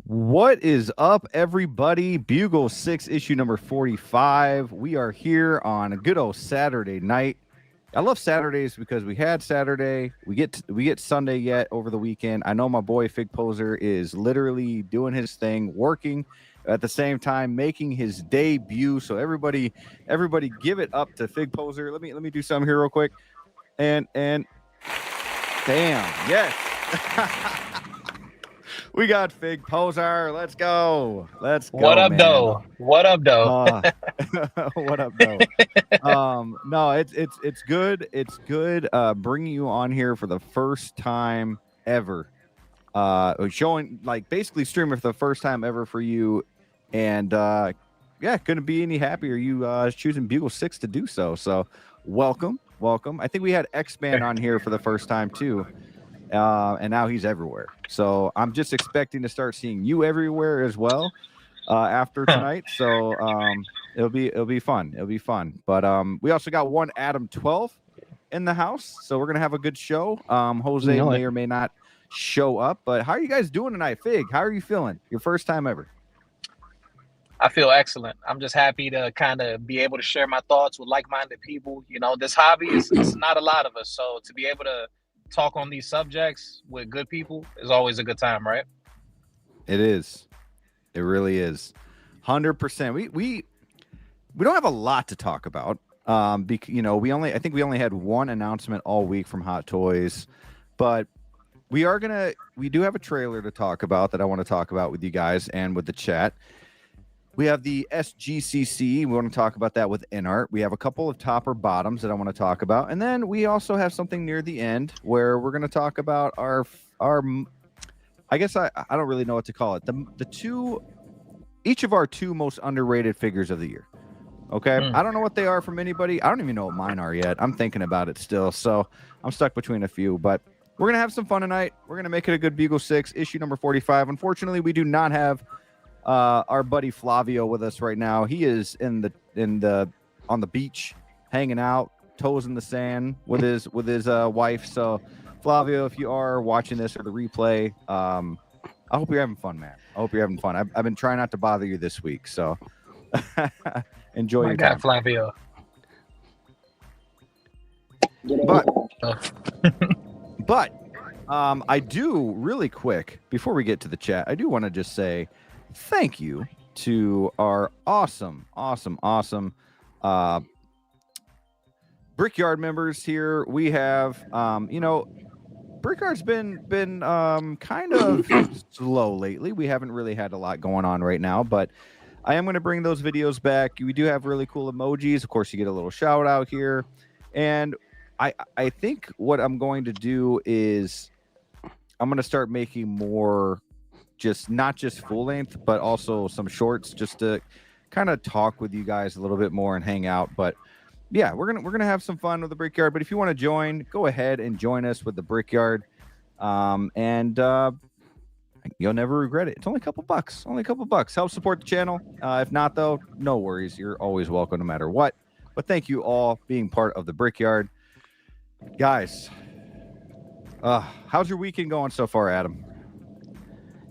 What is up, everybody? Bugle 6, issue number 45. We are here on a good old Saturday night. I love Saturdays because we had Saturday. We get Sunday yet over the weekend. I know my boy Fig Pozr is literally doing his thing, working at the same time, making his debut. So everybody give it up to Fig Pozr. Let me do something here real quick. And damn, yes. We got Fig Pozr. Let's go. Let's go. What up, man. though? What up, though? What up, though? No, it's good. It's good bringing you on here for the first time ever. Showing, like, basically streaming for the first time ever for you. And yeah, couldn't be any happier you choosing Bugle 6 to do so. So welcome. I think we had X-Man on here for the first time too. And now he's everywhere. So I'm just expecting to start seeing you everywhere as well after tonight. So it'll be fun. It'll be fun. But we also got one Adam 12 in the house. So we're gonna have a good show. Jose may or may not show up. But how are you guys doing tonight? Fig, how are you feeling? Your first time ever. I feel excellent. I'm just happy to kind of be able to share my thoughts with like-minded people. You know, this hobby is it's not a lot of us. So to be able to talk on these subjects with good people is always a good time, right? It is. It really is. 100%. We don't have a lot to talk about. Because, you know, I think we only had one announcement all week from Hot Toys, but we do have a trailer to talk about that I want to talk about with you guys and with the chat. We have the SGCC. We want to talk about that with InArt. We have a couple of top or bottoms that I want to talk about. And then we also have something near the end where we're going to talk about our I guess I don't really know what to call it. Each of our two most underrated figures of the year. Okay. I don't know what they are from anybody. I don't even know what mine are yet. I'm thinking about it still. So I'm stuck between a few, but we're going to have some fun tonight. We're going to make it a good Bugle 6, issue number 45. Unfortunately, we do not have our buddy Flavio with us right now. He is on the beach, hanging out, toes in the sand with his wife. So, Flavio, if you are watching this or the replay, I hope you're having fun, man. I hope you're having fun. I've been trying not to bother you this week, so enjoy your time, Flavio. But I do really quick before we get to the chat. I do want to just say thank you to our awesome Brickyard members here. We have, you know, Brickyard's been kind of slow lately. We haven't really had a lot going on right now, but I am going to bring those videos back. We do have really cool emojis. Of course, you get a little shout out here. And I think what I'm going to do is I'm going to start making more, not just full length, but also some shorts, just to kind of talk with you guys a little bit more and hang out. But yeah, we're gonna have some fun with the Brickyard. But if you want to join, go ahead and join us with the Brickyard, and you'll never regret it. It's only a couple bucks. Help support the channel. If not, though, no worries. You're always welcome, no matter what. But thank you all being part of the Brickyard. Guys, how's your weekend going so far, Adam?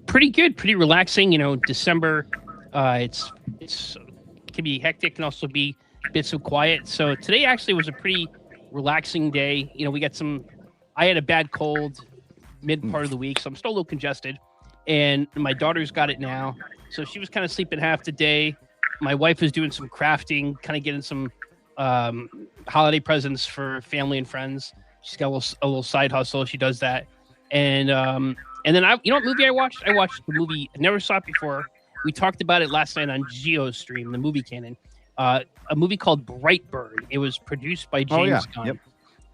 Pretty good, pretty relaxing. December, it's can be hectic, can also be bits of quiet. So today actually was a pretty relaxing day. We got I had a bad cold mid part of the week, so I'm still a little congested. And my daughter's got it now, so she was kind of sleeping half the day. My wife was doing some crafting, kind of getting some holiday presents for family and friends. She's got a little side hustle. She does that, and then what movie I watched? I watched the movie. I never saw it before. We talked about it last night on GeoStream, the movie canon. A movie called Brightburn. It was produced by James Gunn, Yep.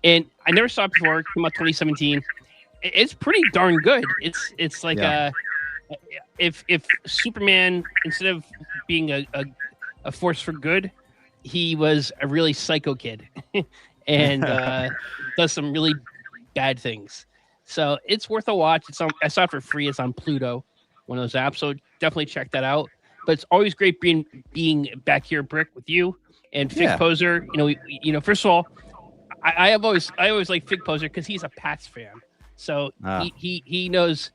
and I never saw it before. It came out 2017. It's pretty darn good. It's like if Superman, instead of being a force for good, he was a really psycho kid and does some really bad things. So it's worth a watch. I saw it for free. It's on Pluto, one of those apps. So definitely check that out. But it's always great being back here, Brick, with you and Fig Pozr. First of all, I always like Fig Pozr because he's a Pats fan. So he knows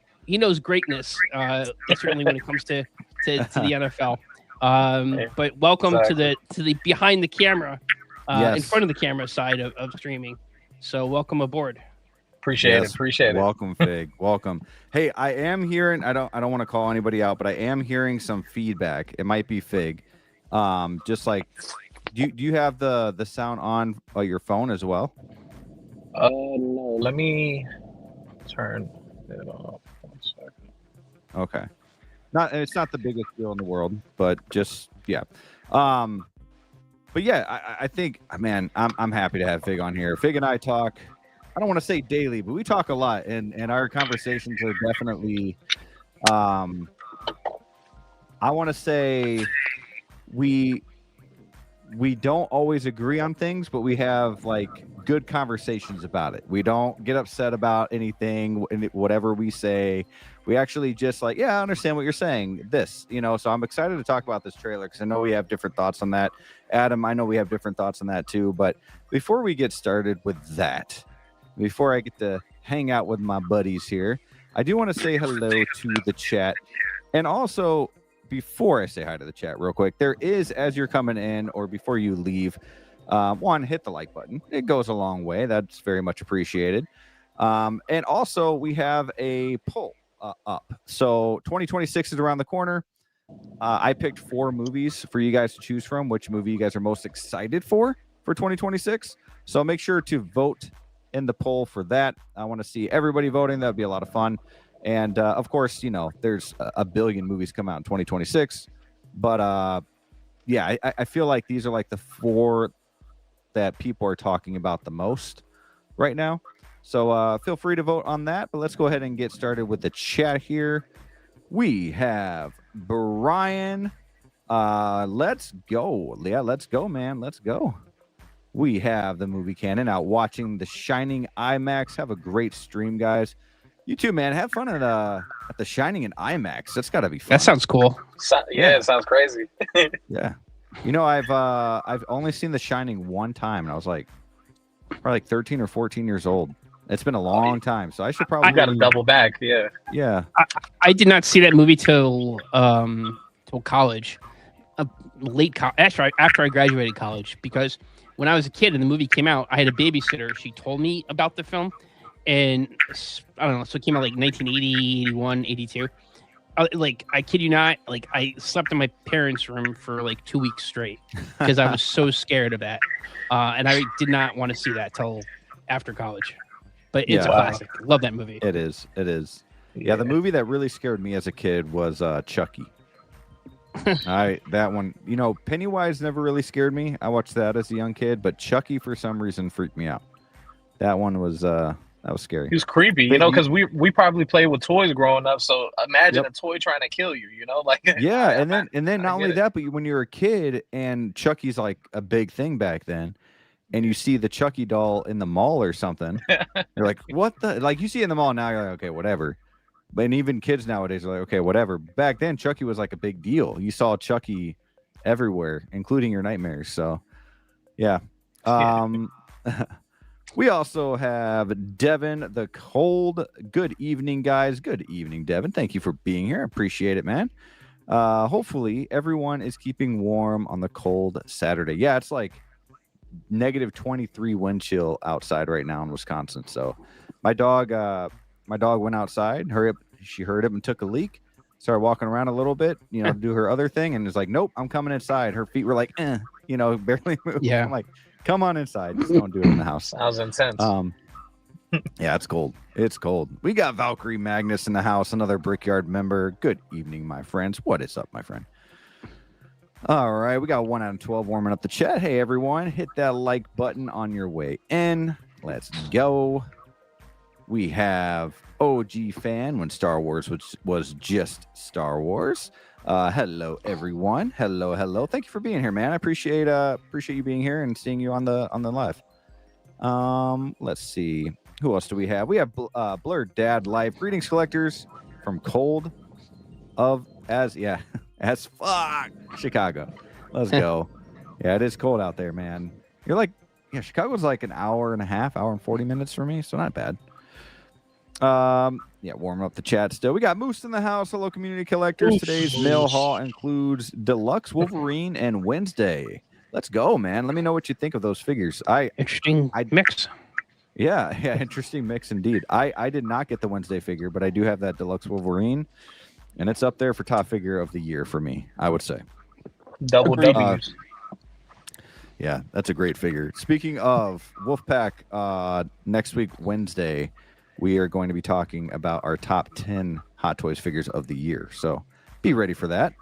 greatness. Certainly when it comes to the NFL. But welcome to the behind the camera, in front of the camera side of streaming. So welcome aboard. Appreciate it. Welcome, Fig. Welcome. Hey, I am hearing. I don't want to call anybody out, but I am hearing some feedback. It might be Fig. Just like, do you have the sound on your phone as well? No. Let me turn it off. 1 second. Okay. It's not the biggest deal in the world, but just yeah. But yeah, I think, man, I'm happy to have Fig on here. Fig and I talk. I don't want to say daily, but we talk a lot, and our conversations are definitely. I want to say we don't always agree on things, but we have like good conversations about it. We don't get upset about anything, whatever we say. We actually just like, I understand what you're saying. So I'm excited to talk about this trailer because I know we have different thoughts on that. Adam, I know we have different thoughts on that too. But before we get started with that, before I get to hang out with my buddies here, I do want to say hello to the chat. And also, before I say hi to the chat real quick, there is, as you're coming in or before you leave, hit the like button. It goes a long way. That's very much appreciated. And also, we have a poll up. So 2026 is around the corner. I picked 4 movies for you guys to choose from. Which movie you guys are most excited for 2026? So make sure to vote in the poll for that. I want to see everybody voting. That would be a lot of fun. And of course, there's a billion movies come out in 2026. But I feel like these are like the 4 that people are talking about the most right now. So feel free to vote on that. But let's go ahead and get started with the chat here. We have Brian. Let's go. Yeah, let's go, man. Let's go. We have the movie canon out watching The Shining IMAX. Have a great stream, guys. You too, man. Have fun at The Shining in IMAX. That's got to be fun. That sounds cool. It sounds crazy. Yeah. I've only seen The Shining one time, and I was like probably like 13 or 14 years old. It's been a long time, so I should probably. I got to double back. Yeah. Yeah. I did not see that movie till college, after I graduated college, because when I was a kid and the movie came out, I had a babysitter. She told me about the film, and I don't know. So it came out like 1980, 81, 82. I kid you not, I slept in my parents' room for like 2 weeks straight because I was so scared of that. And I did not want to see that till after college. But it's a classic. Love that movie. It is. Yeah, the movie that really scared me as a kid was Chucky. That one, Pennywise never really scared me. I watched that as a young kid, but Chucky for some reason freaked me out. That one was that was scary. He was creepy, because we probably played with toys growing up. So imagine a toy trying to kill you, Yeah, and then not only that, but when you're a kid and Chucky's like a big thing back then, and you see the Chucky doll in the mall or something, you're like, what the? Like you see it in the mall now, you're like, okay, whatever. But even kids nowadays are like, okay, whatever. Back then, Chucky was like a big deal. You saw Chucky everywhere, including your nightmares. So, yeah. We also have Devin the Cold. Good evening, guys. Good evening, Devin. Thank you for being here. Appreciate it, man. Hopefully, everyone is keeping warm on the cold Saturday. Yeah, it's like negative 23 wind chill outside right now in Wisconsin. So my dog went outside, she heard him and took a leak, started walking around a little bit, do her other thing, and is like, nope, I'm coming inside. Her feet were like, barely moved. Yeah. I'm like, come on inside, just don't do it in the house. Sounds intense. Yeah, it's cold. It's cold. We got Valkyrie Magnus in the house, another Brickyard member. Good evening, my friends. What is up, my friend? All right, we got 1 out of 12 warming up the chat. Hey, everyone, hit that like button on your way in. Let's go. We have OG fan when Star Wars was just Star Wars. Hello, everyone. Hello. Thank you for being here, man. I appreciate you being here and seeing you on the live. Let's see. Who else do we have? We have Blurred Dad live. Greetings, collectors from cold as fuck Chicago. Let's go. Yeah, it is cold out there, man. You're like, yeah, Chicago's like an hour and a half, hour and 40 minutes for me, so not bad. Yeah, warming up the chat still. We got Moose in the house. Hello, community collectors. Today's mail haul includes Deluxe Wolverine and Wednesday. Let's go, man. Let me know what you think of those figures. Interesting mix. Yeah, interesting mix indeed. I did not get the Wednesday figure, but I do have that Deluxe Wolverine, and it's up there for top figure of the year for me, I would say. Double W's. Yeah, that's a great figure. Speaking of Wolfpack, next week, Wednesday, we are going to be talking about our top 10 Hot Toys figures of the year. So be ready for that.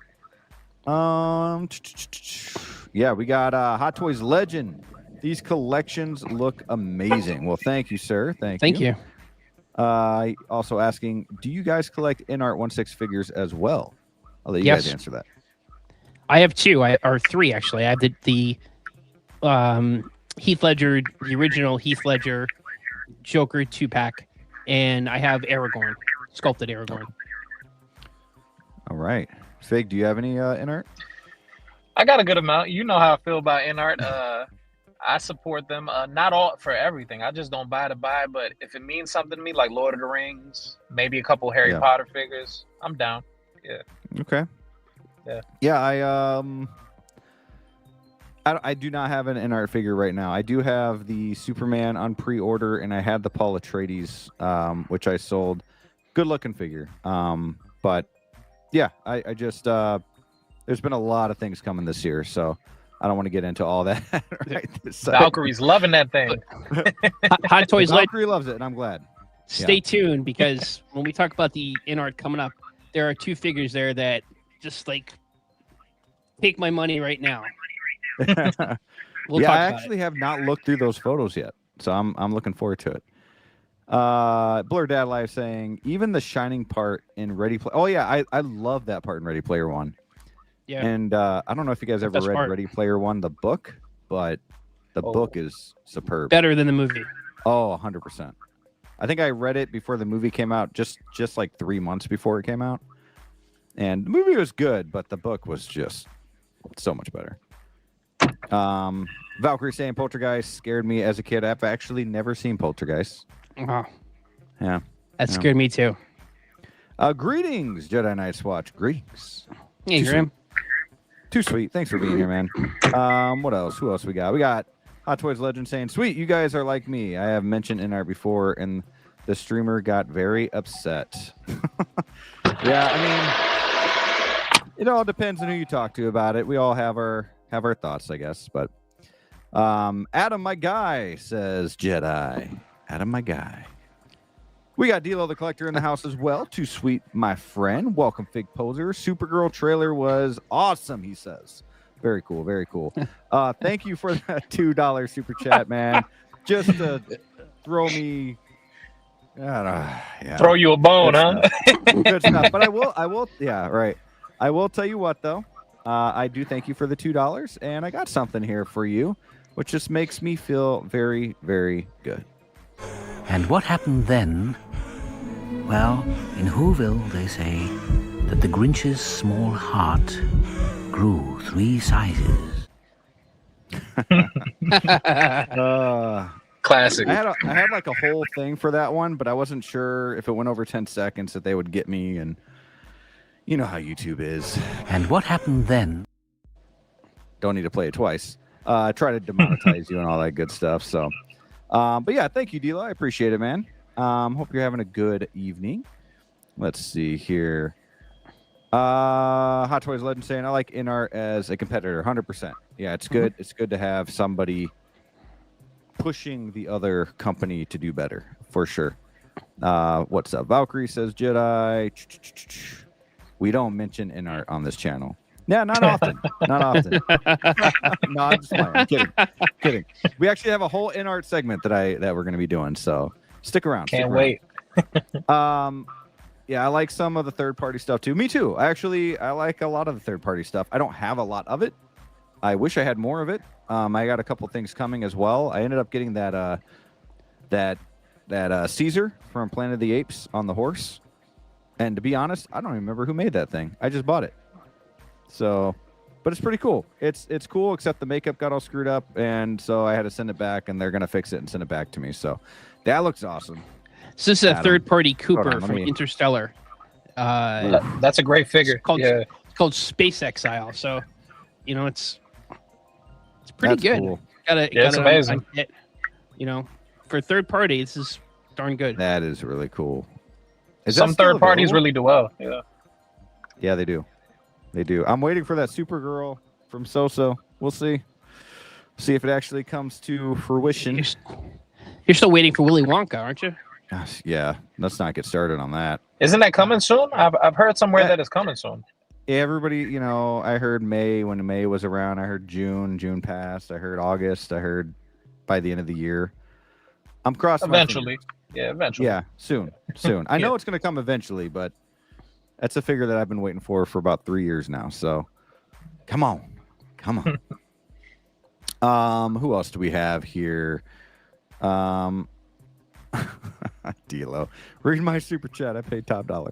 Yeah, we got Hot Toys Legend. These collections look amazing. Well, thank you, sir. Thank you. Also asking, do you guys collect InArt 1/6 figures as well? I'll let you guys answer that. I have two, or three actually. I have the Heath Ledger, the original Heath Ledger Joker 2-pack, and I have Aragorn, sculpted Aragorn. All right. Fig, do you have any InArt? I got a good amount. You know how I feel about InArt. I support them. Not all for everything. I just don't buy to buy, but if it means something to me, like Lord of the Rings, maybe a couple Harry Potter figures, I'm down. Yeah. Okay. Yeah, I do not have an InArt figure right now. I do have the Superman on pre-order, and I had the Paul Atreides, which I sold. Good looking figure. But yeah, I just there's been a lot of things coming this year, so I don't want to get into all that. Right, Valkyrie's loving that thing. Hot Toys Valkyrie loves it, and I'm glad. Stay tuned, because when we talk about the InArt coming up, there are two figures there that just like take my money right now. I actually have not looked through those photos yet, so I'm looking forward to it. Blur Dad Live saying even the shining part in Ready Player. Oh yeah, I love that part in Ready Player One. Yeah, and I don't know if you guys ever read Ready Player One, the book, but the book is superb. Better than the movie. Oh, 100%. I think I read it before the movie came out, just like 3 months before it came out. And the movie was good, but the book was just so much better. Valkyrie saying Poltergeist scared me as a kid. I've actually never seen Poltergeist. Wow. Yeah. That scared me too. Greetings, Jedi Knights Watch. Greetings. Hey, Grim. Too sweet. Thanks for being here, man. What else? Who else we got? We got Hot Toys Legend saying, sweet, you guys are like me. I have mentioned InArt before, and the streamer got very upset. Yeah, I mean, it all depends on who you talk to about it. We all have our thoughts, I guess. But Adam, my guy, says Jedi. Adam, my guy. We got D'Lo the Collector in the house as well. Too sweet, my friend. Welcome, Fig Pozr. Supergirl trailer was awesome, he says. Very cool, very cool. Thank you for that $2 super chat, man. Just to throw me, throw you a bone, huh? Good stuff. But I will, yeah, right. I will tell you what, though. I do thank you for the $2, and I got something here for you, which just makes me feel very, very good. And what happened then? Well, in Whoville, they say that the Grinch's small heart grew 3 sizes. Classic. I had like a whole thing for that one, but I wasn't sure if it went over 10 seconds that they would get me, and you know how YouTube is. And what happened then? Don't need to play it twice. Try to demonetize you and all that good stuff. So, but yeah, thank you, Dila. I appreciate it, man. Hope you're having a good evening. Let's see here. Hot Toys Legend saying I like InArt as a competitor, 100%. Yeah, it's good. It's good to have somebody pushing the other company to do better, for sure. What's up? Valkyrie says Jedi. We don't mention InArt on this channel. Yeah, not often. Not often. No, I'm just playing. I'm kidding. We actually have a whole InArt segment that we're going to be doing. So stick around. Can't wait. Yeah, I like some of the third-party stuff too. Me too. I like a lot of the third-party stuff. I don't have a lot of it. I wish I had more of it. I got a couple things coming as well. I ended up getting that Caesar from Planet of the Apes on the horse. And to be honest, I don't even remember who made that thing. I just bought it. So, but it's pretty cool. It's cool, except the makeup got all screwed up, and so I had to send it back, and they're gonna fix it and send it back to me. So that looks awesome. So this is a third-party Cooper from Interstellar. That's a great figure. It's called Space Exile. So, you know, it's pretty good. Cool. It's amazing. For third party, this is darn good. That is really cool. Some third parties really do well. Yeah. Yeah, they do. They do. I'm waiting for that Supergirl from Soso. We'll see. See if it actually comes to fruition. You're still waiting for Willy Wonka, aren't you? Gosh, yeah. Let's not get started on that. Isn't that coming soon? I've heard somewhere that it's coming soon. Yeah, everybody, I heard May when May was around. I heard June. June passed. I heard August. I heard by the end of the year. I'm crossing eventually. Yeah, eventually. Yeah, soon. I know it's going to come eventually, but that's a figure that I've been waiting for about 3 years now. So, come on. Who else do we have here? Dilo, read my super chat. I paid top dollar.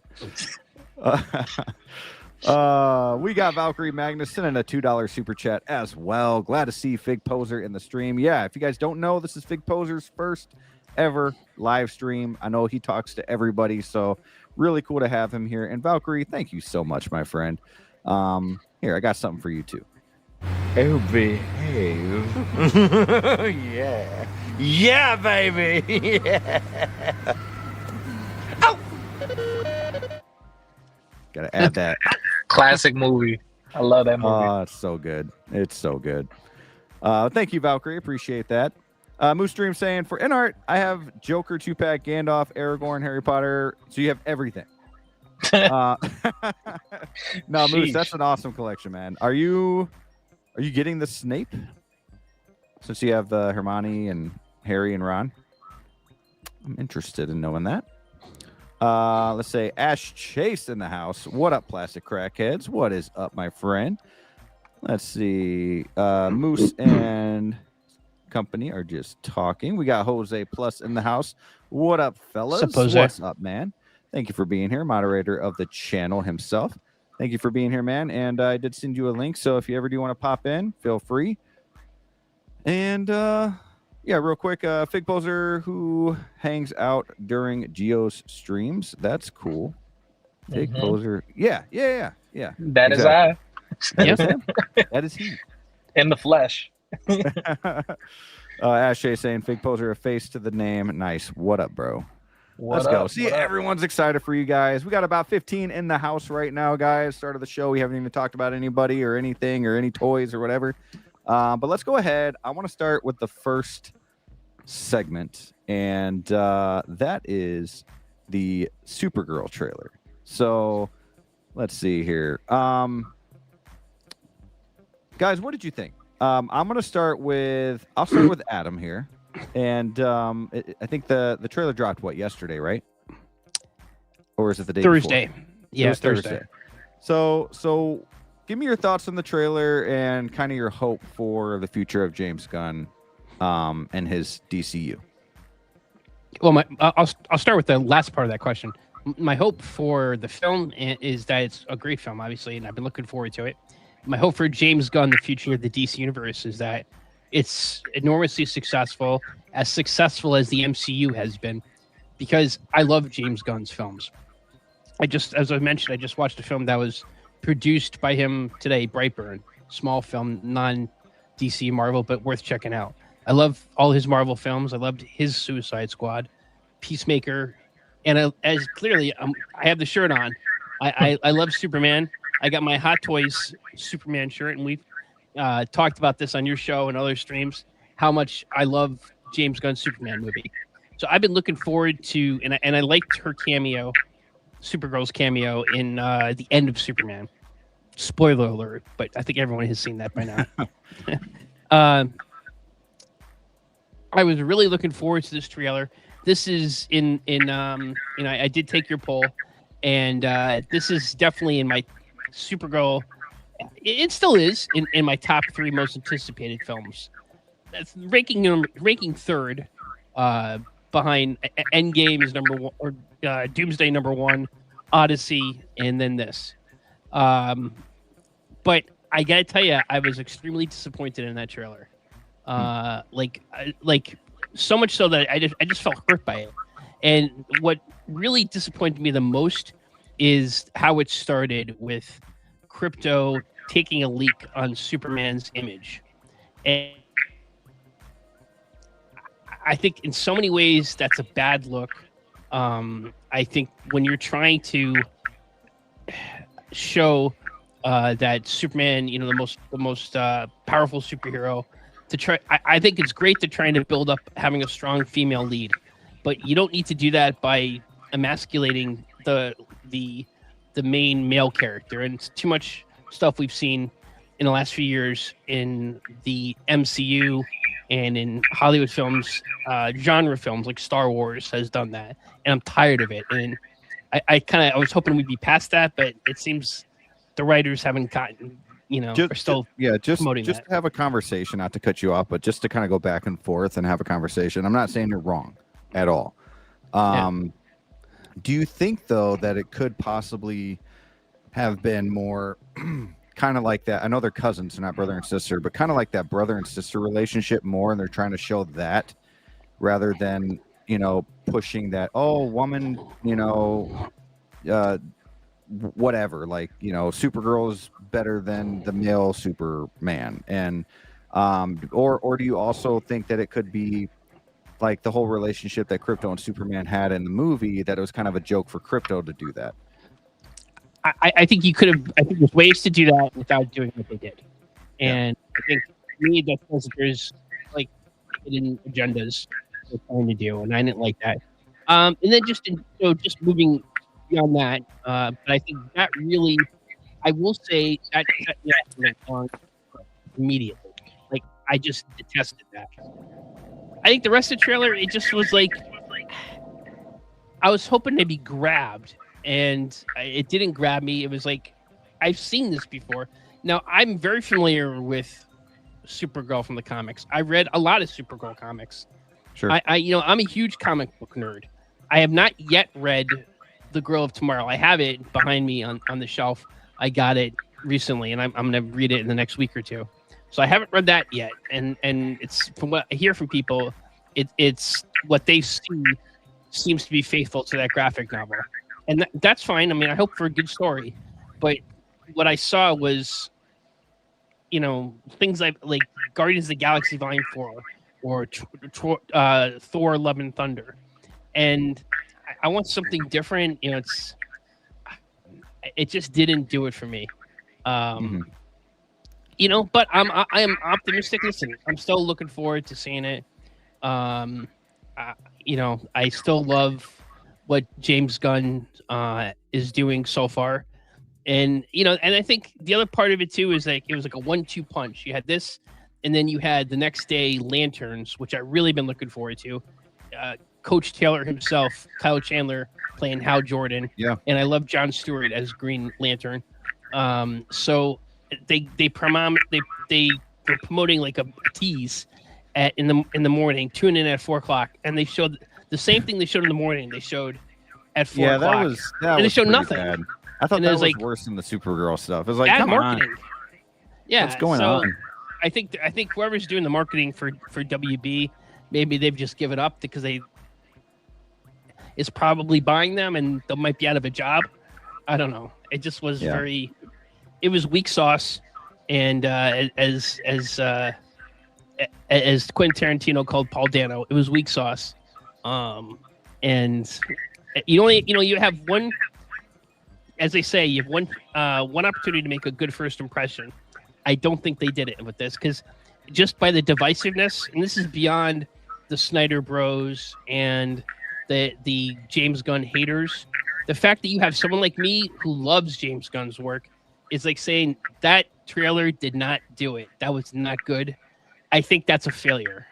We got Valkyrie Magnus sending a $2 super chat as well. Glad to see Fig Pozr in the stream. Yeah, if you guys don't know, this is Fig Pozr's first ever live stream. I know he talks to everybody, so really cool to have him here. And Valkyrie, thank you so much, my friend. Here, I got something for you too. Oh, behave. Yeah, baby. Yeah. Oh! Gotta add that. Classic movie. I love that movie. Oh, it's so good. It's so good. Thank you, Valkyrie. Appreciate that. Moose Dream saying, for InArt, I have Joker 2-pack, Gandalf, Aragorn, Harry Potter. So you have everything. No, Moose, that's an awesome collection, man. Are you getting the Snape? Since you have Hermione and Harry and Ron. I'm interested in knowing that. Let's say Ash Chase in the house. What up, plastic crackheads? What is up, my friend? Let's see. Moose and company are just talking. We got Jose Plus in the house. What up, fellas? What's up, man? Thank you for being here, moderator of the channel himself. Thank you for being here, man. And I did send you a link, so if you ever do want to pop in, feel free. And yeah, real quick, Fig Pozr who hangs out during Geo's streams. That's cool. Fig Pozr. Yeah. That exactly. Is I. Yep. That is he. In the flesh. Ashay saying Fig Pozr a face to the name. Nice. What up, bro? Let's go. See, everyone's excited for you guys. We got about 15 in the house right now, guys. Start of the show. We haven't even talked about anybody or anything or any toys or whatever. But let's go ahead. I want to start with the first segment, and that is the Supergirl trailer. So let's see here. Guys, what did you think? I'm going to start with Adam here. And I think the trailer dropped, yesterday, right? Or is it the day Thursday? Before? Yeah, Thursday. So give me your thoughts on the trailer and kind of your hope for the future of James Gunn and his DCU. Well, I'll start with the last part of that question. My hope for the film is that it's a great film, obviously, and I've been looking forward to it. My hope for James Gunn, the future of the DC universe, is that it's enormously successful as the MCU has been, because I love James Gunn's films. As I mentioned, I just watched a film that was produced by him today, Brightburn, small film, non-DC Marvel, but worth checking out. I love all his Marvel films. I loved his Suicide Squad, Peacemaker, and I have the shirt on. I love Superman. I got my Hot Toys Superman shirt, and we've talked about this on your show and other streams, how much I love James Gunn's Superman movie. So I've been looking forward to, and I liked her cameo, Supergirl's cameo in the end of Superman. Spoiler alert, but I think everyone has seen that by now. I was really looking forward to this trailer. This is I did take your poll, and this is definitely in my Supergirl. It still is in my top 3 most anticipated films. That's ranking third, behind Endgame is number 1, or Doomsday number 1, Odyssey, and then this. But I gotta tell you, I was extremely disappointed in that trailer. Like so much so that I just felt hurt by it. And what really disappointed me the most is how it started with Krypto taking a leak on Superman's image. And I think in so many ways that's a bad look. I think when you're trying to show that Superman, the most powerful superhero, I think it's great to trying to build up having a strong female lead, but you don't need to do that by emasculating the main male character. And it's too much stuff we've seen in the last few years in the MCU and in Hollywood films, genre films like Star Wars has done that, and I'm tired of it. And I was hoping we'd be past that, but it seems the writers haven't gotten, are still promoting just that. To have a conversation, not to cut you off, but just to kind of go back and forth and have a conversation. I'm not saying you're wrong at all. Do you think though that it could possibly have been more kind of like that? I know they're cousins, they're not brother and sister, but kind of like that brother and sister relationship more, and they're trying to show that rather than pushing that woman, whatever, like Supergirl is better than the male Superman, and or do you also think that it could be like the whole relationship that Krypto and Superman had in the movie, that it was kind of a joke for Krypto to do that? I think you could have. I think there's ways to do that without doing what they did, and I think to me that there's like hidden agendas they're trying to do, and I didn't like that. And then just moving beyond that, but I think that really, I will say that on immediately. Like I just detested that. I think the rest of the trailer, it just was like I was hoping to be grabbed, and it didn't grab me. It was like, I've seen this before. Now, I'm very familiar with Supergirl from the comics. I read a lot of Supergirl comics. Sure. I'm a huge comic book nerd. I have not yet read The Girl of Tomorrow. I have it behind me on the shelf. I got it recently, and I'm going to read it in the next week or two. So I haven't read that yet. And it's, from what I hear from people, it's what they see seems to be faithful to that graphic novel. And that's fine. I mean, I hope for a good story. But what I saw was, things like Guardians of the Galaxy Volume 4 or Thor Love and Thunder. And I want something different. It just didn't do it for me. But I am optimistic. Listen, I'm still looking forward to seeing it. I still love what James Gunn is doing so far. And I think the other part of it too is like it was like a 1-2 punch. You had this, and then you had the next day Lanterns, which I really been looking forward to. Coach Taylor himself, Kyle Chandler playing Hal Jordan. Yeah. And I love Jon Stewart as Green Lantern. So they were promoting like a tease in the morning, tune in at 4:00, and they showed the same thing they showed in the morning. They showed at 4:00. Yeah, that and they showed nothing. Bad. I thought that was like worse than the Supergirl stuff. It was like, bad come marketing. on. Yeah, what's going on? I think whoever's doing the marketing for WB, maybe they've just given up because is probably buying them and they might be out of a job. I don't know. It just was it was weak sauce, and as Quentin Tarantino called Paul Dano, it was weak sauce. And you have one, as they say, you have one opportunity to make a good first impression. I don't think they did it with this because just by the divisiveness, and this is beyond the Snyder Bros and the James Gunn haters. The fact that you have someone like me who loves James Gunn's work is like saying that trailer did not do it. That was not good. I think that's a failure,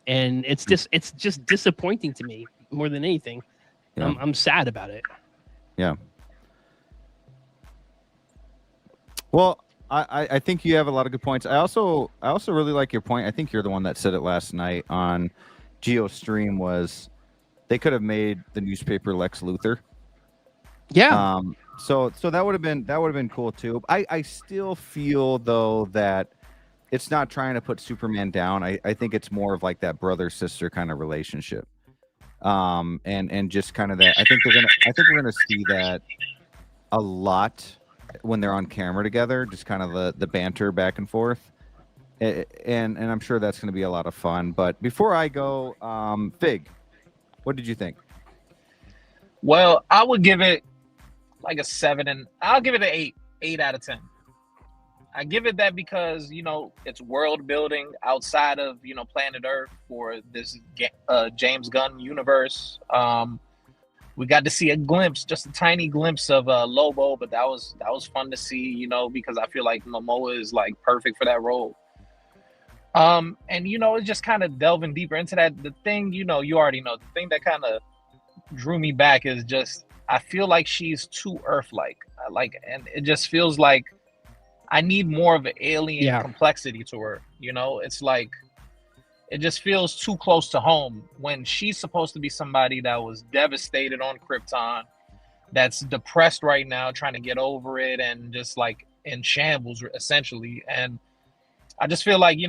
and it's just disappointing to me more than anything. Yeah. I'm sad about it. Yeah. Well, I think you have a lot of good points. I also really like your point. I think you're the one that said it last night on GeoStream was they could have made the newspaper Lex Luthor. Yeah. So that would have been cool too. I still feel though that it's not trying to put Superman down. I think it's more of like that brother sister kind of relationship. And just kind of that. I think we're gonna see that a lot when they're on camera together, just kind of the banter back and forth, and I'm sure that's going to be a lot of fun. But before I go, Fig, what did you think? Well, I would give it like a 7, and I'll give it an 8 out of 10. I give it that because it's world building outside of planet Earth for this James Gunn universe. We got to see a glimpse, just a tiny glimpse of Lobo, but that was fun to see, because I feel like Momoa is like perfect for that role. And it's just kind of delving deeper into that. The thing, you already know, the thing that kind of drew me back is just I feel like she's too Earth-like. And it just feels like I need more of an alien complexity to her. It's like it just feels too close to home when she's supposed to be somebody that was devastated on Krypton, that's depressed right now, trying to get over it, and just like in shambles essentially. And I just feel like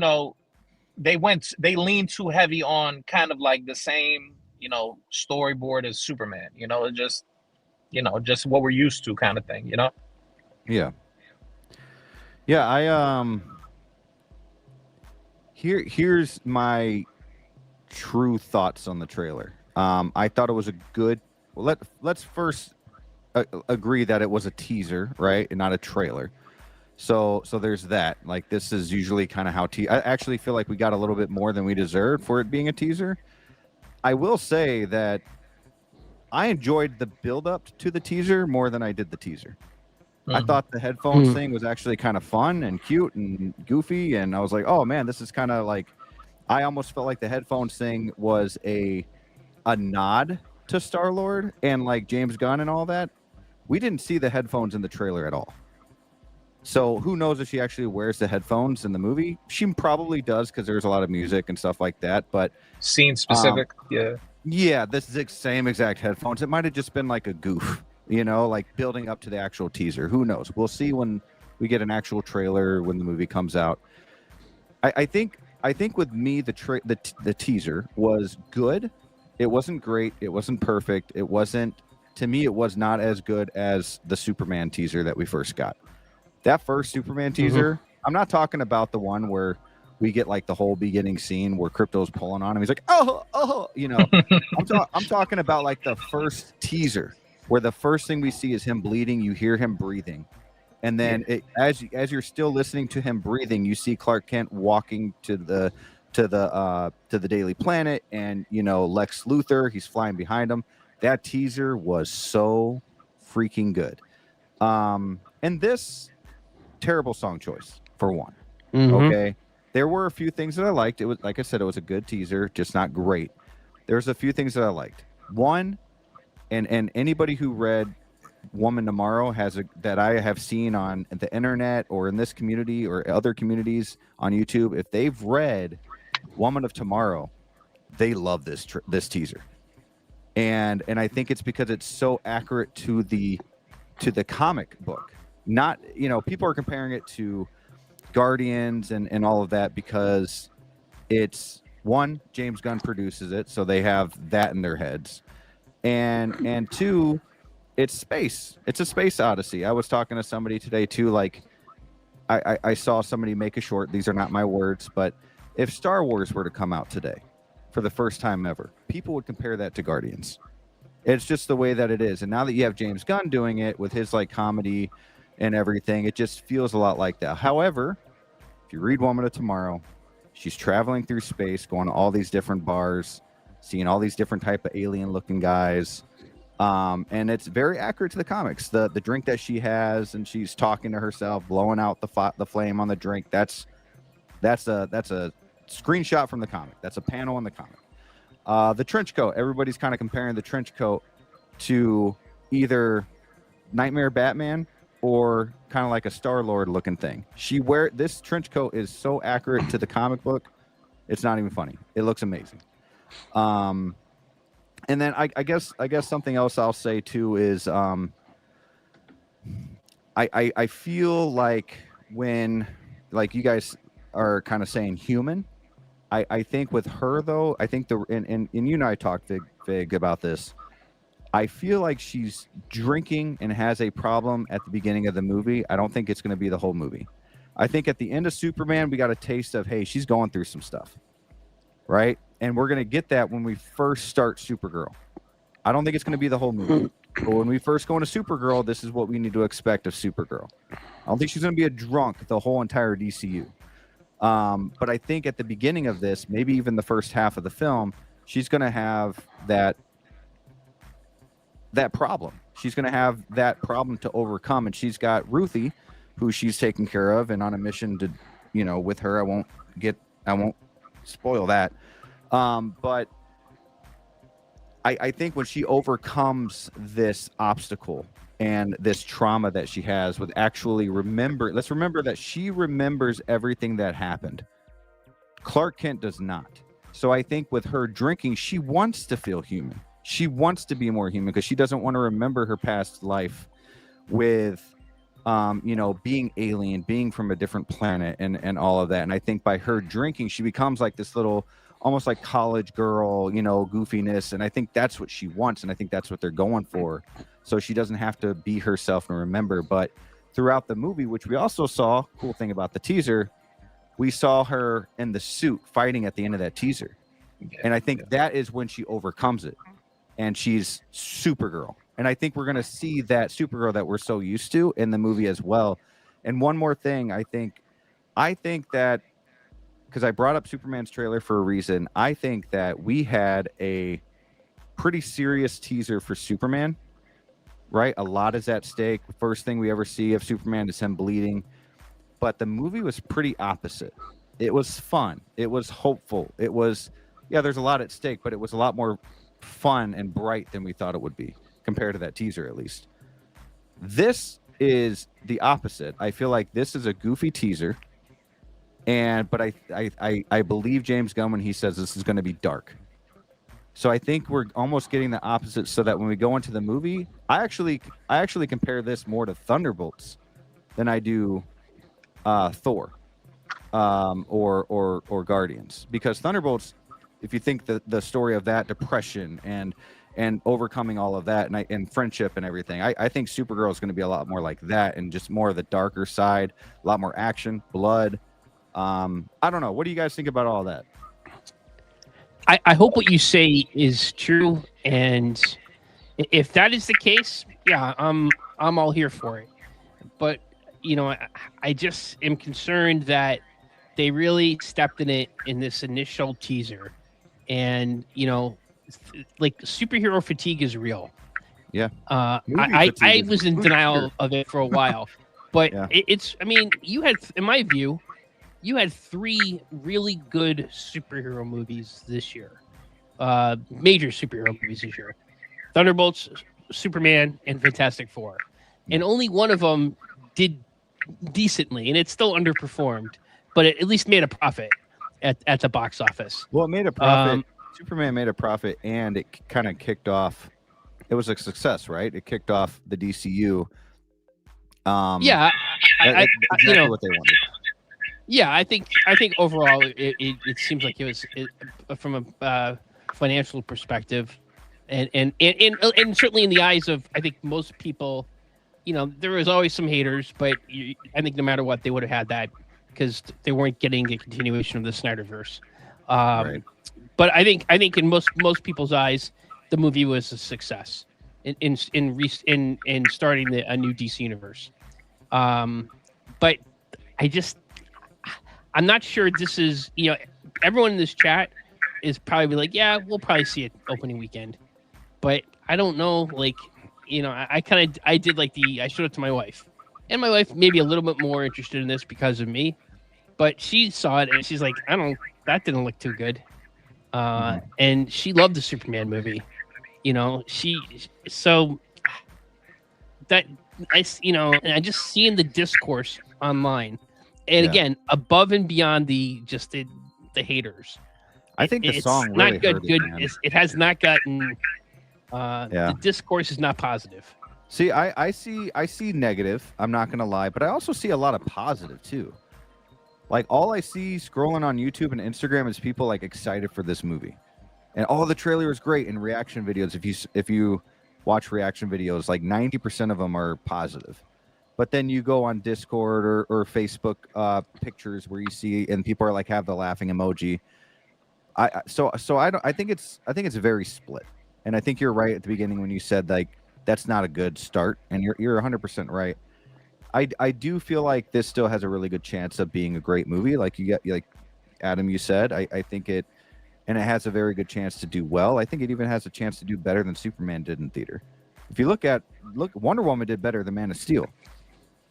they leaned too heavy on kind of like the same storyboard as Superman. Just what we're used to kind of thing. Yeah. Here's my true thoughts on the trailer. I thought it was a good. Well, let's first agree that it was a teaser, right, and not a trailer. So there's that. Like, this is usually kind of how I actually feel like we got a little bit more than we deserved for it being a teaser. I will say that I enjoyed the build up to the teaser more than I did the teaser. I thought the headphones thing was actually kind of fun and cute and goofy, and I was like, oh man, this is kind of like, I almost felt like the headphones thing was a nod to Star-Lord and like James Gunn and all that. We didn't see the headphones in the trailer at all. So who knows if she actually wears the headphones in the movie? She probably does because there's a lot of music and stuff like that, but scene specific. Yeah, this is the same exact headphones. It might have just been like a goof. Like building up to the actual teaser. Who knows? We'll see when we get an actual trailer when the movie comes out. I think with me the teaser was good. It wasn't great. It wasn't perfect. It wasn't, to me, it was not as good as the Superman teaser that we first got. That first Superman teaser, I'm not talking about the one where we get like the whole beginning scene where Krypto's pulling on him. He's like, oh, I'm talking about like the first teaser, where the first thing we see is him bleeding, you hear him breathing, and then as you're still listening to him breathing, you see Clark Kent walking to the Daily Planet, and Lex Luthor, he's flying behind him. That teaser was so freaking good. And this terrible song choice for one. Okay, there were a few things that I liked. It was, like I said, it was a good teaser, just not great. There's a few things that I liked. One. And anybody who read Woman Tomorrow that I have seen on the internet or in this community or other communities on YouTube, if they've read Woman of Tomorrow, they love this teaser, and I think it's because it's so accurate to the comic book. Not people are comparing it to Guardians and all of that, because it's one, James Gunn produces it, so they have that in their heads, and two, it's space. It's a space odyssey. I was talking to somebody today too, like I saw somebody make a short. These are not my words, but if Star Wars were to come out today for the first time ever, people would compare that to Guardians. It's just the way that it is. And now that you have James Gunn doing it with his like comedy and everything, it just feels a lot like that. However, if you read Woman of Tomorrow, she's traveling through space, going to all these different bars, seeing all these different type of alien looking guys. And it's very accurate to the comics. The drink that she has, and she's talking to herself, blowing out the flame on the drink. That's a screenshot from the comic. That's a panel in the comic. The trench coat. Everybody's kind of comparing the trench coat to either Nightmare Batman or kind of like a Star-Lord looking thing. This trench coat is so accurate to the comic book. It's not even funny. It looks amazing. And then I guess something else I'll say too is I feel like when, like you guys are kind of saying human, I think with her though, I think and you and I talked Vig about this. I feel like she's drinking and has a problem at the beginning of the movie. I don't think it's going to be the whole movie. I think at the end of Superman, we got a taste of, hey, she's going through some stuff, right? And we're going to get that when we first start Supergirl. I don't think it's going to be the whole movie. But when we first go into Supergirl, this is what we need to expect of Supergirl. I don't think she's going to be a drunk the whole entire DCU. But I think at the beginning of this, maybe even the first half of the film, she's going to have that problem. She's going to have that problem to overcome. And she's got Ruthie, who she's taking care of and on a mission to, with her. I won't spoil that. But I think when she overcomes this obstacle and this trauma that she has with actually let's remember that she remembers everything that happened. Clark Kent does not. So I think with her drinking, she wants to feel human. She wants to be more human because she doesn't want to remember her past life with, being alien, being from a different planet and all of that. And I think by her drinking, she becomes like this little, almost like college girl, goofiness. And I think that's what she wants. And I think that's what they're going for. So she doesn't have to be herself and remember. But throughout the movie, which we also saw, cool thing about the teaser, we saw her in the suit fighting at the end of that teaser. And I think that is when she overcomes it. And she's Supergirl. And I think we're going to see that Supergirl that we're so used to in the movie as well. And one more thing, I think that, because I brought up Superman's trailer for a reason, I think that we had a pretty serious teaser for Superman, right? A lot is at stake. First thing we ever see of Superman is him bleeding. But the movie was pretty opposite. It was fun. It was hopeful. It was, there's a lot at stake, but it was a lot more fun and bright than we thought it would be, compared to that teaser at least. This is the opposite. I feel like this is a goofy teaser. But I believe James Gunn when he says this is going to be dark. So I think we're almost getting the opposite, so that when we go into the movie, I actually compare this more to Thunderbolts than I do Thor or Guardians, because Thunderbolts, if you think the story of that depression and overcoming all of that and friendship and everything, I think Supergirl is going to be a lot more like that, and just more of the darker side, a lot more action, blood. I don't know. What do you guys think about all that? I hope what you say is true, and if that is the case, I'm all here for it. But I just am concerned that they really stepped in it in this initial teaser, and like superhero fatigue is real. Yeah. I was in denial of it for a while, but it's. I mean, in my view, you had 3 really good superhero movies this year, major superhero movies this year: Thunderbolts, Superman, and Fantastic Four, and only one of them did decently, and it still underperformed, but it at least made a profit at the box office. Well, it made a profit. Superman made a profit, and it kind of kicked off. It was a success, right? It kicked off the DCU. Exactly what they wanted. Yeah, I think overall it seems like it was from a financial perspective, and certainly in the eyes of I think most people, there was always some haters, but I think no matter what they would have had that because they weren't getting a continuation of the Snyderverse. Right. But I think in most people's eyes, the movie was a success in starting a new DC universe. But I'm not sure this is, everyone in this chat is probably like, yeah, we'll probably see it opening weekend. But I don't know, like, I did like I showed it to my wife. And my wife may be a little bit more interested in this because of me. But she saw it and she's like, that didn't look too good. And she loved the Superman movie. So that, and I just seeing the discourse online. And again, above and beyond the haters, I think the it's song not really good. hurt Good. It has not gotten. The discourse is not positive. See, I see negative. I'm not gonna lie, but I also see a lot of positive too. Like all I see scrolling on YouTube and Instagram is people like excited for this movie, and the trailer is great. And reaction videos, if you watch reaction videos, like 90% of them are positive. But then you go on Discord or Facebook pictures where you see and people are like have the laughing emoji. I think it's very split. And I think you're right at the beginning when you said like that's not a good start, and you're 100% right. I do feel like this still has a really good chance of being a great movie. Like Adam, you said, I think it has a very good chance to do well. I think it even has a chance to do better than Superman did in theater. If you look, Wonder Woman did better than Man of Steel.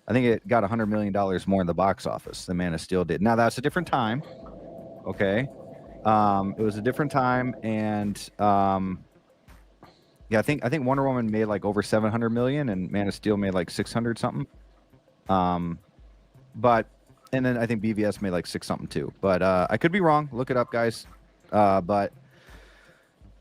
I think it got $100 million more in the box office than Man of Steel did. Now that's a different time. Okay. It was a different time. And, yeah, I think Wonder Woman made like over 700 million and Man of Steel made like 600 something. But, and then I think BVS made like 6 something too, but, I could be wrong. Look it up, guys. But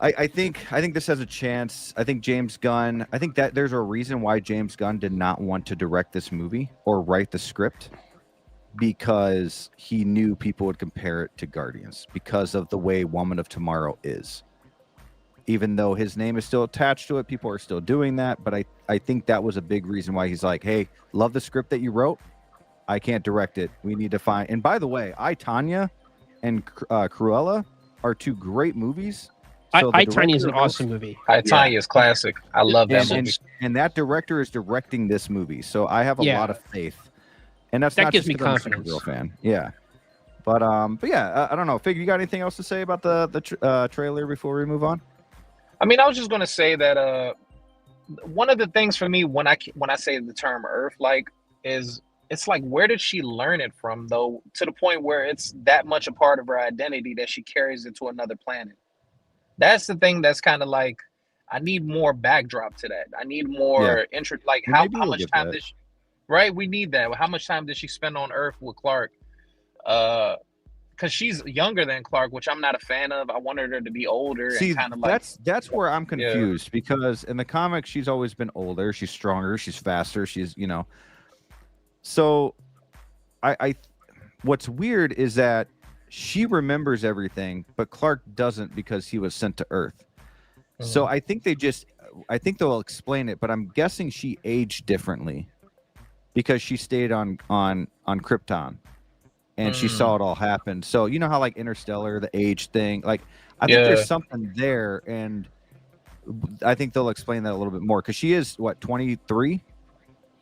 I think this has a chance. I think James Gunn, I think that there's a reason why James Gunn did not want to direct this movie or write the script, because he knew people would compare it to Guardians because of the way Woman of Tomorrow is. Even though his name is still attached to it, people are still doing that. But I think that was a big reason why he's like, hey, love the script that you wrote. I can't direct it. We need to find. And by the way, I, Tonya and Cruella are 2 great movies. So I, Tonya is an awesome movie. I, Tonya is classic. I love that movie. And that director is directing this movie. So I have a lot of faith. And that gives me confidence. I'm a Supergirl fan. Yeah. But yeah, I don't know. Fig, you got anything else to say about the trailer before we move on? I mean, I was just going to say that one of the things for me when I say the term Earth, like, is it's like, where did she learn it from, though, to the point where it's that much a part of her identity that she carries it to another planet? That's the thing that's kind of like, I need more backdrop to that. I need more interest. Like, how much time did she, right? We need that. How much time did she spend on Earth with Clark? Because she's younger than Clark, which I'm not a fan of. I wanted her to be older. See, and kind of like, that's where I'm confused, because in the comics she's always been older, she's stronger, she's faster, she's So I what's weird is that she remembers everything, but Clark doesn't because he was sent to Earth. So I think they'll explain it, but I'm guessing she aged differently because she stayed on Krypton. And she saw it all happen. So you know how like Interstellar, the age thing, like I think there's something there, and I think they'll explain that a little bit more, because she is what, 23,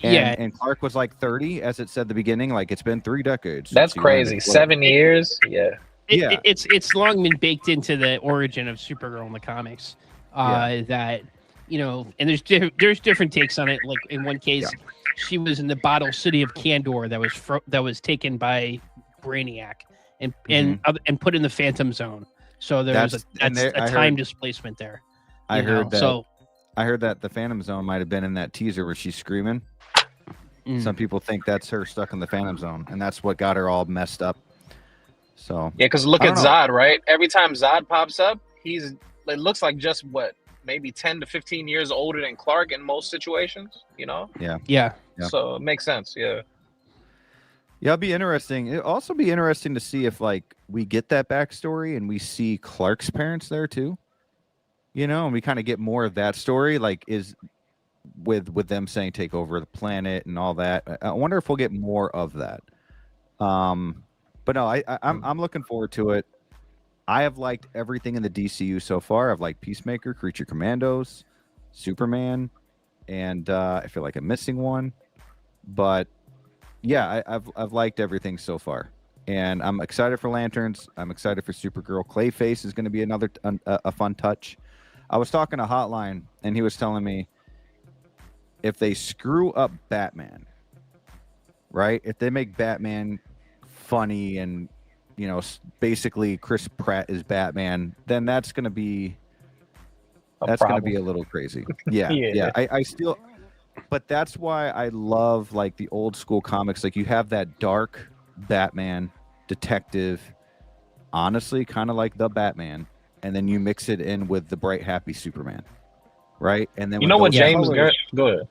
and Clark was like 30, as it said at the beginning. Like, it's been 3 decades. That's crazy. 7 years. It's long been baked into the origin of Supergirl in the comics. That and there's different takes on it. Like in one case, she was in the bottle city of Kandor that was taken by Brainiac and put in the Phantom Zone. So there's a time displacement there. I heard that the Phantom Zone might have been in that teaser where she's screaming. Some people think that's her stuck in the Phantom Zone, and that's what got her all messed up. So because look at Zod, right? Every time Zod pops up, it looks like just maybe 10 to 15 years older than Clark in most situations. Yeah. So it makes sense. Yeah. Yeah, it'll be interesting. It'll also be interesting to see if like we get that backstory and we see Clark's parents there too. And we kind of get more of that story, like is with them saying take over the planet and all that. I wonder if we'll get more of that. But no, I'm looking forward to it. I have liked everything in the DCU so far. I've liked Peacemaker, Creature Commandos, Superman, and I feel like I'm missing one. But yeah, I've liked everything so far, and I'm excited for Lanterns. I'm excited for Supergirl. Clayface is going to be another a fun touch. I was talking to Hotline, and he was telling me if they screw up Batman, right? If they make Batman funny and basically Chris Pratt is Batman, then that's going to be a little crazy. Yeah, yeah. I still, but that's why I love like the old school comics. Like you have that dark Batman detective, honestly, kind of like the Batman, and then you mix it in with the bright, happy Superman, right? And then what, James? Go ahead.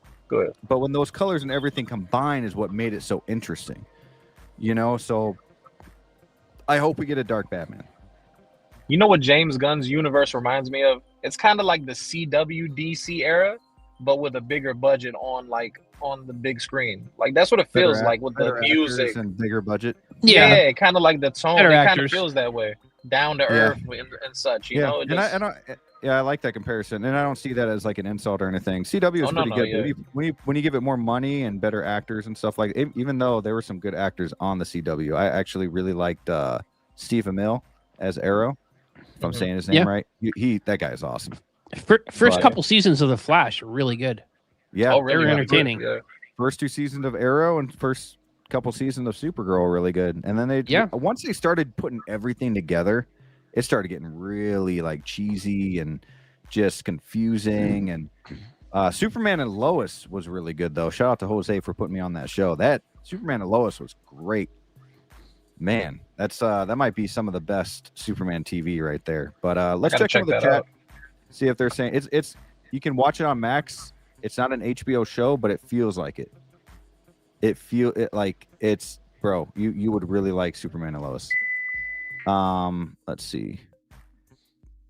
But when those colors and everything combine is what made it so interesting, So I hope we get a dark Batman. You know what James Gunn's universe reminds me of? It's kind of like the CW DC era, but with a bigger budget on the big screen. Like that's what it feels like with the music and bigger budget. Yeah, kind of like the tone. Better It kind of actors. feels that way, down to earth and such. You know, I like that comparison, and I don't see that as like an insult or anything. CW is pretty good. Yeah. When you give it more money and better actors and stuff even though there were some good actors on the CW, I actually really liked Steve Amell as Arrow. If I'm saying his name right, that guy is awesome. First couple seasons of The Flash are really good. Yeah, really? They were entertaining. First 2 seasons of Arrow and first couple seasons of Supergirl were really good, and then once they started putting everything together, it started getting really like cheesy and just confusing. And Superman and Lois was really good though. Shout out to Jose for putting me on that show. That Superman and Lois was great. Man, that's that might be some of the best Superman TV right there. But let's check out the chat. See if they're saying it's you can watch it on Max. It's not an HBO show, but it feels like it. It's bro, you would really like Superman and Lois. Let's see.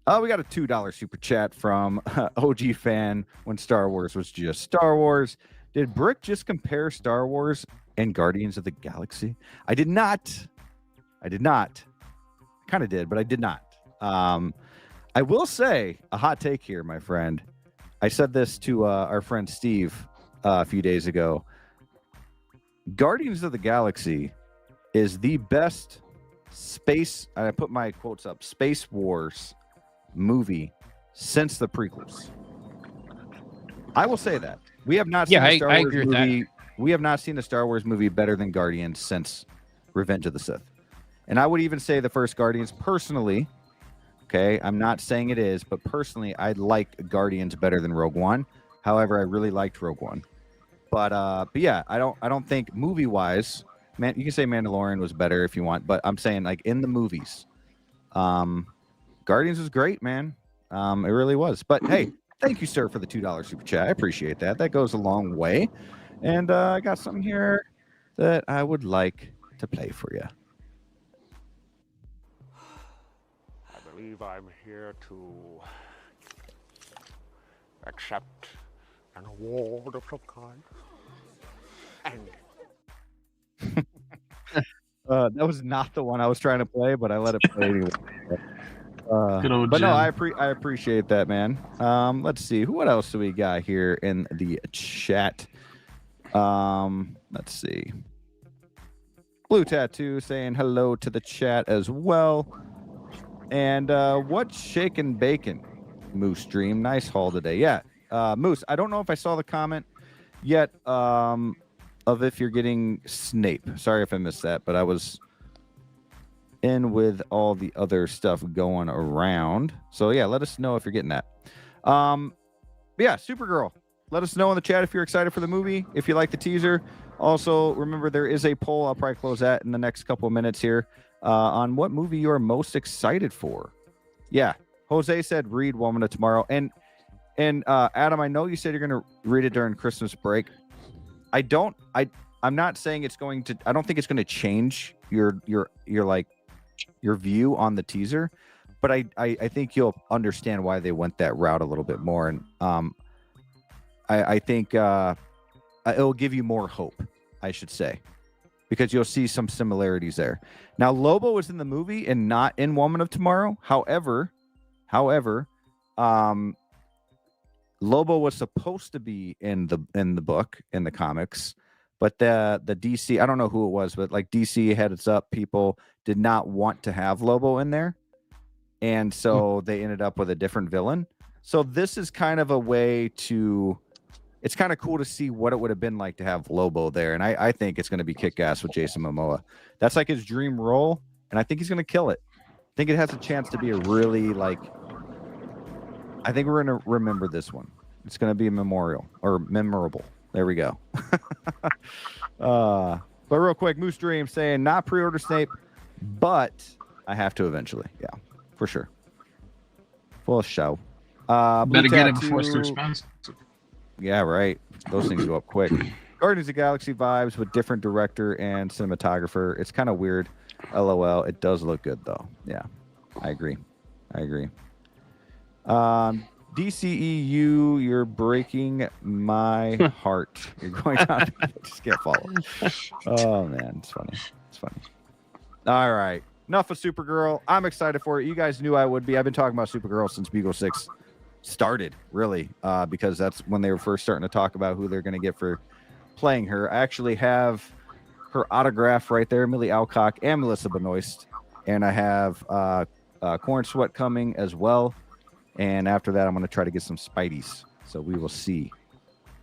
Oh, we got a $2 super chat from OG fan when Star Wars was just Star Wars. Did Brick just compare Star Wars and Guardians of the Galaxy? I did not. Kind of did, but I did not. I will say a hot take here, my friend. I said this to our friend Steve a few days ago. Guardians of the Galaxy is the best space, and I put my quotes up, Space Wars movie since the prequels. I will say that. We have not seen a Star Wars agree movie. with that. We have not seen a Star Wars movie better than Guardians since Revenge of the Sith. And I would even say the first Guardians personally, okay, I'm not saying it is, but personally, I like Guardians better than Rogue One. However, I really liked Rogue One. But yeah, I don't think movie-wise, man, you can say Mandalorian was better if you want, but I'm saying like in the movies, Guardians was great, man. It really was. But hey, thank you, sir, for the $2 super chat. I appreciate that. That goes a long way. And I got something here that I would like to play for you. I believe I'm here to accept an award of some kind. And That was not the one I was trying to play, but I let it play anyway. But no, I appreciate that, man. Let's see. What else do we got here in the chat? Let's see. Blue Tattoo saying hello to the chat as well. And what's shaking bacon? Moose Dream. Nice haul today. Yeah. Moose, I don't know if I saw the comment yet of if you're getting Snape. Sorry if I missed that, but I was in with all the other stuff going around. So yeah, let us know if you're getting that. Yeah, Supergirl. Let us know in the chat if you're excited for the movie, if you like the teaser. Also, remember there is a poll. I'll probably close that in the next couple of minutes here on what movie you are most excited for. Yeah, Jose said read Woman of Tomorrow. And Adam, I know you said you're going to read it during Christmas break. I I'm not saying it's going to. I don't think it's going to change your view on the teaser, but I think you'll understand why they went that route a little bit more, and I think it'll give you more hope, I should say, because you'll see some similarities there. Now, Lobo was in the movie and not in Woman of Tomorrow. However, Lobo was supposed to be in the book, in the comics, but the DC, I don't know who it was, but like DC heads up people did not want to have Lobo in there, and so they ended up with a different villain. So this is kind of a way to, it's kind of cool to see what it would have been like to have Lobo there, and I think it's going to be kick-ass with Jason Momoa. That's like his dream role, and I think he's going to kill it. I think it has a chance to be a really, like, I think we're going to remember this one. It's going to be a memorial or memorable. There we go. But real quick, Moose Dream saying not pre-order Snape, but I have to eventually. Yeah, for sure. Full show. Better get it before it's too expensive. Yeah, right. Those things go up quick. Guardians of the Galaxy vibes with different director and cinematographer. It's kind of weird. LOL. It does look good though. Yeah, I agree. DCEU, you're breaking my heart. You're going down. Just can't follow. Oh man, it's funny. All right, enough of Supergirl. I'm excited for it. You guys knew I would be. I've been talking about Supergirl since Bugle 6 started, really, because that's when they were first starting to talk about who they're going to get for playing her. I actually have her autograph right there, Millie Alcock and Melissa Benoist, and I have Corn Sweat coming as well. And after that, I'm going to try to get some Spideys. So we will see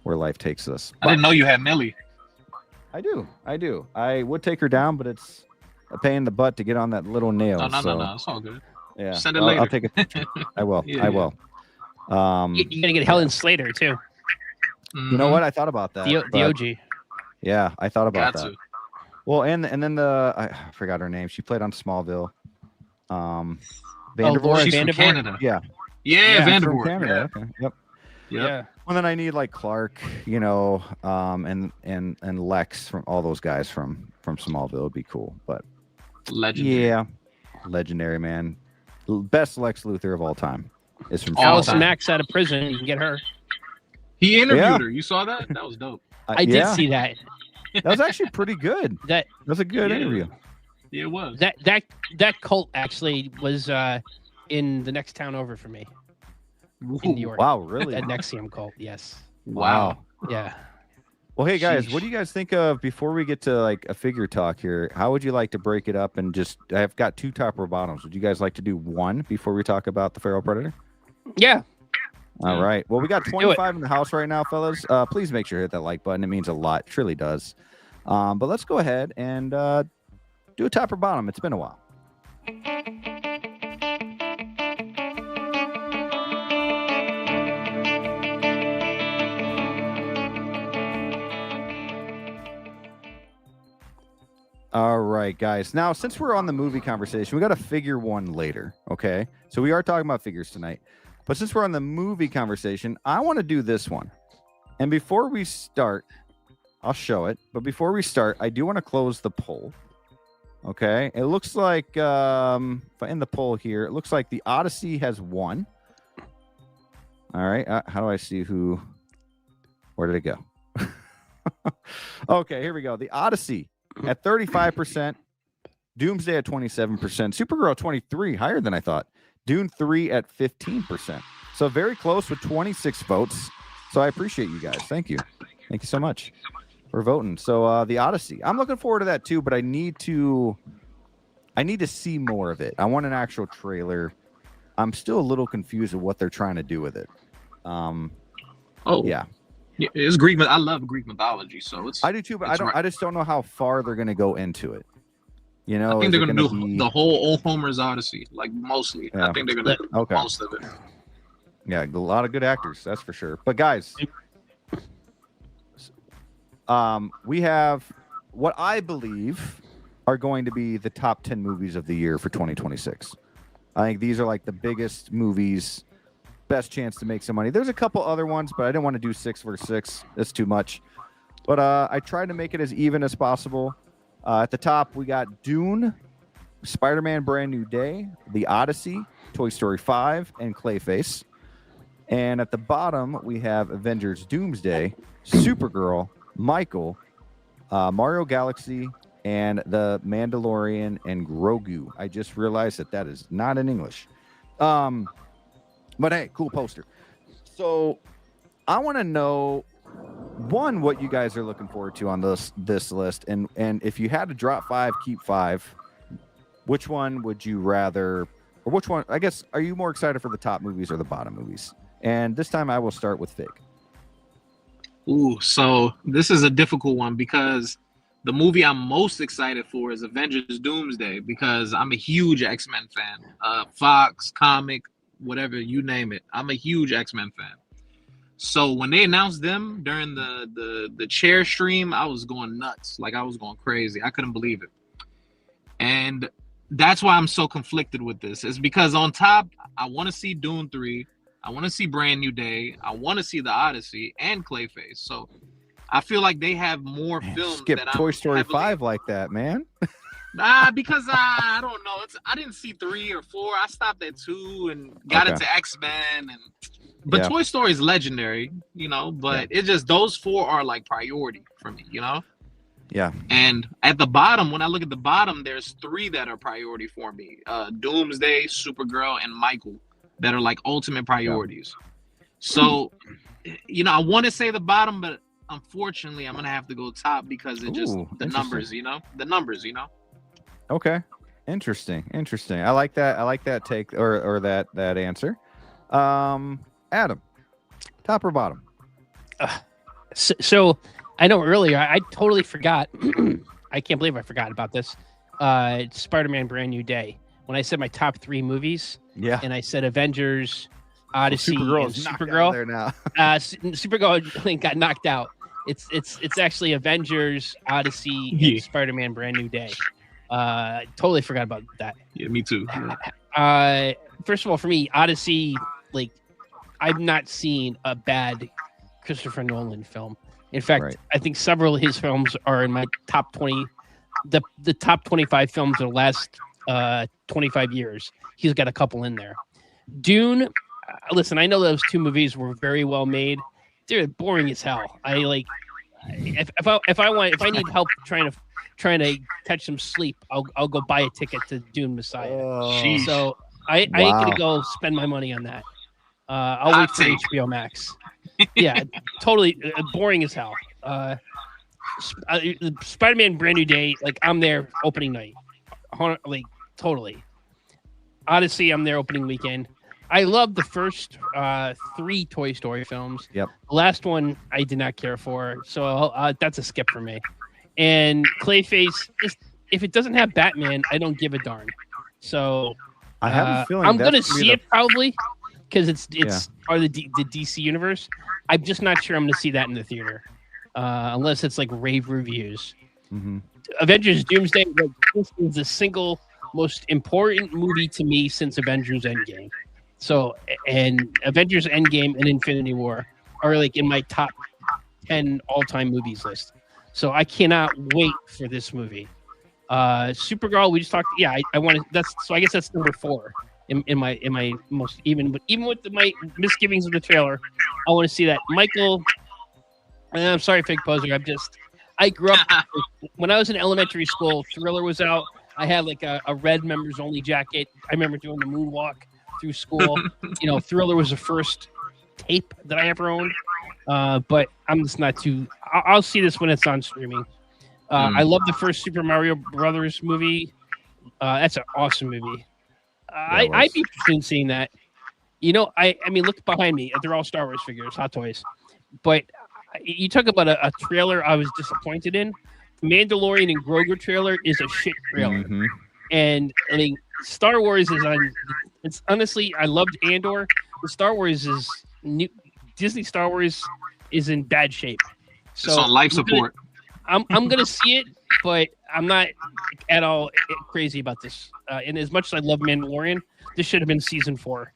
where life takes us. I didn't know you had Millie. I do. I would take her down, but it's a pain in the butt to get on that little nail. No, so, it's all good. Yeah, Send it later. I'll take it. I will. Yeah, I will. You're gonna get Helen Slater too. You know what? I thought about that. The OG. Yeah, I thought about that. To. Well, and then I forgot her name. She played on Smallville. Laura She's from Vandervoort? Canada. Yeah, Vandervoort. Canada. Yeah. Okay. Yep. Yeah. Well, then I need like Clark, and Lex, from all those guys from Smallville would be cool. But Legendary. yeah, legendary, man. Best Lex Luthor of all time is from Allison Smallville. Mack's out of prison. You can get her. He interviewed her. You saw that? That was dope. I did see that. That was actually pretty good. That was a good interview. Yeah, it was. That cult actually was in the next town over for me. In New York. Wow, really? That Nexium cult, yes. Wow. Yeah. Well, hey guys, Sheesh. what do you guys think of, before we get to like a figure talk here, how would you like to break it up and just, I've got 2 top or bottoms. Would you guys like to do one before we talk about the Feral Predator? Yeah. All right. Well, we got 25 in the house right now, fellas. Please make sure to hit that like button. It means a lot. It truly does. But let's go ahead and do a top or bottom. It's been a while. All right, guys. Now, since we're on the movie conversation, we got a figure one later, okay? So we are talking about figures tonight. But since we're on the movie conversation, I want to do this one. And before we start, I'll show it. But before we start, I do want to close the poll. Okay? It looks like, if I end the poll here, it looks like the Odyssey has won. All right. How do I see who? Where did it go? Okay, here we go. The Odyssey at 35%, Doomsday at 27%, Supergirl 23%, higher than I thought. Dune 3 at 15%. So very close with 26 votes. So I appreciate you guys. Thank you. Thank you so much for voting. So the Odyssey, I'm looking forward to that too, but I need to see more of it. I want an actual trailer. I'm still a little confused with what they're trying to do with it. Yeah. Yeah, it's Greek. I love Greek mythology, so it's. I do too, but I just don't know how far they're going to go into it. You know, I think they're going to do the whole old Homer's Odyssey, like mostly. Yeah. I think they're going to do most of it. Yeah, a lot of good actors, that's for sure. But guys, we have what I believe are going to be the top 10 movies of the year for 2026. I think these are like the biggest movies. Best chance to make some money. There's a couple other ones, but I didn't want to do 6 versus 6. That's too much. But I tried to make it as even as possible. At the top, we got Dune, Spider-Man Brand New Day, The Odyssey, Toy Story 5, and Clayface. And at the bottom, we have Avengers Doomsday, Supergirl, Michael, Mario Galaxy, and The Mandalorian and Grogu. I just realized that is not in English. But hey, cool poster. So I want to know, one, what you guys are looking forward to on this list, and if you had to drop 5, keep 5, which one would you rather, or which one, I guess, are you more excited for the top movies or the bottom movies? And this time I will start with Fig. Ooh, so this is a difficult one because the movie I'm most excited for is Avengers Doomsday, because I'm a huge X-Men fan. Fox, comic, whatever, you name it. I'm a huge X-Men fan. So when they announced them during the chair stream, I was going nuts. Like, I was going crazy. I couldn't believe it. And that's why I'm so conflicted with this. It's because on top, I want to see Dune 3. I want to see Brand New Day. I want to see The Odyssey and Clayface. So I feel like they have more films. Skip that Toy I'm Story heavily... 5 like that, man. Because I don't know. I didn't see 3 or 4. I stopped at 2 and got into X-Men. But Toy Story is legendary, but it's just those 4 are like priority for me, Yeah. And at the bottom, when I look at the bottom, there's 3 that are priority for me. Doomsday, Supergirl, and Michael, that are like ultimate priorities. So, I want to say the bottom, but unfortunately, I'm going to have to go top because it just the numbers, the numbers, Okay. Interesting. I like that take or that answer. Adam, top or bottom? So I know earlier I totally forgot. I can't believe I forgot about this. Spider-Man Brand New Day. When I said my top 3 movies, and I said Avengers, Odyssey, and Supergirl. There now. Supergirl got knocked out. It's actually Avengers, Odyssey, and Spider-Man Brand New Day. Totally forgot about that. Yeah, me too. First of all, for me, Odyssey, like, I've not seen a bad Christopher Nolan film. In fact, I think several of his films are in my top 20, the top 25 films of the last 25 years. He's got a couple in there. Dune, listen, I know those 2 movies were very well made. They're boring as hell. If I need help trying to catch some sleep, I'll go buy a ticket to Dune Messiah. So I ain't gonna go spend my money on that. I'll wait for HBO Max. Yeah, totally boring as hell. Spider-Man Brand New Day, like, I'm there opening night, like, totally. Odyssey, I'm there opening weekend. I love the first 3 Toy Story films. Yep. The last one I did not care for, so that's a skip for me. And Clayface, if it doesn't have Batman, I don't give a darn. So I have a feeling I'm gonna see it probably because it's part of the DC universe. I'm just not sure I'm gonna see that in the theater, unless it's like rave reviews. Mm-hmm. Avengers Doomsday, this is the single most important movie to me since Avengers Endgame. So, and Avengers Endgame and Infinity War are like in my top 10 all-time movies list. So I cannot wait for this movie. Supergirl, we just talked. Yeah, I want to. I guess that's number 4 in my most even. But even with my misgivings of the trailer, I want to see that. Michael, and I'm sorry, Fake Pozr. I grew up when I was in elementary school. Thriller was out. I had like a red members only jacket. I remember doing the moonwalk through school. Thriller was the first tape that I ever owned. But I'm just not too. I'll see this when it's on streaming. I love the first Super Mario Brothers movie. That's an awesome movie. I'd be interested in seeing that. I mean, look behind me. They're all Star Wars figures, Hot Toys. But you talk about a trailer I was disappointed in. Mandalorian and Grogu trailer is a shit trailer. Mm-hmm. And I mean, Star Wars is on. It's honestly, I loved Andor. The Star Wars is new. Disney Star Wars is in bad shape. So it's on life support. I'm gonna see it, but I'm not at all crazy about this. And as much as I love Mandalorian, this should have been season 4.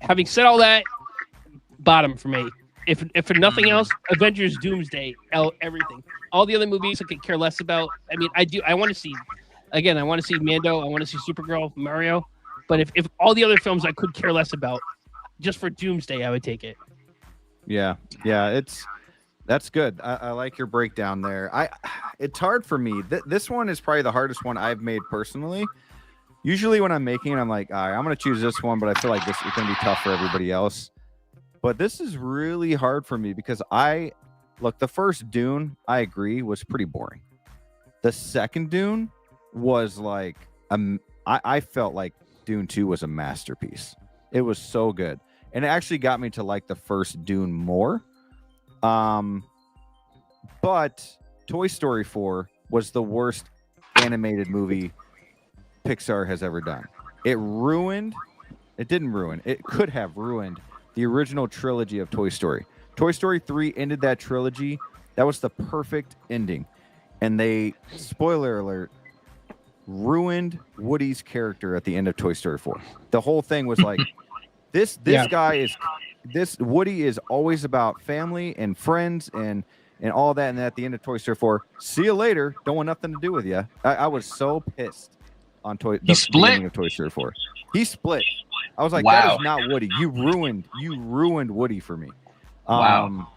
Having said all that, bottom for me. if for nothing else, Avengers Doomsday, everything. All the other movies I could care less about. I mean, I want to see, again, I want to see Mando, I want to see Supergirl, Mario. But if all the other films I could care less about, just for Doomsday, I would take it. Yeah, that's good. I like your breakdown there. It's hard for me. This one is probably the hardest one I've made personally. Usually when I'm making it, I'm like, all right, I'm going to choose this one, but I feel like this is going to be tough for everybody else. But this is really hard for me because look, the first Dune, I agree, was pretty boring. The second Dune was like, I felt like Dune 2 was a masterpiece. It was so good. And it actually got me to like the first Dune more. But Toy Story 4 was the worst animated movie Pixar has ever done. It could have ruined the original trilogy of Toy Story. Toy Story 3 ended that trilogy. That was the perfect ending. And they, spoiler alert, ruined Woody's character at the end of Toy Story 4. The whole thing was like, Woody is always about family and friends and all that. And at the end of Toy Story 4, see you later. Don't want nothing to do with you. I was so pissed on the beginning of Toy Story 4. He split. I was like, that is not Woody. You ruined Woody for me. Wow.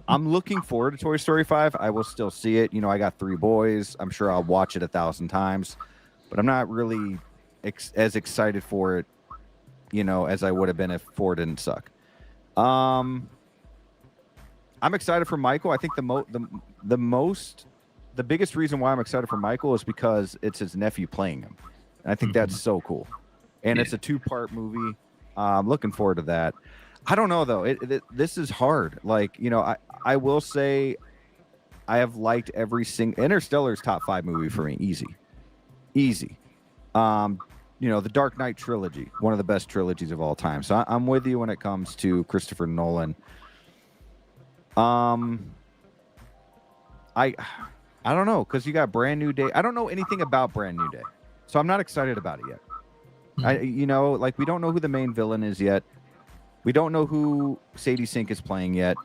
I'm looking forward to Toy Story 5. I will still see it. You know, I got 3 boys. I'm sure I'll watch it 1,000 times, but I'm not really as excited for it, you know, as I would have been if 4 didn't suck. I'm excited for Michael. I think the biggest reason why I'm excited for Michael is because it's his nephew playing him. And I think that's so cool. And it's a 2-part movie. I'm looking forward to that. I don't know though. This is hard. Like, you know, I will say I have liked every single Interstellar's top 5 movie for me. Easy. You know, the Dark Knight trilogy, one of the best trilogies of all time. So I'm with you when it comes to Christopher Nolan. I don't know, because you got Brand New Day. I don't know anything about Brand New Day, so I'm not excited about it yet. You know, like we don't know who the main villain is yet. We don't know who Sadie Sink is playing yet.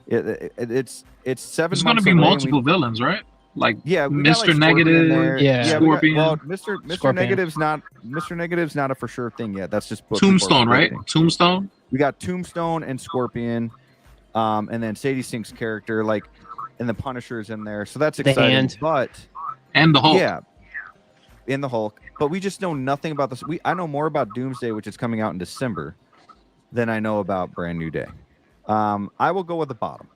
It's 7 months. There's going to be multiple villains, right? Like, yeah, Mr. Negative, Scorpion. Mr. Negative's not a for sure thing yet. That's just Tombstone, right? Tombstone. We got Tombstone and Scorpion, and then Sadie Sink's character, like, and the Punisher's in there, so that's exciting. And the Hulk. Yeah, in the Hulk. But we just know nothing about this. I know more about Doomsday, which is coming out in December, than I know about Brand New Day. I will go with the bottom.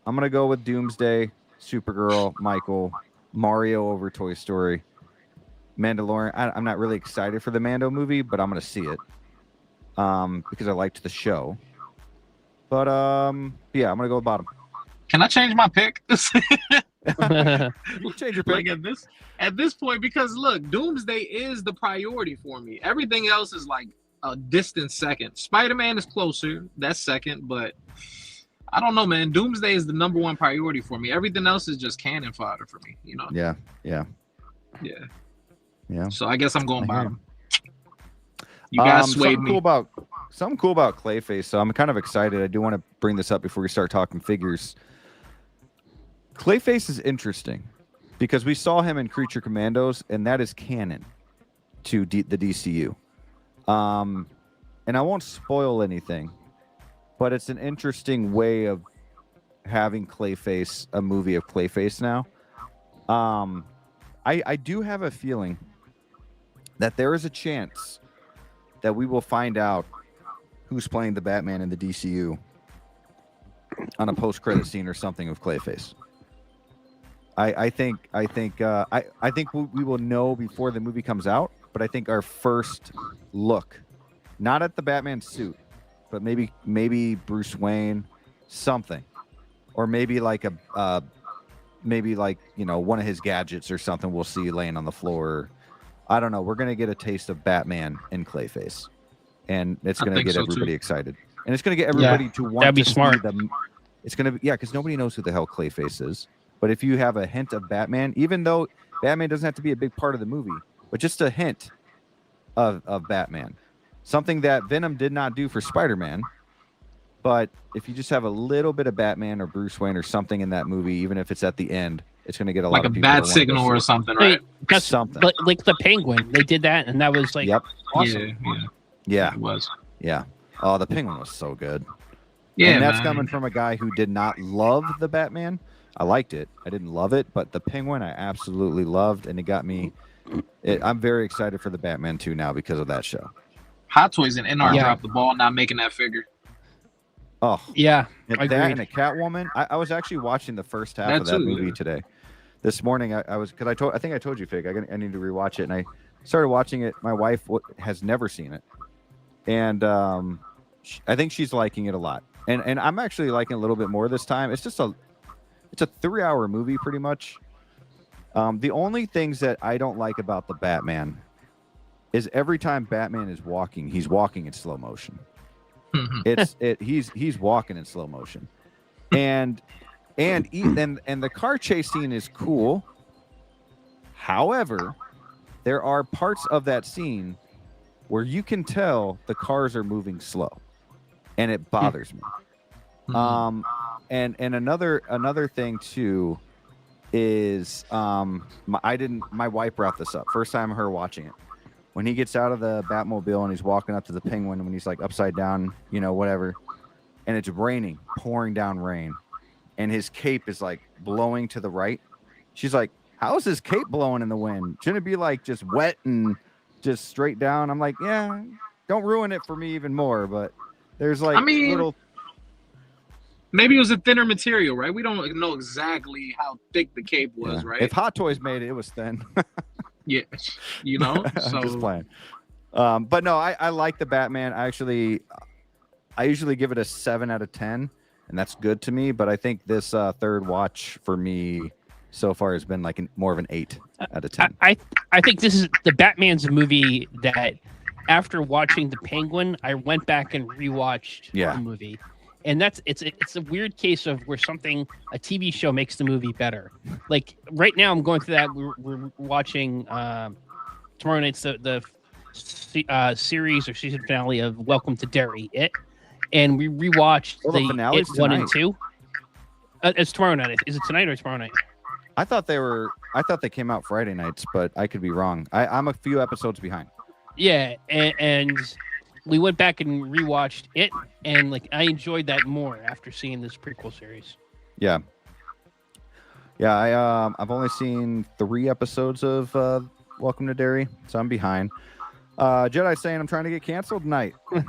I'm gonna go with Doomsday, Supergirl, Michael, Mario over Toy Story, Mandalorian. I'm not really excited for the Mando movie, but I'm gonna see it because I liked the show. But yeah, I'm gonna go with bottom. Can I change my pick? You change your pick. Like at this point, because look, Doomsday is the priority for me. Everything else is like a distant second. Spider-Man is closer, that's second, but I don't know, man. Doomsday is the #1 priority for me. Everything else is just cannon fodder for me, you know? Yeah. So I guess I'm going bottom. You guys swayed me. Something cool about Clayface, so I'm kind of excited. I do want to bring this up before we start talking figures. Clayface is interesting because we saw him in Creature Commandos, and that is canon to the DCU. And I won't spoil anything, but it's an interesting way of having Clayface, a movie of Clayface now. I do have a feeling that there is a chance that we will find out who's playing the Batman in the DCU on a post-credit scene or something of Clayface. I think we will know before the movie comes out, but I think our first look, not at the Batman suit, but maybe Bruce Wayne, something, or maybe like you know, one of his gadgets or something we'll see laying on the floor. I don't know. We're gonna get a taste of Batman in Clayface, and it's gonna get everybody excited, and it's gonna get everybody to want to see them. It's gonna be because nobody knows who the hell Clayface is. But if you have a hint of Batman, even though Batman doesn't have to be a big part of the movie, but just a hint of Batman, something that Venom did not do for Spider-Man, But if you just have a little bit of Batman or Bruce Wayne or something in that movie, even if it's at the end, it's going to get a lot Like a of people. bad to wanna go signal see or it. something, I mean, right? that's Something. like the Penguin. They did that, and that was like Yep. awesome. Yeah. It was. Yeah. Oh, the Penguin was so good. Yeah, and that's man. coming from a guy who did not love the Batman. I liked it. I didn't love it, but the Penguin I absolutely loved, and it got me. I'm very excited for the Batman 2 now because of that show. Hot Toys and NR Yeah. dropped the ball not making that figure. Oh, Yeah, and agreed. that and a Catwoman. I was actually watching the first half That of that too, movie yeah. today. This morning, I was because I think I told you, Fig. I need to rewatch it, and I started watching it. My wife has never seen it, and I think she's liking it a lot. And I'm actually liking it a little bit more this time. It's a 3-hour movie pretty much. The only things that I don't like about the Batman is every time Batman is walking, he's walking in slow motion. He's walking in slow motion, and the car chase scene is cool. However, there are parts of that scene where you can tell the cars are moving slow, and it bothers me. And another thing too is my wife brought this up first time her watching it. When he gets out of the Batmobile and he's walking up to the Penguin, when he's like upside down, whatever, and it's raining, pouring down rain, and his cape is like blowing to the right. She's like, how is his cape blowing in the wind? Shouldn't it be like just wet and just straight down? I'm like, yeah, don't ruin it for me even more. But there's like little. Maybe it was a thinner material, right? We don't know exactly how thick the cape was, right? If Hot Toys made it, it was thin. Yeah, I'm just playing. But no, I like the Batman. I usually give it a 7 out of 10, and that's good to me. But I think this third watch for me so far has been like more of an 8 out of 10. I think this is the Batman's a movie that after watching the Penguin, I went back and rewatched the movie. And it's a weird case of where a TV show makes the movie better. Like right now, I'm going through that. We're watching tomorrow night's the series or season finale of Welcome to Derry. And we rewatched the finale's 1 and tonight. 2. It's tomorrow night. Is it tonight or tomorrow night? I thought they came out Friday nights, but I could be wrong. I'm a few episodes behind. Yeah, and we went back and rewatched it, and like I enjoyed that more after seeing this prequel series. Yeah. I've only seen 3 episodes of Welcome to Derry, so I'm behind. Jedi saying I'm trying to get canceled tonight. Hey,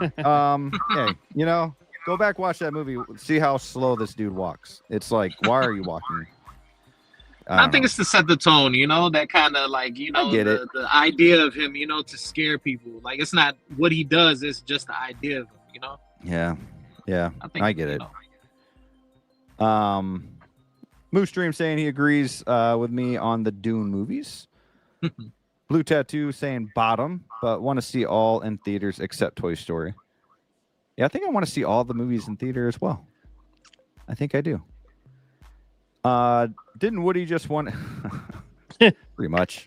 go back, watch that movie, see how slow this dude walks. It's like, why are you walking? I think it's to set the tone, that kind of like, the idea of him, to scare people. Like, it's not what he does, it's just the idea of him, Yeah, I get it. Moose Dream saying he agrees with me on the Dune movies. Blue Tattoo saying bottom, but want to see all in theaters except Toy Story. Yeah, I think I want to see all the movies in theater as well. I think I do. Didn't Woody just want pretty much.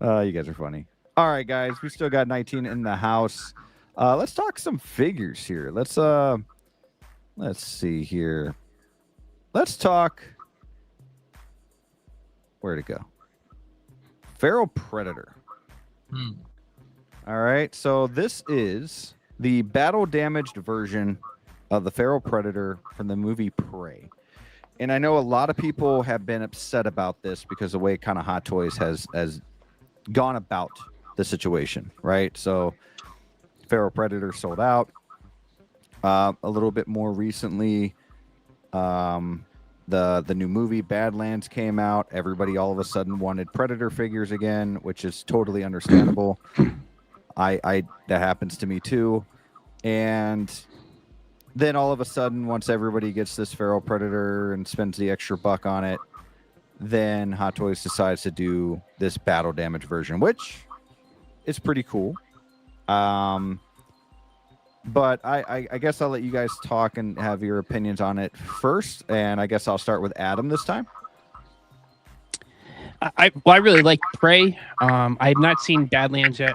You guys are funny. All right, guys, we still got 19 in the house. Let's talk some figures here. Let's see here. Let's talk. Where'd it go? Feral Predator. All right, so this is the battle damaged version of the Feral Predator from the movie Prey. And I know a lot of people have been upset about this because the way kind of Hot Toys has gone about the situation, right? So Feral Predator sold out. A little bit more recently, the new movie Badlands came out. Everybody all of a sudden wanted Predator figures again, which is totally understandable. That happens to me too. And then all of a sudden, once everybody gets this Feral Predator and spends the extra buck on it, then Hot Toys decides to do this battle damage version, which is pretty cool. But I guess I'll let you guys talk and have your opinions on it first. And I guess I'll start with Adam this time. I really like Prey. I have not seen Badlands yet,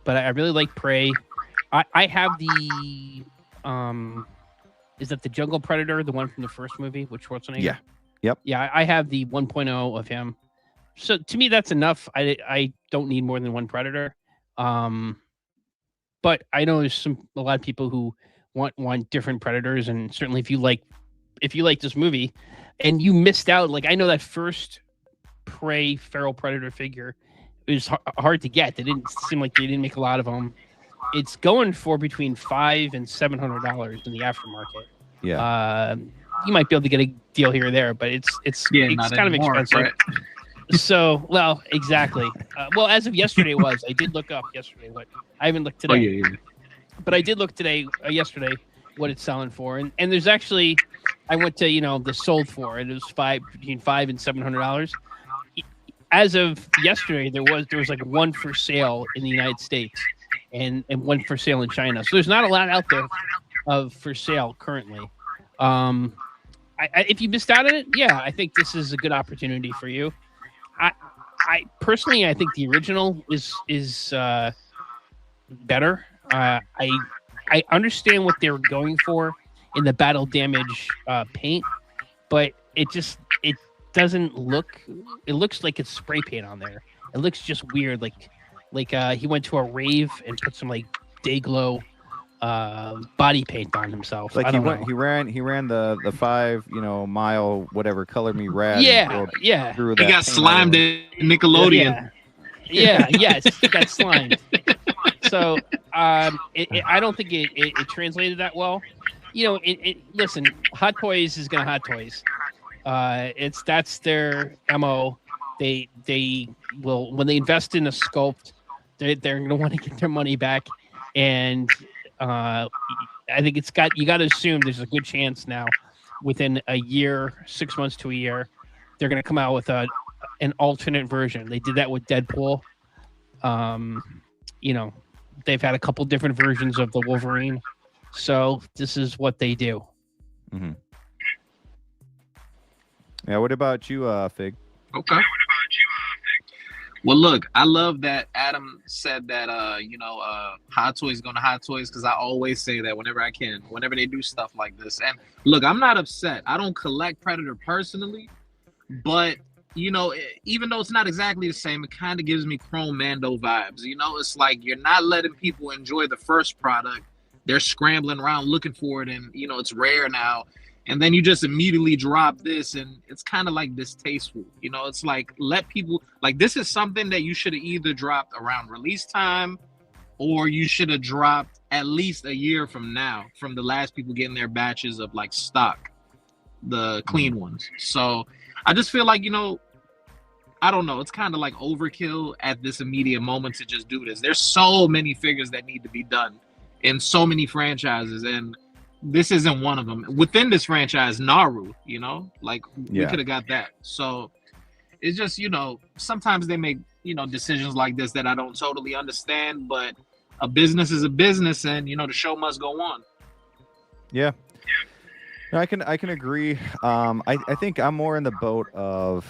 but I really like Prey. I have the Is that the Jungle Predator, the one from the first movie with Schwarzenegger? Yeah. Yep. Yeah, I have the 1.0 of him. So to me, that's enough. I don't need more than one Predator. But I know there's a lot of people who want different Predators, and certainly if you like this movie, and you missed out, like I know that first Prey Feral Predator figure is hard to get. They didn't seem like they didn't make a lot of them. It's going for between $500 and $700 in the aftermarket. Yeah. You might be able to get a deal here or there, but it's kind of expensive. Right? So, well, exactly. Well, as of yesterday, it was. I did look up yesterday. What I haven't looked today. Oh, yeah. But I did look today, yesterday, what it's selling for, and there's actually, I went to the sold for, and it was between $500 and $700. As of yesterday, there was like one for sale in the United States, and one for sale in China. So there's not a lot out there of for sale currently. If you missed out on it, yeah, I think this is a good opportunity for you. I personally, I think the original is better. I understand what they were going for in the battle damage paint, but it doesn't look. It looks like it's spray paint on there. It looks just weird, like he went to a rave and put some like Dayglow body paint on himself. Like he ran the 5 mile whatever color me rad. Yeah. Through He that got slimed at Nickelodeon. Yes, he got slimed. So I don't think it translated that well. Listen, Hot Toys is gonna Hot Toys. That's their MO. They will, when they invest in a sculpt, they're gonna want to get their money back, and I think you got to assume there's a good chance now, within a year, 6 months to a year, they're gonna come out with an alternate version. They did that with Deadpool. They've had a couple different versions of the Wolverine, so this is what they do. Mm-hmm. Yeah. What about you, Fig? Okay. Well, look, I love that Adam said that, Hot Toys going to Hot Toys, because I always say that whenever I can, whenever they do stuff like this. And look, I'm not upset. I don't collect Predator personally, but, even though it's not exactly the same, it kind of gives me Chrome Mando vibes. It's like you're not letting people enjoy the first product. They're scrambling around looking for it, and, it's rare now. And then you just immediately drop this, and it's kind of like distasteful. It's like, let people, like, this is something that you should have either dropped around release time, or you should have dropped at least a year from now, from the last people getting their batches of like stock, the clean ones. So I just feel like, I don't know, it's kind of like overkill at this immediate moment to just do this. There's so many figures that need to be done in so many franchises, and this isn't one of them. Within this franchise, Naru, we could have got that. So it's just, sometimes they make, decisions like this that I don't totally understand, but a business is a business, and, the show must go on. Yeah. No, I can agree. I think I'm more in the boat of,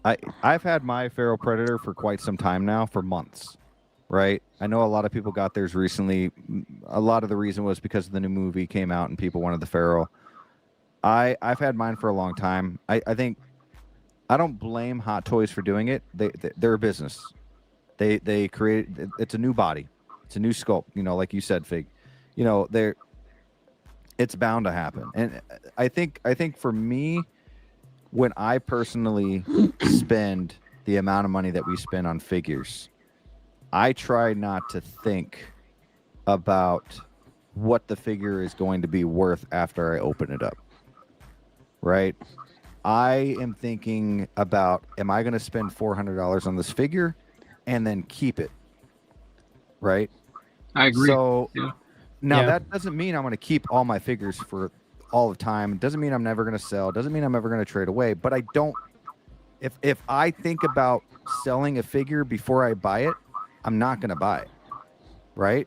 I've had my Feral Predator for quite some time now, for months, right? I know a lot of people got theirs recently. A lot of the reason was because the new movie came out and people wanted the Feral. I've had mine for a long time. I think I don't blame Hot Toys for doing it. They're a business. They create, it's a new body, it's a new sculpt. Like you said, Fig. It's bound to happen. And I think for me, when I personally spend the amount of money that we spend on figures, I try not to think about what the figure is going to be worth after I open it up. Right? I am thinking about, am I going to spend $400 on this figure and then keep it? Right? I agree. So now that doesn't mean I'm going to keep all my figures for all the time. It doesn't mean I'm never going to sell. It doesn't mean I'm ever going to trade away. But I don't, if I think about selling a figure before I buy it, I'm not going to buy it. Right?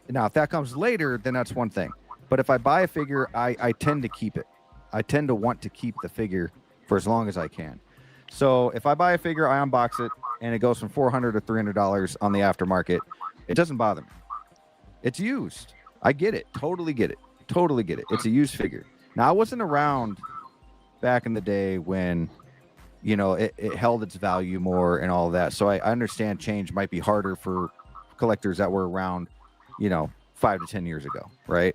Now, if that comes later, then that's one thing. But if I buy a figure, I tend to keep it. I tend to want to keep the figure for as long as I can. So if I buy a figure, I unbox it, and it goes from $400 to $300 on the aftermarket, it doesn't bother me. It's used. I get it. Totally get it. Totally get it. It's a used figure. Now, I wasn't around back in the day when, you know, it held its value more and all of that. So I understand change might be harder for collectors that were around, you know, 5 to 10 years ago, right?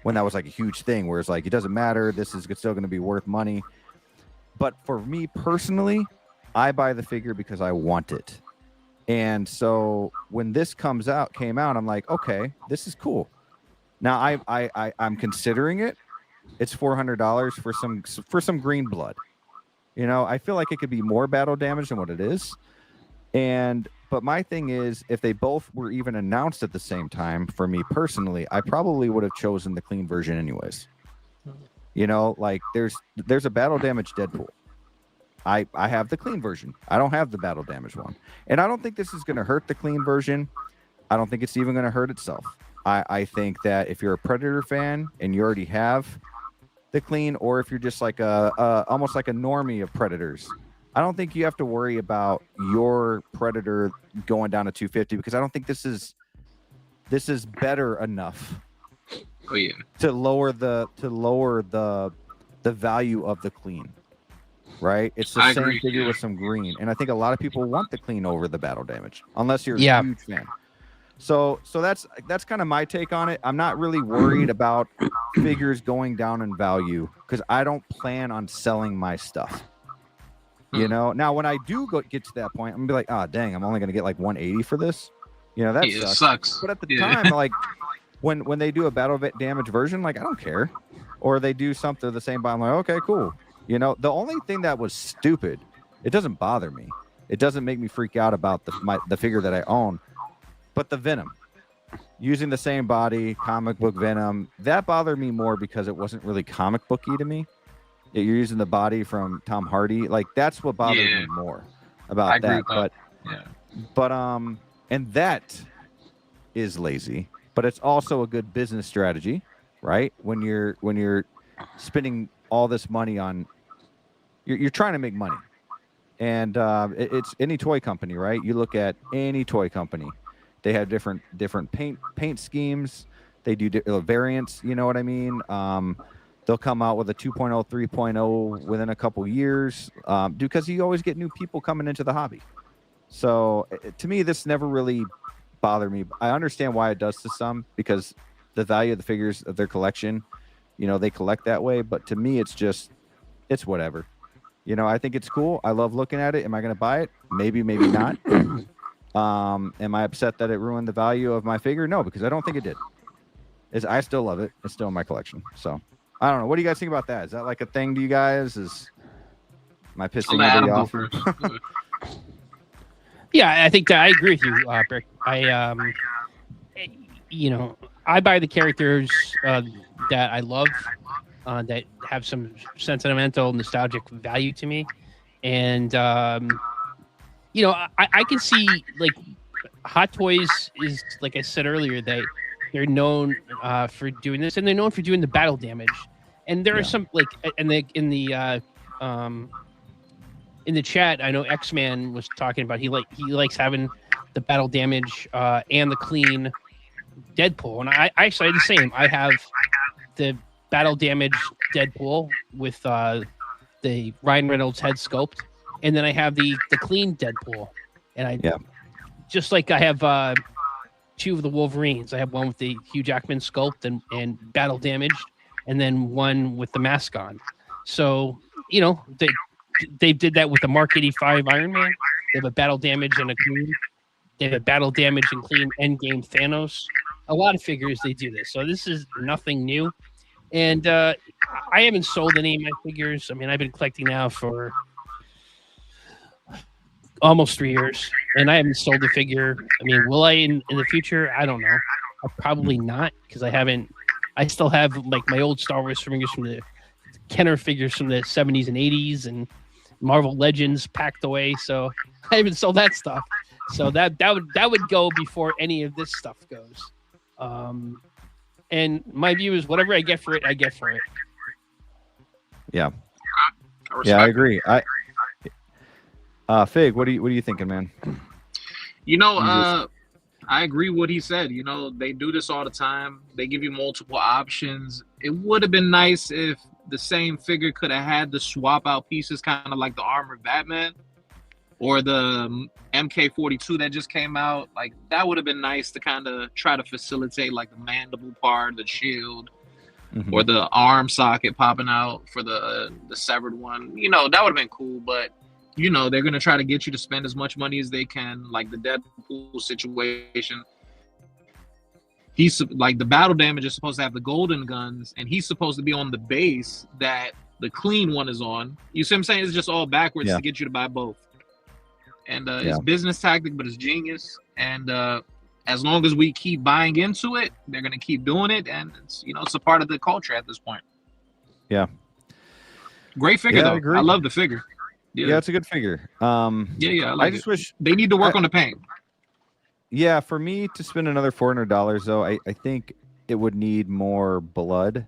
When that was like a huge thing where it's like, it doesn't matter. This is still going to be worth money. But for me personally, I buy the figure because I want it. And so when this came out, I'm like, okay, this is cool. Now I'm considering it. It's $400 for some green blood. You know, I feel like it could be more battle damage than what it is. But my thing is, if they both were even announced at the same time, for me personally, I probably would have chosen the clean version anyways. You know, like there's a battle damage Deadpool. I have the clean version. I don't have the battle damage one. And I don't think this is going to hurt the clean version. I don't think it's even going to hurt itself. I think that if you're a Predator fan and you already have the clean, or if you're just like almost like a normie of Predators, I don't think you have to worry about your Predator going down to 250, because I don't think this is better enough to lower the value of the clean. Right? It's the same figure with some green. And I think a lot of people want the clean over the battle damage, unless you're a huge fan. So that's kind of my take on it. I'm not really worried about figures going down in value because I don't plan on selling my stuff. You know, now when I do get to that point, I'm gonna be like, oh dang, I'm only gonna get like 180 for this. You know, that sucks. But at the time, like when they do a battle damage version, like I don't care. Or they do something the same, but I'm like, okay, cool. You know, the only thing that was stupid, it doesn't bother me. It doesn't make me freak out about the figure that I own. But the Venom, using the same body, comic book Venom, that bothered me more because it wasn't really comic booky to me. You're using the body from Tom Hardy. Like, that's what bothered me more about that. But and that is lazy. But it's also a good business strategy, right? When you're spending all this money on, you're trying to make money. And it's any toy company, right? You look at any toy company, they have different paint schemes. They do variants, you know what I mean? They'll come out with a 2.0, 3.0 within a couple years, because you always get new people coming into the hobby. So to me, this never really bothered me. I understand why it does to some, because the value of the figures of their collection, you know, they collect that way. But to me, it's whatever. You know, I think it's cool. I love looking at it. Am I going to buy it? Maybe, maybe not. Am I upset that it ruined the value of my figure? No, because I don't think it did. I still love it. It's still in my collection. So I don't know. What do you guys think about that? Is that like a thing to you guys? Am I pissing anybody off? Yeah, I think that I agree with you, Brick. You know, I buy the characters that I love, that have some sentimental, nostalgic value to me. And, you know, I can see, like, Hot Toys is, like I said earlier, they're known for doing this, and they're known for doing the battle damage. And there are some, like, in the chat, I know X-Man was talking about he likes having the battle damage and the clean Deadpool, and I actually have the same. I have the battle damage Deadpool with the Ryan Reynolds head sculpt, and then I have the clean Deadpool, and just like I have two of the Wolverines. I have one with the Hugh Jackman sculpt and battle damaged, and then one with the mask on. So, you know, they did that with the Mark 85 Iron Man. They have a battle damage and a clean. They have a battle damage and clean Endgame Thanos. A lot of figures, they do this. So this is nothing new. And I haven't sold any of my figures. I mean, I've been collecting now for almost 3 years, and I haven't sold a figure. I mean, will I in the future? I don't know. Probably not, because I still have, like, my old Star Wars figures from the Kenner figures from the 70s and 80s, and Marvel Legends packed away. So I haven't sold that stuff. So that would go before any of this stuff goes. And my view is whatever I get for it, I get for it. Yeah. I agree. Fig, what are you thinking, man? You know, I agree with what he said. You know, they do this all the time. They give you multiple options. It would have been nice if the same figure could have had the swap out pieces, kind of like the Armored Batman or the MK42 that just came out. Like, that would have been nice to kind of try to facilitate like the mandible part, the shield, or the arm socket popping out for the severed one. You know, that would have been cool, but you know, they're going to try to get you to spend as much money as they can, like the Deadpool situation. He's like, the battle damage is supposed to have the golden guns, and he's supposed to be on the base that the clean one is on. You see what I'm saying? It's just all backwards to get you to buy both. And it's business tactic, but it's genius. And as long as we keep buying into it, they're going to keep doing it. And it's, you know, it's a part of the culture at this point. Yeah. Great figure, though. I love the figure. Yeah, it's a good figure. I just wish they need to work on the paint. Yeah, for me to spend another $400 though, I think it would need more blood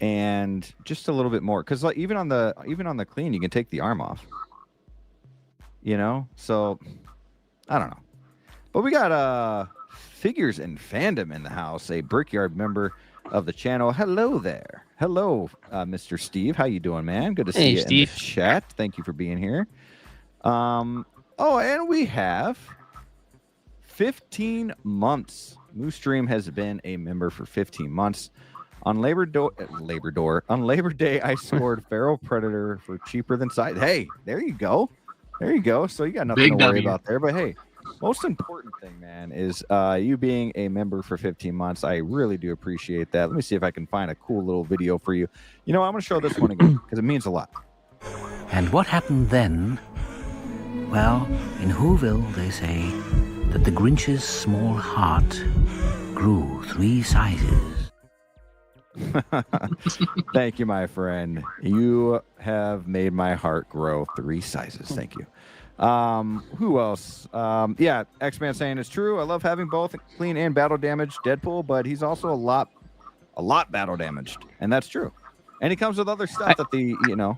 and just a little bit more, because like even on the clean, you can take the arm off. You know, so I don't know, but we got figures and fandom in the house. A Brickyard member of the channel. Hello there. Hello, Mr. Steve. How you doing, man? Good to see you Steve. in the chat. Thank you for being here. Oh, and we have 15 months. Moose Dream has been a member for 15 months. On Labor Day, I scored Feral Predator for cheaper than size. Hey, there you go. There you go. So you got nothing to worry about there. But hey, most important thing, man, is you being a member for 15 months. I really do appreciate that. Let me see if I can find a cool little video for you. You know, I'm going to show this one again because it means a lot. And what happened then? Well, in Whoville, they say that the Grinch's small heart grew 3 sizes. Thank you, my friend. You have made my heart grow 3 sizes. Thank you. Who else? Yeah, X-Man saying it's true. I love having both clean and battle damaged Deadpool, but he's also a lot battle damaged, and that's true. And he comes with other stuff that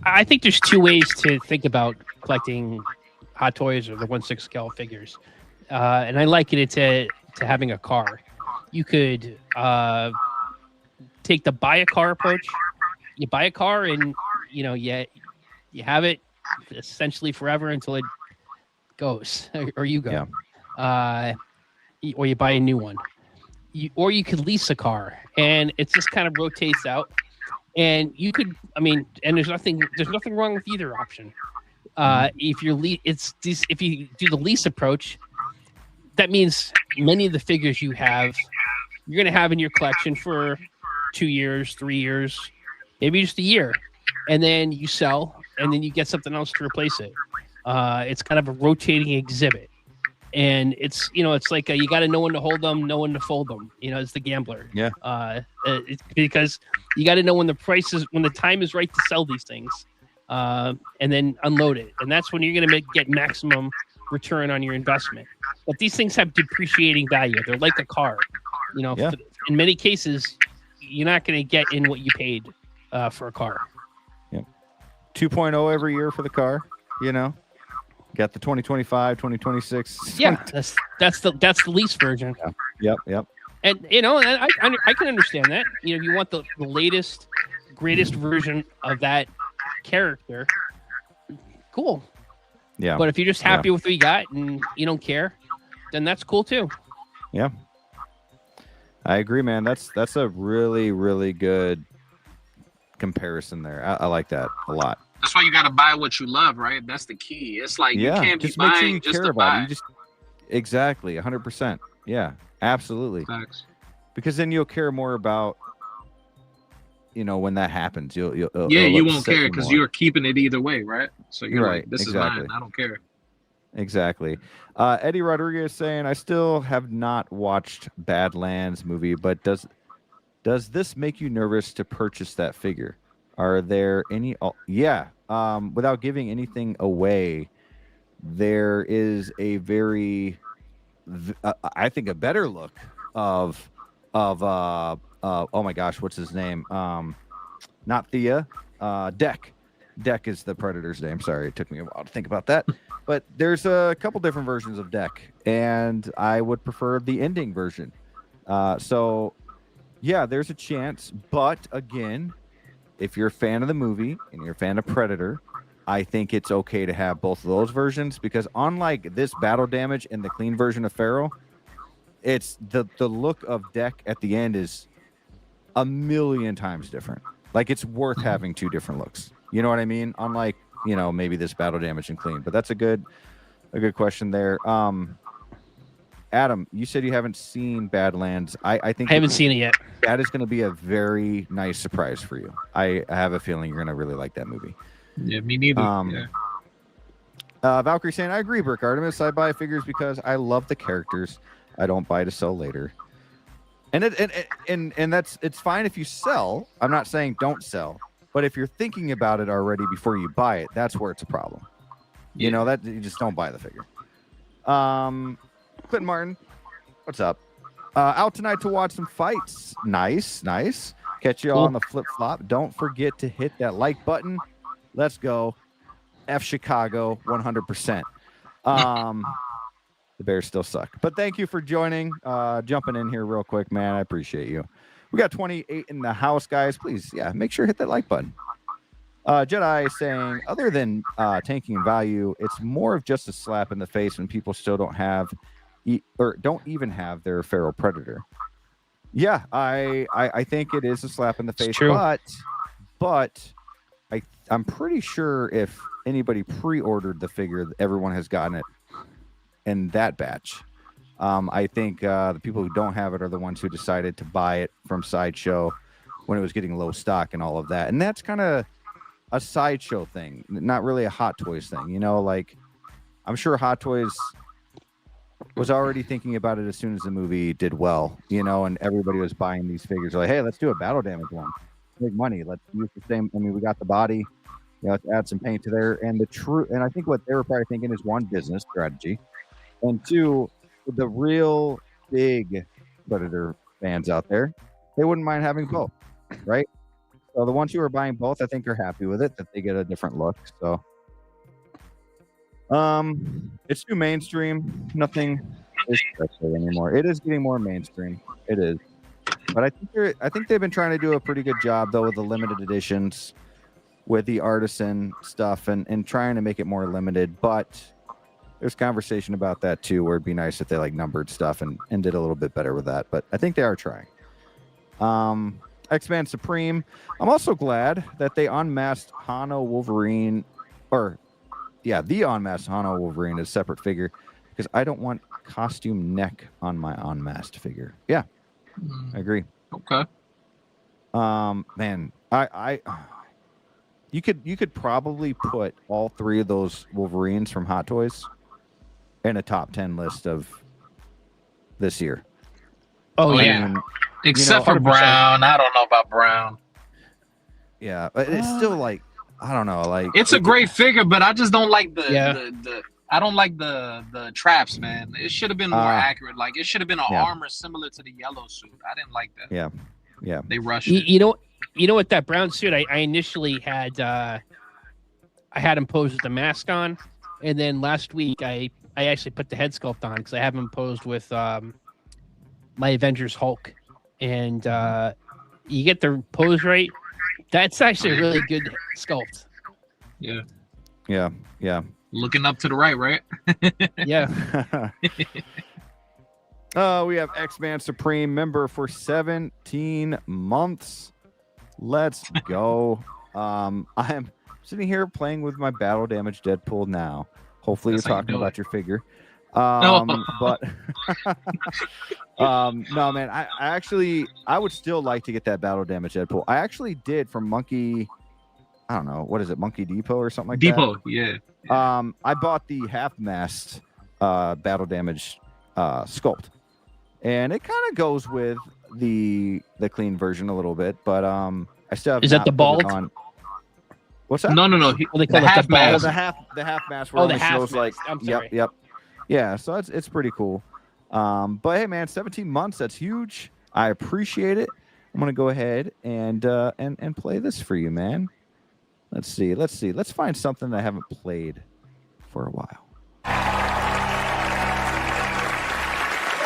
I think there's 2 ways to think about collecting Hot Toys or the 1/6 scale figures, and I liken it to having a car. You could take the buy a car approach. You buy a car, and you have it essentially forever until it goes, or you go, or you buy a new one. Or you could lease a car, and it just kind of rotates out. And you could, and there's nothing wrong with either option. If you do the lease approach, that means many of the figures you have, you're going to have in your collection for 2 years, 3 years, maybe just a year, and then you sell, and then you get something else to replace it. It's kind of a rotating exhibit, and it's like you got to know when to hold them, know when to fold them. It's the gambler. Yeah. It's because you got to know when the time is right to sell these things, and then unload it, and that's when you're going to get maximum return on your investment. But these things have depreciating value. They're like a car. In many cases, you're not going to get in what you paid for a car. 2.0 every year for the car. Got the 2025, 2026. Yeah, that's the lease version. Yeah. Yep. And I can understand that. If you want the latest, greatest version of that character, cool. Yeah. But if you're just happy with what you got and you don't care, then that's cool too. Yeah. I agree, man. That's a really, really good comparison there. I like that a lot. That's why you got to buy what you love, right? That's the key. It's like you can't be buying just to buy. Exactly, 100%. Yeah, absolutely. Thanks. Because then you'll care more about, when that happens. You'll you won't care because you're keeping it either way, right? So you're right. Like, this is mine. I don't care. Exactly. Eddie Rodriguez saying, I still have not watched Badlands movie, but does this make you nervous to purchase that figure? Are there any? Without giving anything away, there is a very, I think, a better look of oh my gosh, what's his name? Not Thea, Deck. Deck is the Predator's name. Sorry, it took me a while to think about that. But there's a couple different versions of Deck, and I would prefer the ending version. So, yeah, there's a chance. But again, if you're a fan of the movie and you're a fan of Predator, I think it's okay to have both of those versions, because unlike this battle damage and the clean version of Pharaoh, it's the look of Deck at the end is a million times different. Like, it's worth having two different looks. You know what I mean? Unlike, you know, maybe this battle damage and clean. But that's a good question there. Adam, you said you haven't seen Badlands. I think I haven't seen it yet. That is going to be a very nice surprise for you. I have a feeling you're going to really like that movie. Yeah, me neither. Valkyrie saying, I agree, Brick Artemis. I buy figures because I love the characters. I don't buy to sell later. And that's, it's fine if you sell. I'm not saying don't sell, but if you're thinking about it already before you buy it, that's where it's a problem. You know, that you just don't buy the figure. Clinton Martin, what's up? Out tonight to watch some fights. Nice. Catch you all on the flip flop. Don't forget to hit that like button. Let's go. F Chicago 100%. The Bears still suck. But thank you for joining. Jumping in here real quick, man. I appreciate you. We got 28 in the house, guys. Please, make sure to hit that like button. Jedi is saying, other than tanking in value, it's more of just a slap in the face when people still don't have or don't even have their Feral Predator. Yeah, I think it is a slap in the face, but I'm pretty sure if anybody pre-ordered the figure, everyone has gotten it in that batch. I think the people who don't have it are the ones who decided to buy it from Sideshow when it was getting low stock and all of that. And that's kind of a Sideshow thing, not really a Hot Toys thing. You know, like, I'm sure Hot Toys was already thinking about it as soon as the movie did well, you know, and everybody was buying these figures. They're like, hey, let's do a battle damage one. Make money. Let's use the same. I mean, we got the body. You know, let's add some paint to there. And I think what they were probably thinking is, one, business strategy, and two, the real big Predator fans out there, they wouldn't mind having both, right? So the ones who are buying both, I think, are happy with it, that they get a different look. So it's too mainstream. Nothing is special anymore. It is getting more mainstream. It is. But I think they've been trying to do a pretty good job, though, with the limited editions, with the artisan stuff, and trying to make it more limited. But there's conversation about that too, where it'd be nice if they like numbered stuff and did a little bit better with that. But I think they are trying. X-Man Supreme. I'm also glad that they unmasked Hano Wolverine, the unmasked Hano Wolverine is a separate figure, because I don't want costume neck on my unmasked figure. Yeah, I agree. Okay. Man, you could probably put all three of those Wolverines from Hot Toys in a top 10 list of this year. Oh, yeah. Except for 100%. Brown. I don't know about Brown. Yeah, but it's still like, I don't know, like, It's a great figure, but I just don't like I don't like the traps, man. It should have been more accurate. Like, it should have been an armor similar to the yellow suit. I didn't like that. Yeah. They rushed it. You know what, that brown suit, I initially had I had him posed with the mask on, and then last week I actually put the head sculpt on, because I have him posed with my Avengers Hulk, and you get the pose right. That's actually a really good sculpt. Yeah. Looking up to the right? Yeah. We have X-Man Supreme member for 17 months. Let's go. I am sitting here playing with my battle damage Deadpool now. Hopefully That's you're how you talking do about it. your figure. No. But no, man, I would still like to get that battle damage Deadpool. I actually did from Monkey, I don't know, what is it, Monkey Depot or something like Depot, yeah. I bought the half-mast battle damage sculpt, and it kind of goes with the clean version a little bit, but I still have. Is that the bald? On. What's that? No. What they call The half mask. The half mask where Oh, it the only half shows like. mask. I'm sorry. Yep. Yeah, so it's pretty cool. But hey, man, 17 months, that's huge. I appreciate it. I'm gonna go ahead and play this for you, man. Let's see. Let's find something that I haven't played for a while.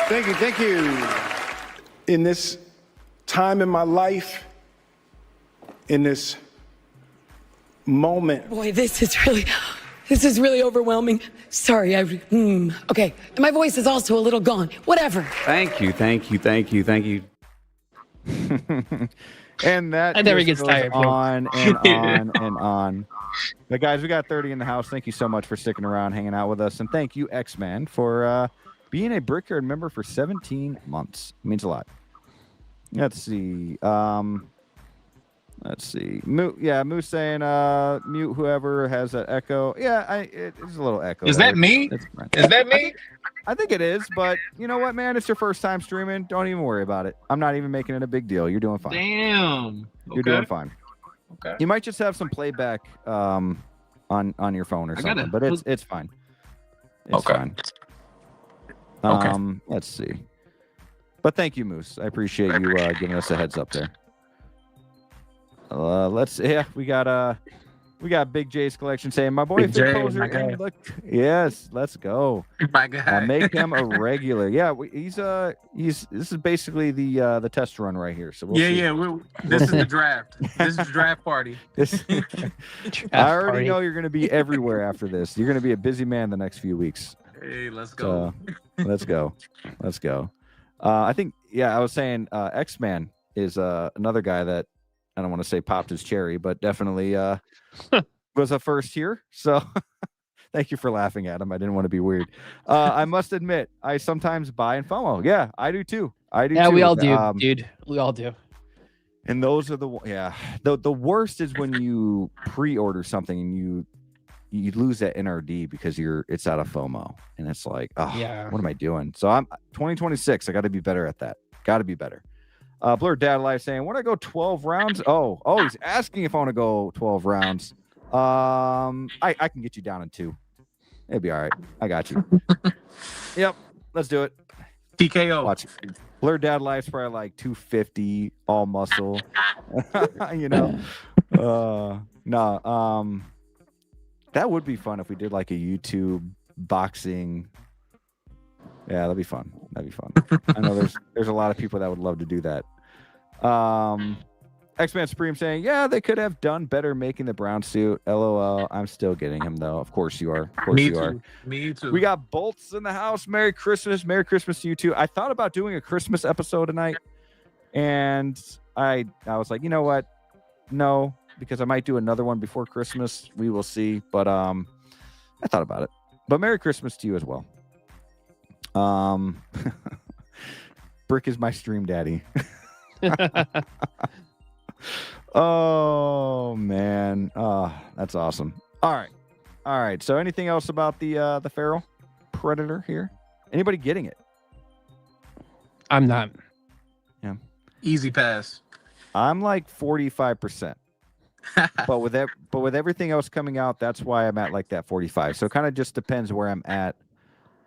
Thank you. In this time in my life, in this moment. Boy, this is really overwhelming. Sorry, okay. My voice is also a little gone. Whatever. Thank you. And that I never just gets goes tired, bro. on and on and on. But guys, we got 30 in the house. Thank you so much for sticking around, hanging out with us, and thank you, X-Man, for being a Brickyard member for 17 months. It means a lot. Let's see. Moose saying mute whoever has that echo. Yeah, it's a little echo. Is that me? Is that me? I think it is, but you know what, man? It's your first time streaming. Don't even worry about it. I'm not even making it a big deal. You're doing fine. Damn. You're doing fine. Okay. You might just have some playback on your phone or something, but it's fine. It's fine. Let's see. But thank you, Moose. I appreciate you giving us a heads up there. We got Big J's collection saying my boy Pozr. Look, yes, let's go. My guy. Make him a regular. Yeah, this is basically the test run right here. So we'll see. This is the draft. This is the draft party. I already know you're going to be everywhere after this. You're going to be a busy man the next few weeks. Hey, let's go. Let's go. I think I was saying X-Man is another guy that I don't want to say popped his cherry, but definitely was a first here. So thank you for laughing at him. I didn't want to be weird. I must admit, I sometimes buy in FOMO. Yeah, I do too. Yeah, we all do, dude. We all do. And those are the worst is when you pre-order something and you lose that NRD because it's out of FOMO. And it's like, what am I doing? So I'm 2026. I got to be better at that. Got to be better. Blur Dad Live saying, want to go 12 rounds? Oh, he's asking if I want to go 12 rounds. I can get you down in 2. It'll be all right. I got you. Yep, let's do it. TKO. Watch. Blur Dad Live's probably like 250, all muscle. You know. That would be fun if we did like a YouTube boxing. Yeah, that'd be fun. I know there's a lot of people that would love to do that. X-Man Supreme saying, yeah, they could have done better making the brown suit. LOL. I'm still getting him though. Of course you are. Me too. We got Bolts in the house. Merry Christmas. Merry Christmas to you too. I thought about doing a Christmas episode tonight, and I was like, you know what? No, because I might do another one before Christmas. We will see. But I thought about it. But Merry Christmas to you as well. Brick is my stream daddy. Oh man, that's awesome. All right. So anything else about the feral predator here? Anybody getting it? I'm not. Yeah. Easy pass. I'm like 45%. but with everything else coming out, that's why I'm at like that 45. So it kind of just depends where I'm at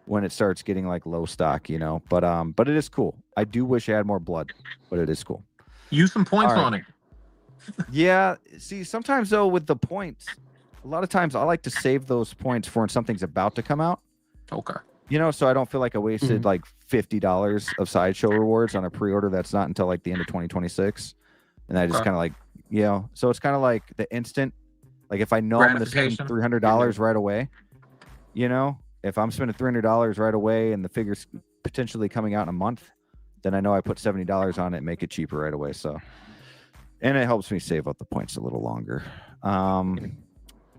when it starts getting like low stock, you know. But it is cool. I do wish I had more blood, but it is cool. Use some points on it. Yeah. See, sometimes though with the points, a lot of times I like to save those points for when something's about to come out. Okay. You know, so I don't feel like I wasted like $50 of sideshow rewards on a pre-order that's not until like the end of 2026. And I just kind of like, you know, so it's kind of like the instant, like if I know I'm going to spend $300 right away, you know, if I'm spending $300 right away and the figure's potentially coming out in a month, then I know I put $70 on it and make it cheaper right away. So, and it helps me save up the points a little longer.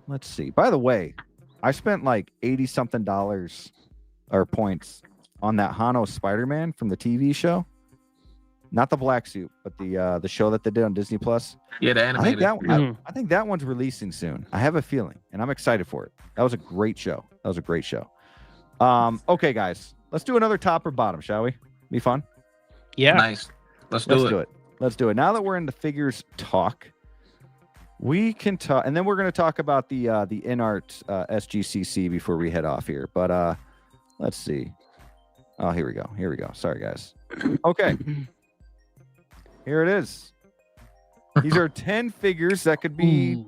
Let's see. By the way, I spent like $80-something or points on that Hano Spider-Man from the TV show. Not the black suit, but the show that they did on Disney Plus. Yeah, the animated. I think that one's releasing soon. I have a feeling, and I'm excited for it. That was a great show. Okay, guys, let's do another top or bottom, shall we? Be fun. Yeah. Nice. Let's do it. Let's do it. Now that we're in the figures talk, we can talk, and then we're going to talk about the InArt SGCC before we head off here. But let's see. Oh, here we go. Sorry, guys. Okay. Here it is. These are 10 figures that could be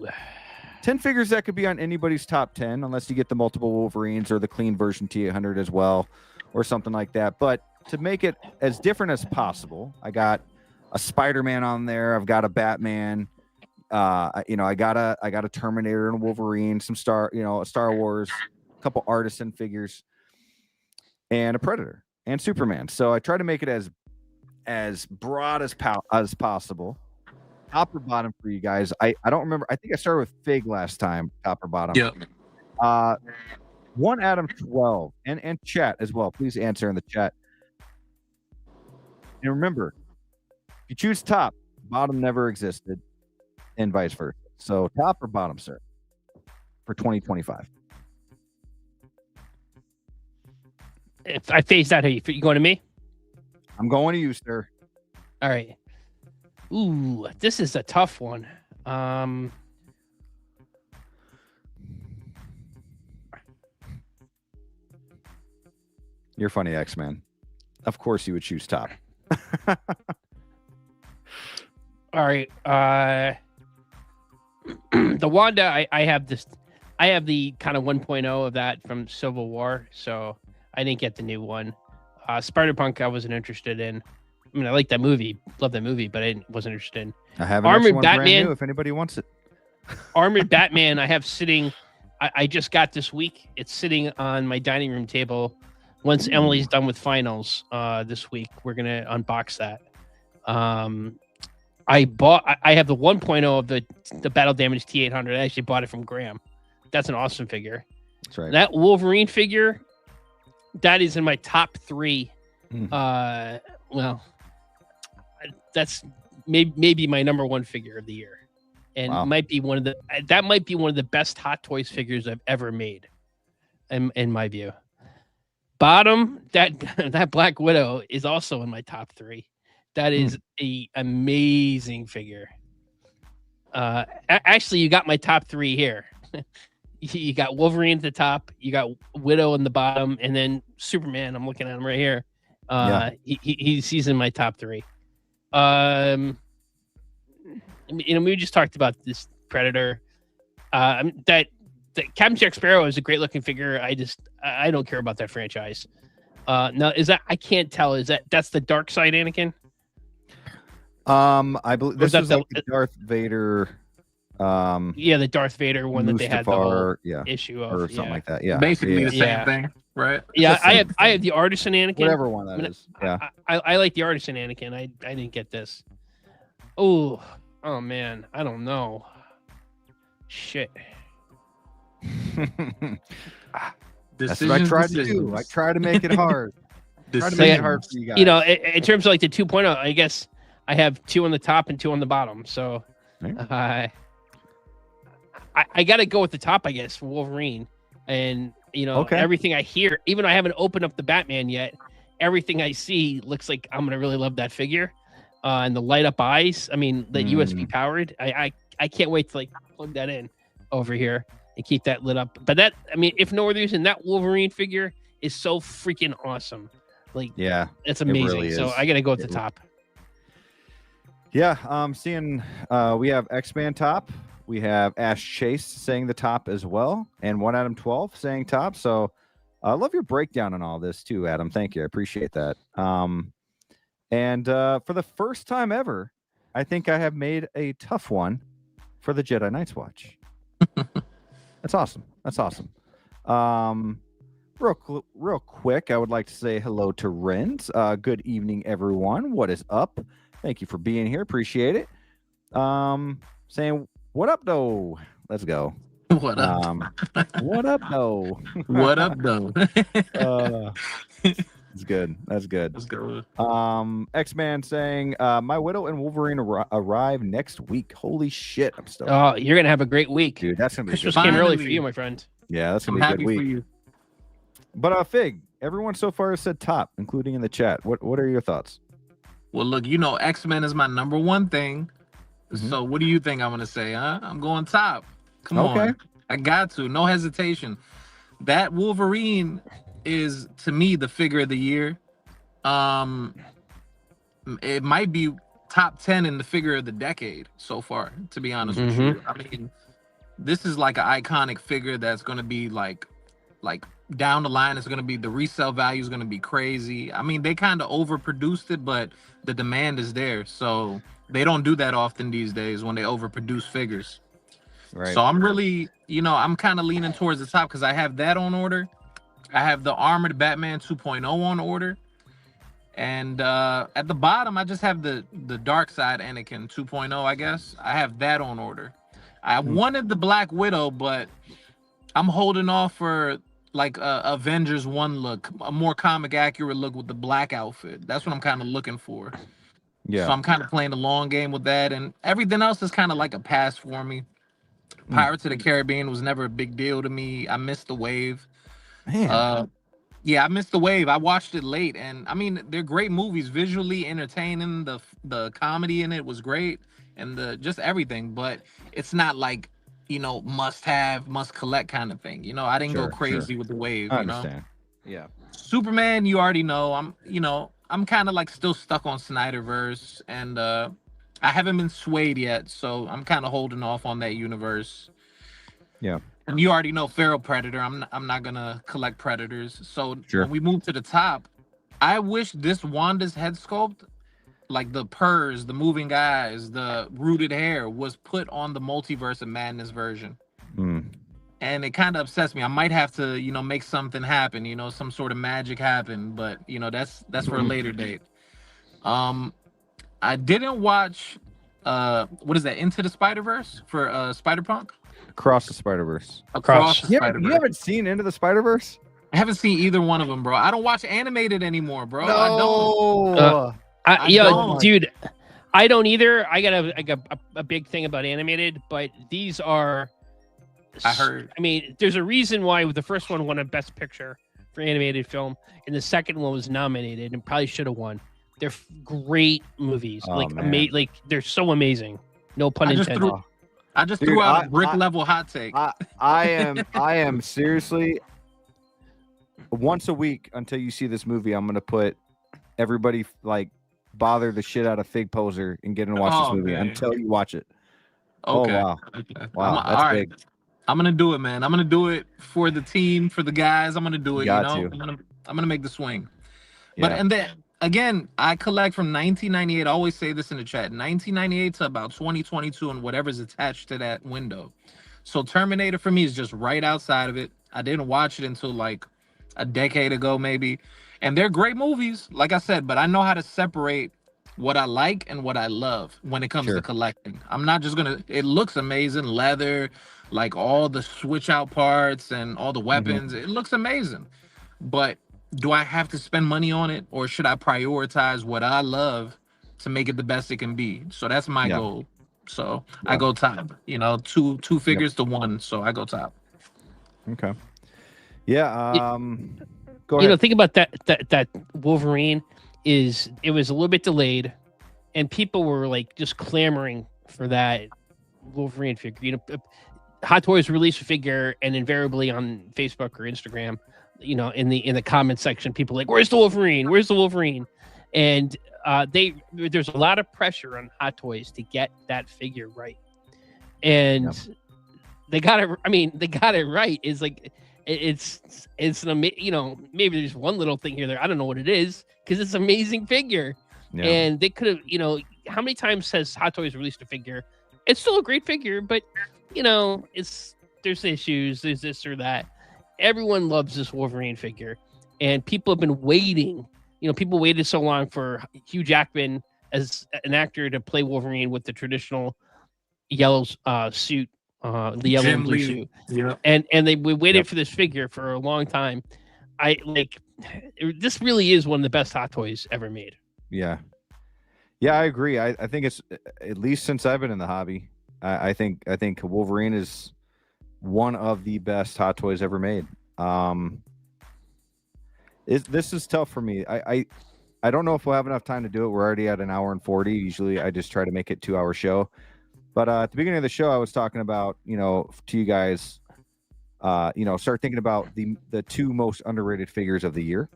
10 figures that could be on anybody's top 10, unless you get the multiple Wolverines or the clean version T800 as well, or something like that. But to make it as different as possible, I got a Spider-Man on there. I've got a Batman. You know, I got a Terminator and a Wolverine, some Star Wars, a couple Artisan figures, and a Predator and Superman. So I try to make it as broad as possible. Top or bottom for you guys. I don't remember. I think I started with Fig last time. Top or bottom. Yep. One Adam 12 and chat as well. Please answer in the chat. And remember, if you choose top, bottom never existed, and vice versa. So top or bottom, sir, for 2025. If I phased out, you going to me? I'm going to you, sir. All right. Ooh, this is a tough one. You're funny, X-Man. Of course you would choose top. All right. The Wanda, I have the kind of 1.0 of that from Civil War, so I didn't get the new one. Spider-Punk I wasn't interested in. I mean, I like that movie, love that movie, but I wasn't interested in. I have Armored one Batman. brand new if anybody wants it. Armored Batman I have sitting, I just got this week. It's sitting on my dining room table. Once Emily's done with finals this week, we're going to unbox that. I have the 1.0 of the Battle Damage T800. I actually bought it from Graham. That's an awesome figure. That's right. That Wolverine figure, that is in my top 3. Well, that's maybe my number 1 figure of the year, and might be one of the best Hot Toys figures I've ever made, in my view. Bottom, that Black Widow is also in my top 3. That is a amazing figure. Actually, you got my top 3 here. You got Wolverine at the top, you got Widow in the bottom, and then Superman. I'm looking at him right here. He's in my top 3. We just talked about this Predator. That Captain Jack Sparrow is a great looking figure. I don't care about that franchise. Now is that, I can't tell. That's the Dark Side Anakin? I believe this is like the Darth Vader. The Darth Vader one that they had the whole issue of, or something like that. Yeah, basically the same thing, right? Yeah, I have the Artisan Anakin. Whatever one that is. Yeah, I like the Artisan Anakin. I didn't get this. Oh man, I don't know. Shit. That's what I tried to do. I try to make it hard. Try to make it hard for you guys. You know, in terms of like the 2.0, I guess I have 2 on the top and 2 on the bottom. So I got to go with the top, I guess, for Wolverine. And, you know, everything I hear, even though I haven't opened up the Batman yet, everything I see looks like I'm going to really love that figure. And the light up eyes, I mean, the USB powered, I can't wait to like plug that in over here and keep that lit up. But that, I mean, if no other reason, that Wolverine figure is so freaking awesome. Like, yeah, it's amazing. It really is. So I got to go at the top. Yeah, seeing we have X-Man top. We have Ash Chase saying the top as well, and One Adam 12 saying top. So I love your breakdown on all this too, Adam. Thank you. I appreciate that. And for the first time ever, I think I have made a tough one for the Jedi Knights Watch. That's awesome. That's awesome. Real quick, I would like to say hello to Renz. Good evening, everyone. What is up? Thank you for being here. Appreciate it. Saying, what up, though? Let's go. What up? What up, though? What up, though? That's good. That's good. Let's go. X-Man saying, my Widow and Wolverine arrive next week. Holy shit. I'm stoked. Oh, you're going to have a great week. Dude, that's going to be Christmas came early for you, my friend. Yeah, that's going to be a good week. For you. But Fig, everyone so far has said top, including in the chat. What are your thoughts? Well, look, you know, X-Men is my number 1 thing. So what do you think I'm going to say, huh? I'm going top. Come on. I got to. No hesitation. That Wolverine is, to me, the figure of the year. It might be top 10 in the figure of the decade so far, to be honest with you. I mean, this is like an iconic figure that's going to be like down the line. It's going to be, the resale value is going to be crazy. I mean, they kind of overproduced it, but the demand is there. So they don't do that often these days when they overproduce figures. Right. So I'm really, I'm kind of leaning towards the top because I have that on order. I have the Armored Batman 2.0 on order. And at the bottom, I just have the Dark Side Anakin 2.0, I guess. I have that on order. I wanted the Black Widow, but I'm holding off for like Avengers 1 look, a more comic accurate look with the black outfit. That's what I'm kind of looking for. Yeah. So I'm kind of playing the long game with that. And everything else is kind of like a pass for me. Pirates of the Caribbean was never a big deal to me. I missed the wave. Man. Yeah, I missed the wave. I watched it late, and I mean, they're great movies, visually entertaining. The comedy in it was great, and the just everything. But it's not like, must have, must collect kind of thing. I didn't go crazy with the wave. I understand. Yeah. Superman, you already know. I'm kind of like still stuck on Snyderverse, and I haven't been swayed yet, so I'm kind of holding off on that universe. Yeah. And you already know Feral Predator. I'm not gonna collect Predators. So when we move to the top, I wish this Wanda's head sculpt, like the purrs, the moving eyes, the rooted hair, was put on the Multiverse of Madness version. And it kind of upsets me. I might have to, make something happen, some sort of magic happen. But that's for a later date. I didn't watch what is that, Into the Spider-Verse for Spider-Punk? Across the Spider-Verse. Across the Spider-Verse. You haven't seen Into the Spider-Verse? I haven't seen either one of them, bro. I don't watch animated anymore, bro. No. I don't. Dude, I don't either. I got a big thing about animated, but these are. I heard. I mean, there's a reason why the first one won a Best Picture for animated film, and the second one was nominated and probably should have won. They're great movies. Like they're so amazing. No pun intended. I just threw out a brick level hot take. I am seriously, once a week until you see this movie, I'm gonna put everybody bother the shit out of Fig Pozr and get and watch this movie until you watch it. Okay. Oh wow. That's big. Right. I'm gonna do it, man. I'm gonna do it for the team, for the guys. I'm gonna do it. I'm gonna make the swing. Yeah. But and then again, I collect from 1998. I always say this in the chat: 1998 to about 2022, and whatever's attached to that window. So Terminator for me is just right outside of it. I didn't watch it until like a decade ago, maybe. And they're great movies, like I said, but I know how to separate what I like and what I love when it comes to collecting. I'm not just gonna. It looks amazing, leather, like all the switch out parts and all the weapons. It looks amazing, but do I have to spend money on it, or should I prioritize what I love to make it the best it can be? So that's my goal. So I go top. Two figures to one. So I go top. Okay. Yeah. Go ahead. Think about that Wolverine it was a little bit delayed, and people were like just clamoring for that Wolverine figure. Hot Toys released a figure, and invariably on Facebook or Instagram, in the comment section, people are like, "Where's the Wolverine? Where's the Wolverine?" And there's a lot of pressure on Hot Toys to get that figure right, and they got it. I mean, they got it right. It's like it's an maybe there's one little thing here there. I don't know what it is, because it's an amazing figure, and they could have. How many times has Hot Toys released a figure? It's still a great figure, but there's issues. There's this or that. Everyone loves this Wolverine figure, and people have been waiting. People waited so long for Hugh Jackman as an actor to play Wolverine with the traditional yellow suit, the yellow and blue suit. Yeah. And we waited for this figure for a long time. This really is one of the best Hot Toys ever made. Yeah, I agree. I think it's, at least since I've been in the hobby, I think Wolverine is one of the best Hot Toys ever made. This is tough for me. I don't know if we'll have enough time to do it. We're already at 1 hour and 40. Usually I just try to make it 2-hour show. But at the beginning of the show, I was talking about, to you guys, start thinking about the two most underrated figures of the year.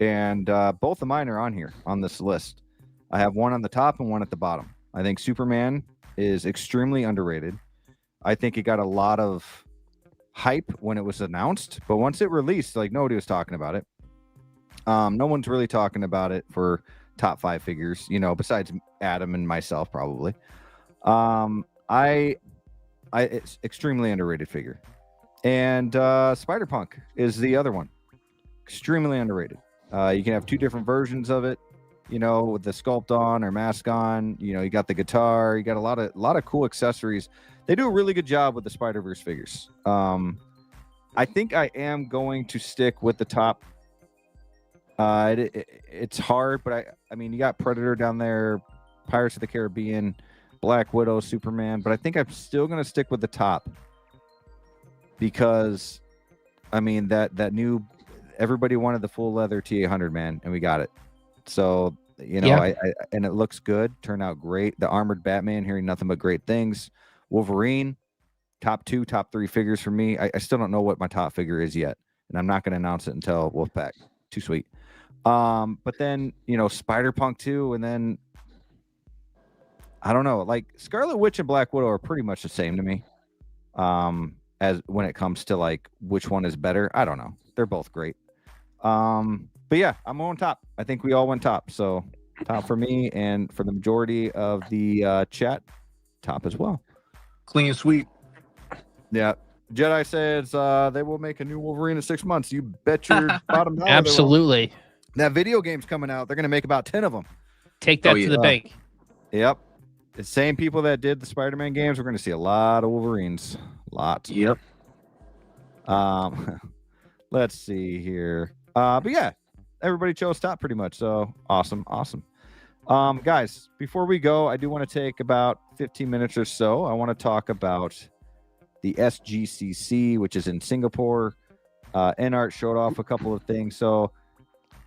And both of mine are on here on this list. I have one on the top and one at the bottom. I think Superman is extremely underrated. I think it got a lot of hype when it was announced, but once it released, like nobody was talking about it. No one's really talking about it for top 5 figures, you know, besides Adam and myself probably. It's extremely underrated figure. And Spider-Punk is the other one. Extremely underrated. You can have 2 different versions of it, you know, with the sculpt on or mask on. You know, you got the guitar, you got a lot of cool accessories. They do a really good job with the Spider-Verse figures. I think I am going to stick with the top. It's hard, but I mean, you got Predator down there, Pirates of the Caribbean, Black Widow, Superman, but I think I'm still going to stick with the top because, I mean, that new, everybody wanted the full leather T800, man, and we got it. So, you know, I and it looks good, turned out great. The armored Batman, hearing nothing but great things. Wolverine, top 2, top 3 figures for me. I still don't know what my top figure is yet, and I'm not going to announce it until Wolfpack. Too sweet. But then, you know, Spider-Punk 2, and then I don't know, like Scarlet Witch and Black Widow are pretty much the same to me. As when it comes to like which one is better, I don't know. They're both great. But yeah, I'm on top. I think we all went top. So top for me, and for the majority of the chat, top as well. Clean sweep. Yeah. Jedi says they will make a new Wolverine in 6 months. You bet your bottom dollar. Absolutely. That video game's coming out. They're going to make about 10 of them. Take that to the bank. Yep. The same people that did the Spider-Man games, we're going to see a lot of Wolverines. Lots. Yep. Let's see here. But yeah, everybody chose top pretty much. So awesome. Guys, before we go, I do want to take about 15 minutes or so. I want to talk about the SGCC, which is in Singapore. NART showed off a couple of things. So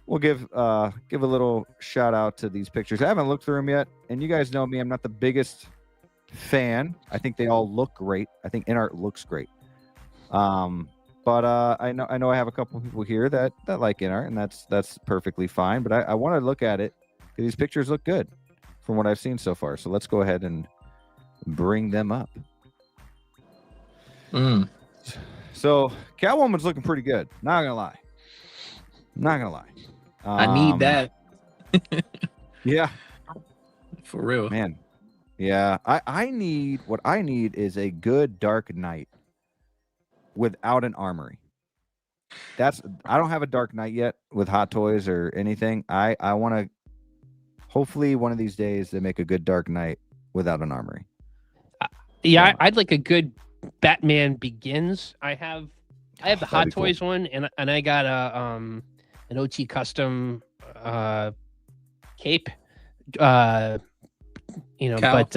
we'll give a little shout out to these pictures. I haven't looked through them yet, and you guys know me, I'm not the biggest fan. I think they all look great. I think NART looks great. But I know I have a couple of people here that like NART, and that's perfectly fine. But I want to look at it because these pictures look good from what I've seen so far. So let's go ahead and bring them up. So Catwoman's looking pretty good. Not gonna lie. I need that. Yeah. For real. Man. Yeah. I need is a good Dark Knight without an armory. I don't have a Dark Knight yet with Hot Toys or anything. I want to, hopefully one of these days they make a good Dark Knight without an armory. Yeah, I'd like a good Batman Begins. I have the Hot Toys one, and I got an OT custom cape. You know, cowl. But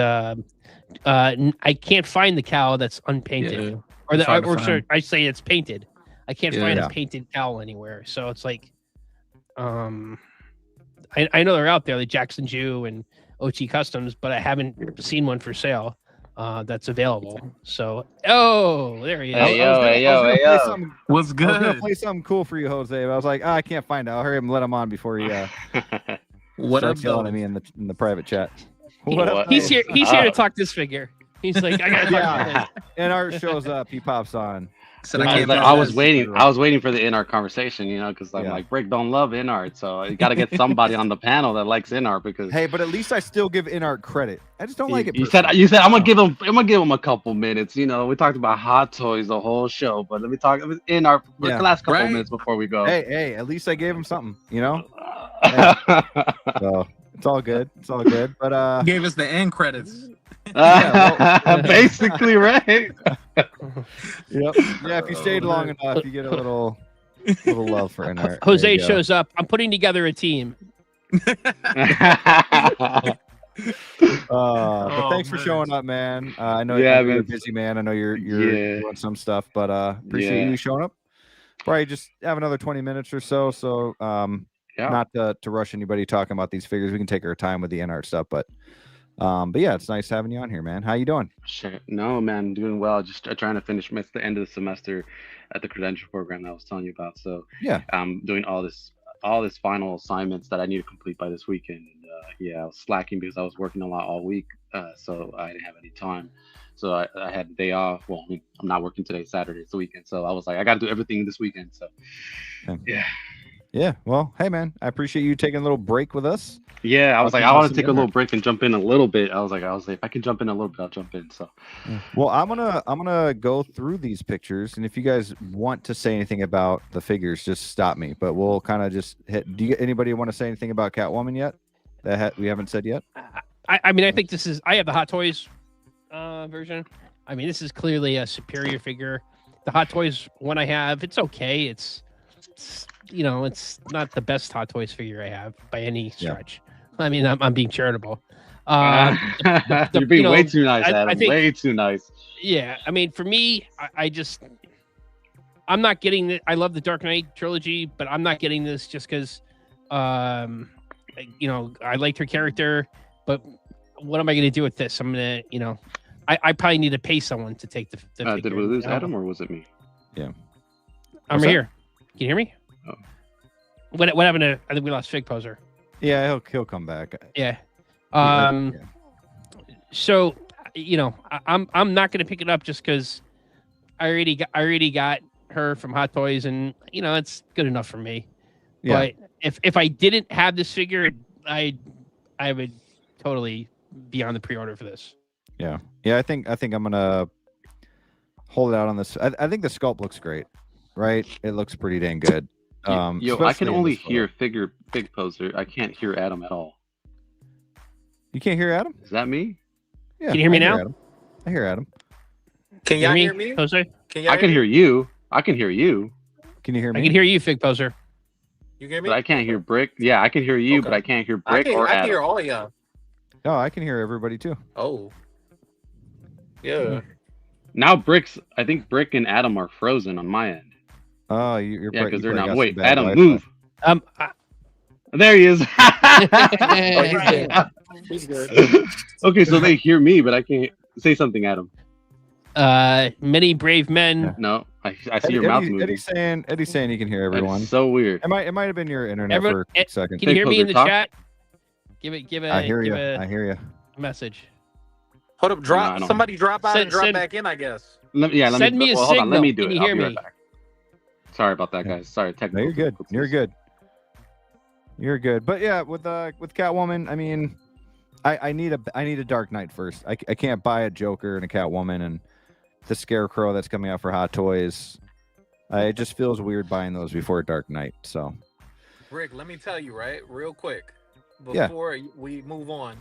I can't find the cowl that's unpainted, or I say it's painted. I can't find a painted cowl anywhere. So it's like, I know they're out there, like Jackson Jew and OT Customs, but I haven't seen one for sale that's available. So, there he is. Hey yo. What's good? I was gonna play something cool for you, Jose. But I was like, I can't find it. I'll hurry up and let him on before he what up, starts yelling at me in the private chat. He's here to talk this figure. He's like, I gotta talk about this. And Art shows up, he pops on. I was waiting for the NART conversation, you know, because I'm like, Brick don't love NART, so you got to get somebody on the panel that likes NART because. Hey, but at least I still give NART credit. I just don't like it. You said I'm gonna give him a couple minutes. You know, we talked about Hot Toys the whole show, but let me talk NART for the last couple minutes before we go. Hey, at least I gave him something, you know. So it's all good. But gave us the end credits. Basically, right? Yep. Yeah, if you stayed long enough, you get a little love for NART. Jose shows up. I'm putting together a team. But thanks for showing up, man. I know you're a busy man. I know you're doing some stuff, but appreciate you showing up. Probably just have another 20 minutes or so. So not to rush anybody talking about these figures. We can take our time with the NART stuff, but yeah, it's nice having you on here, man. How you doing? Sure. No, man, doing well. Just trying to finish the end of the semester at the credential program that I was telling you about. So yeah, I'm doing all this final assignments that I need to complete by this weekend. And I was slacking because I was working a lot all week, so I didn't have any time. So I had the day off. Well, I mean, I'm not working today, Saturday, it's the weekend. So I was like, I got to do everything this weekend. So yeah. Yeah. Well, hey man, I appreciate you taking a little break with us. Yeah, I was like, I want to take a little break and jump in a little bit. I was like, if I can jump in a little bit, I'll jump in. So, well, I'm gonna go through these pictures, and if you guys want to say anything about the figures, just stop me. But we'll kind of just hit. Do you, anybody want to say anything about Catwoman yet? That we haven't said yet. I mean, I think this is. I have the Hot Toys version. I mean, this is clearly a superior figure. The Hot Toys one I have, it's okay. It's you know, it's not the best Hot Toys figure I have by any stretch. Yeah. I mean, I'm being charitable. You're being way too nice, Adam. I think, way too nice. Yeah, I mean, for me, I'm not getting it. I love the Dark Knight trilogy, but I'm not getting this just because, you know, I liked her character. But what am I going to do with this? I'm going to, you know, I probably need to pay someone to take the figure. Did we lose Adam or was it me? Yeah. I'm right here. Can you hear me? Oh. What happened to? I think we lost Fig Pozr. Yeah, he'll come back. Yeah. So you know, I'm not going to pick it up just because I already got her from Hot Toys, and you know it's good enough for me. Yeah. But if I didn't have this figure, I would totally be on the pre-order for this. Yeah. I think I'm gonna hold out on this. I think the sculpt looks great, right? It looks pretty dang good. Yo, I can only hear Fig Pozr. I can't hear Adam at all. You can't hear Adam? Is that me? Yeah. Can you hear me now? I hear Adam. Can y'all hear me? Pozr? I can hear you. I can hear you. Can you hear me? I can hear you, Fig Pozr. You hear me? But I can't hear Brick. Yeah, I can hear you, but I can't hear Brick or Adam. I can hear all of y'all. Oh, I can hear everybody too. Oh. Yeah. Now I think Brick and Adam are frozen on my end. Oh, you're yeah, because they're not. Wait, Adam, move. There he is. He's good. Okay, so they hear me, but I can't say something, Adam. Many brave men. No, I see your mouth moving. Eddie's saying he can hear everyone. That's so weird. It might have been your internet for a second. Can you hear me in the chat? Give a. I hear you. Message. Hold up, somebody drop out and drop back in, I guess. Send me a signal. Hold on, let me do it. Can you hear me? Back. Sorry about that, guys. Sorry, technical. No, you're good. You're good. But yeah, with Catwoman, I mean, I need a Dark Knight first. I can't buy a Joker and a Catwoman and the Scarecrow that's coming out for Hot Toys. It just feels weird buying those before Dark Knight. So, Rick, let me tell you, right, real quick, before we move on.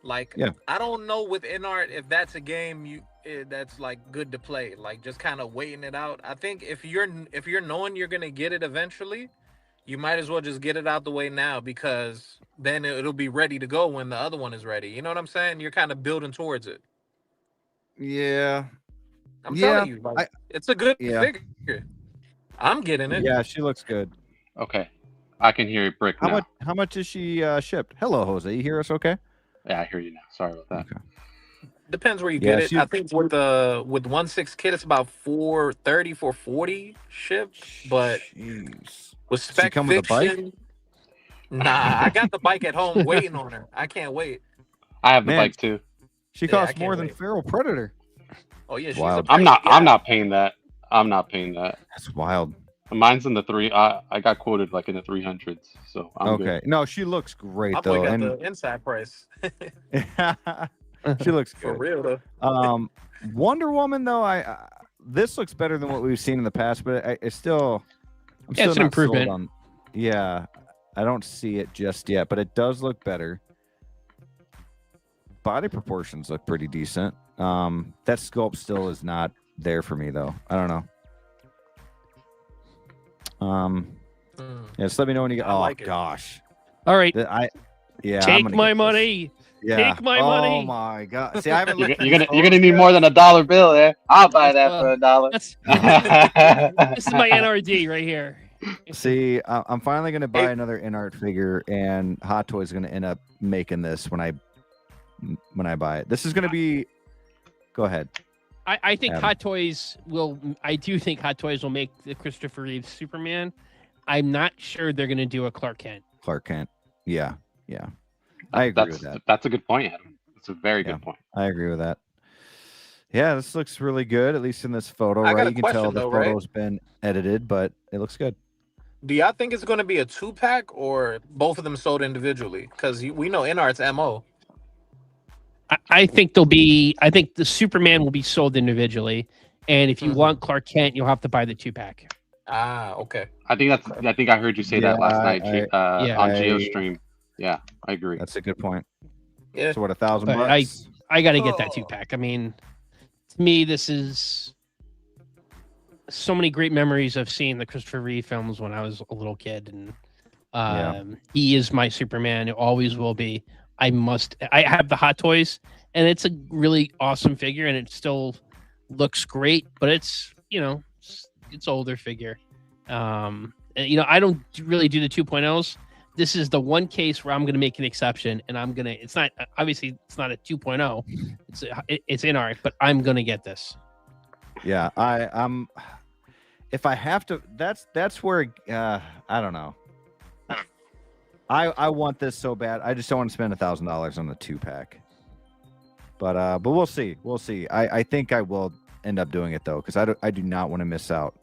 Like, I don't know with InArt if that's a game that's like good to play. Like, just kind of waiting it out. I think if you're knowing you're gonna get it eventually, you might as well just get it out the way now, because then it'll be ready to go when the other one is ready. You know what I'm saying? You're kind of building towards it. Yeah. I'm telling you, like, it's a good figure. I'm getting it. Yeah, she looks good. Okay, I can hear Brick now. How much is she shipped? Hello, Jose. You hear us okay? Yeah, I hear you now. Sorry about that. Okay. Depends where you get it. I think with 1/6 kit, it's about $430, $440 shipped. But with Spec Fiction, with a bike? Nah, I got the bike at home waiting on her. I can't wait. I have the bike too. She costs more than Feral Predator. Oh yeah, she's wild. I'm not paying that. I'm not paying that. That's wild. Mine's in the three. I got quoted like in the 300s, so I'm okay. Good. No, she looks great I though. got the inside price. She looks good. For real though. Wonder Woman though, this looks better than what we've seen in the past, but I'm still it's an improvement. I don't see it just yet, but it does look better. Body proportions look pretty decent. That sculpt still is not there for me though. I don't know. Just let me know when you get. Oh gosh. All right. Take my money. Yeah. Take my money. Oh my god. See, I haven't. You're gonna need more than $1 bill there. I'll buy that for $1. This is my NRD right here. See, I'm finally gonna buy another InArt figure, and Hot Toys is gonna end up making this when I buy it. This is gonna be. Go ahead. I think Adam. Hot Toys will. I do think Hot Toys will make the Christopher Reeve Superman. I'm not sure they're going to do a Clark Kent. Yeah. I agree with that. That's a good point, Adam. That's a very good point. I agree with that. Yeah, this looks really good, at least in this photo, I got right? a You can tell question, the though, right? photo's been edited, but it looks good. Do y'all think it's going to be a 2-pack or both of them sold individually? Because we know Inart's MO. I think they'll be. I think the Superman will be sold individually, and if you want Clark Kent, you'll have to buy the 2-pack. Ah, okay. I think I heard you say that last night on GeoStream. Yeah, I agree. That's a good point. Yeah. So what, $1,000 But bucks? I got to get that 2-pack. I mean, to me, this is so many great memories of seeing the Christopher Reeve films when I was a little kid, and he is my Superman. It always will be. I have the Hot Toys, and it's a really awesome figure, and it still looks great, but it's older figure. And, I don't really do the 2.0s. This is the one case where I'm going to make an exception, and it's not a 2.0. It's in art, but I'm going to get this. Yeah, I'm if I have to, that's where I don't know. I want this so bad. I just don't want to spend $1,000 on the 2-pack. But we'll see. We'll see. I think I will end up doing it though, because I do not want to miss out.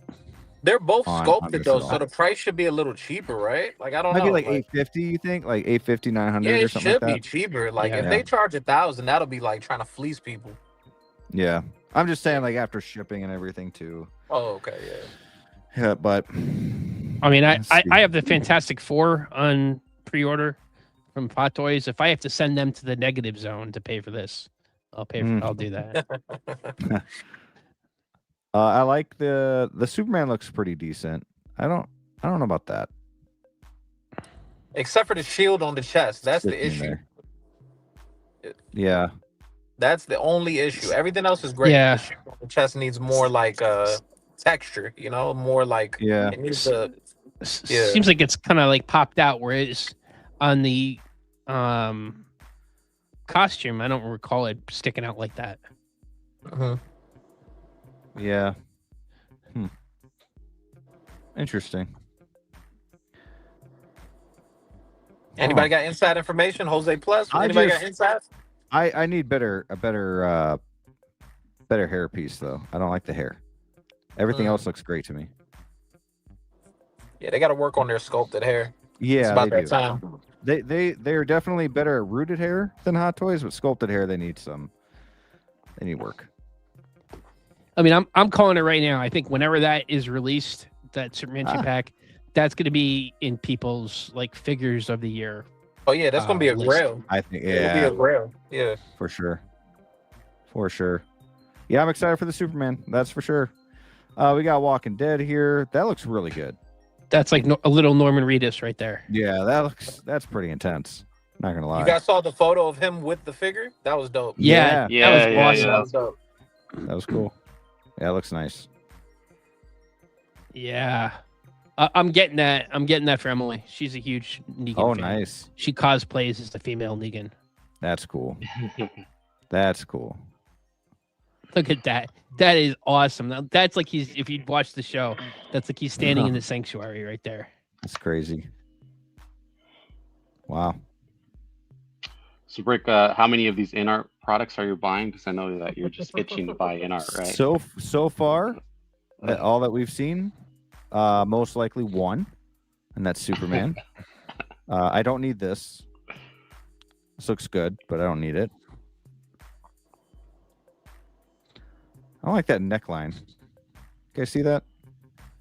They're both on sculpted though, this so the price should be a little cheaper, right? Like I don't Might know. be like $850, you think? Like $850, $900 yeah, or it something should like be that. cheaper. Like if they charge $1,000, that'll be like trying to fleece people. Yeah. I'm just saying, like, after shipping and everything too. Oh, okay, yeah. Yeah, but I mean, I have the Fantastic Four on pre-order from Hot Toys. If I have to send them to the negative zone to pay for this, I'll do that. I like the Superman looks pretty decent. I don't know about that. Except for the shield on the chest. That's the issue. Yeah. That's the only issue. Everything else is great. Yeah. The shield on the chest needs more like texture, more like it needs to Seems like it's kind of like popped out, whereas on the costume, I don't recall it sticking out like that. Yeah. Interesting. Anybody got inside information? Jose Plus? Anybody got inside? I need a better hair piece though. I don't like the hair. Everything else looks great to me. Yeah, they got to work on their sculpted hair. Yeah, it's about they that time. They're definitely better at rooted hair than Hot Toys, but sculpted hair they need work. I mean, I'm calling it right now. I think whenever that is released, that Superman 2-pack, that's going to be in people's like figures of the year. Oh yeah, that's going to be a grail. I think it'll be a grail. Yeah, for sure. Yeah, I'm excited for the Superman. That's for sure. We got Walking Dead here. That looks really good. That's like a little Norman Reedus right there. Yeah, that's pretty intense. Not gonna lie. You guys saw the photo of him with the figure? That was dope. Yeah, that was awesome. That was dope. That was cool. Yeah, it looks nice. Yeah. I'm getting that. I'm getting that for Emily. She's a huge Negan fan. Nice. She cosplays as the female Negan. That's cool. That's cool. Look at that. That is awesome. That's like if you'd watch the show, that's like he's standing in the sanctuary right there. That's crazy. Wow. So, Brick, how many of these in-art products are you buying? Because I know that you're just itching to buy in-art, right? So far, all that we've seen, most likely one, and that's Superman. I don't need this. This looks good, but I don't need it. I don't like that neckline. You guys see that?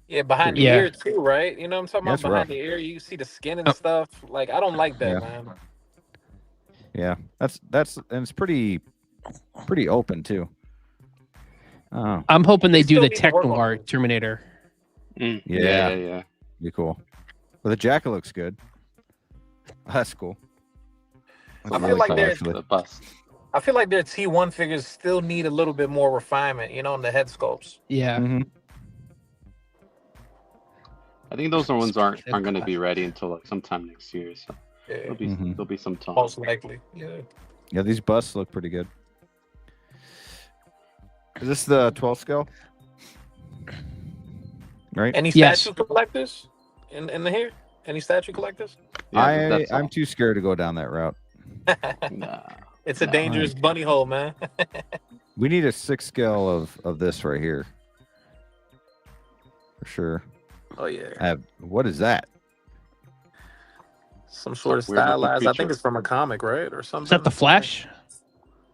Yeah, behind the ear too, right? You know what I'm talking about? Behind rough. the ear, you see the skin and stuff. Like, I don't like that, man. Yeah, that's and it's pretty open too. I'm hoping they do the Tech Noir Terminator. Yeah. Be cool. Well, the jacket looks good. That's cool. I feel like their T1 figures still need a little bit more refinement, in the head sculpts. Yeah. Mm-hmm. I think those ones aren't going to be ready until like sometime next year. So there'll be some time. Most likely. Yeah. Yeah, these busts look pretty good. Is this the 12 scale? Right? Any statue collectors in the here? Any statue collectors? I'm too scared to go down that route. Nah. It's a dangerous bunny hole, man. We need a 6 scale of this right here. For sure. Oh yeah. What is that? Some sort of stylized. I think it's from a comic, right, or something. Is that the Flash?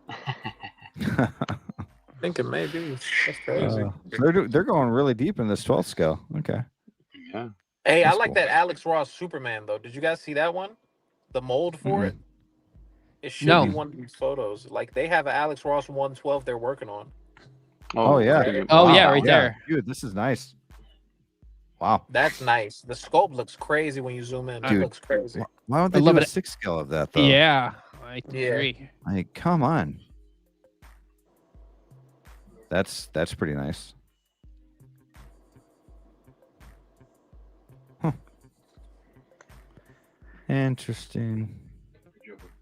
I think it may be. That's crazy. They're going really deep in this 12 scale. Okay. Yeah. Hey, That's I like cool. that Alex Ross Superman though. Did you guys see that one? The mold for it. It should No. be one of these photos. Like they have an Alex Ross 112 they're working on. Oh yeah. okay. Oh Wow. yeah, right there. Dude, this is nice. Wow. That's nice. The scope looks crazy when you zoom in. It Dude. looks crazy. Why don't they love do a it. 6 scale of that though? Yeah, I Yeah. agree. Like, come on. That's pretty nice. Huh. Interesting.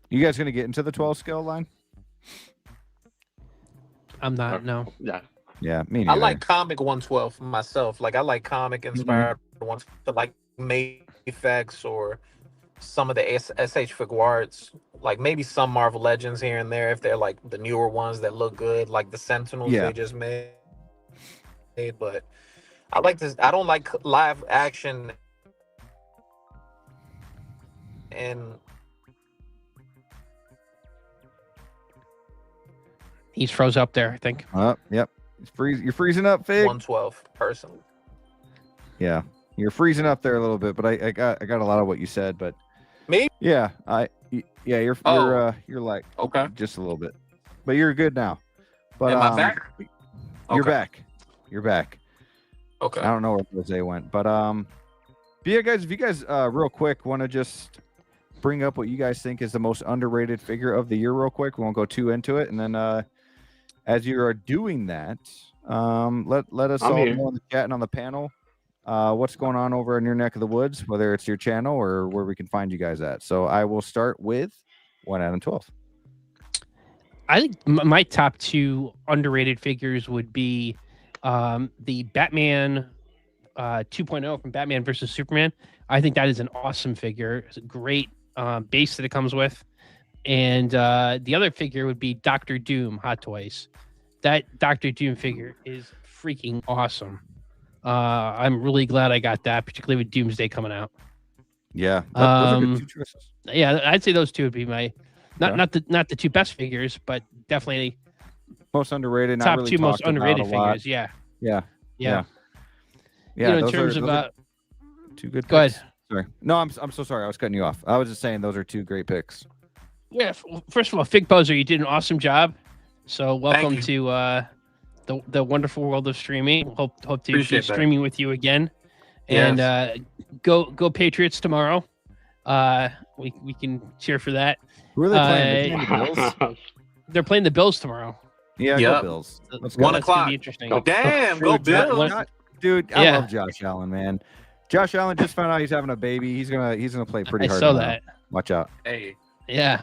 You guys gonna get into the 12 scale line? I'm not. No. Yeah. Yeah, me I neither. like comic 112 myself. Like I like comic inspired ones for like May effects or some of the SH Figuarts. Like maybe some Marvel Legends here and there if they're like the newer ones that look good, like the Sentinels Yeah. they just made. But I like this. I don't like live action and He's froze up there, I think. Yep. You're freezing up, Fig. 112 personally. Yeah, you're freezing up there a little bit, but I got a lot of what you said. But Me? yeah, you're like Okay. just a little bit, but you're good now. But Am I back? You're Okay. back. You're back. Okay. I don't know where Jose went, but yeah, guys, if you guys real quick want to just bring up what you guys think is the most underrated figure of the year, real quick. We won't go too into it, and then as you are doing that, let us I'm all here. know in the chat and on the panel what's going on over in your neck of the woods, whether it's your channel or where we can find you guys at. So I will start with 1 out of 12. I think my top 2 underrated figures would be the Batman 2.0 from Batman versus Superman. I think that is an awesome figure. It's a great base that it comes with. And the other figure would be Dr. Doom Hot Toys. That Dr. Doom figure is freaking awesome. I'm really glad I got that, particularly with Doomsday coming out. Yeah, those are good 2 choices. Yeah, I'd say those 2 would be my Okay. not the 2 best figures, but definitely Most underrated. Not top really 2 most talked about underrated a lot. figures. Yeah. Yeah. Yeah. Yeah. You know, in those terms are, of those are 2 good. go picks. ahead. Sorry. No, I'm so sorry. I was cutting you off. I was just saying those are 2 great picks. Yeah. First of all, Fig Pozr, you did an awesome job. So welcome you. to the wonderful world of streaming. Hope to Appreciate be that. streaming with you again. Yes. And go Patriots tomorrow. We can cheer for that. Who are they playing? The Bills? They're playing the Bills tomorrow. Yeah, Yep. go Bills. Let's go. 1 That's gonna o'clock. be interesting. Damn, go Bills. Dude, I Yeah. love Josh Allen, man. Josh Allen just found out he's having a baby. He's gonna play pretty I hard. saw tomorrow. that. Watch out. Hey. Yeah.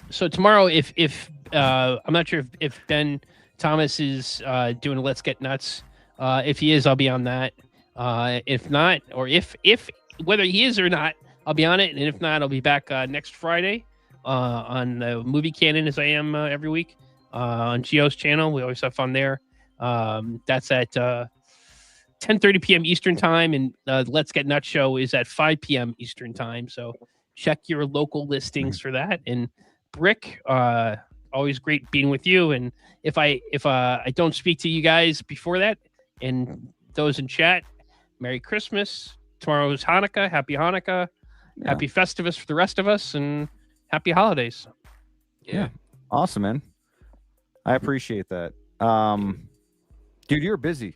So tomorrow, if I'm not sure if Ben Thomas is doing a Let's Get Nuts. If he is, I'll be on that. If not, or if whether he is or not, I'll be on it. And if not, I'll be back next Friday on the Movie Canon, as I am every week on Gio's channel. We always have fun there. That's at 10:30 p.m. Eastern time, and the Let's Get Nuts show is at 5 p.m. Eastern time. So check your local listings for that. And Brick, always great being with you. And if I don't speak to you guys before that, and those in chat, Merry Christmas. Tomorrow's Hanukkah. Happy Hanukkah. Yeah. Happy Festivus for the rest of us, and happy holidays. Yeah. Awesome, man. I appreciate that. Dude, you're busy.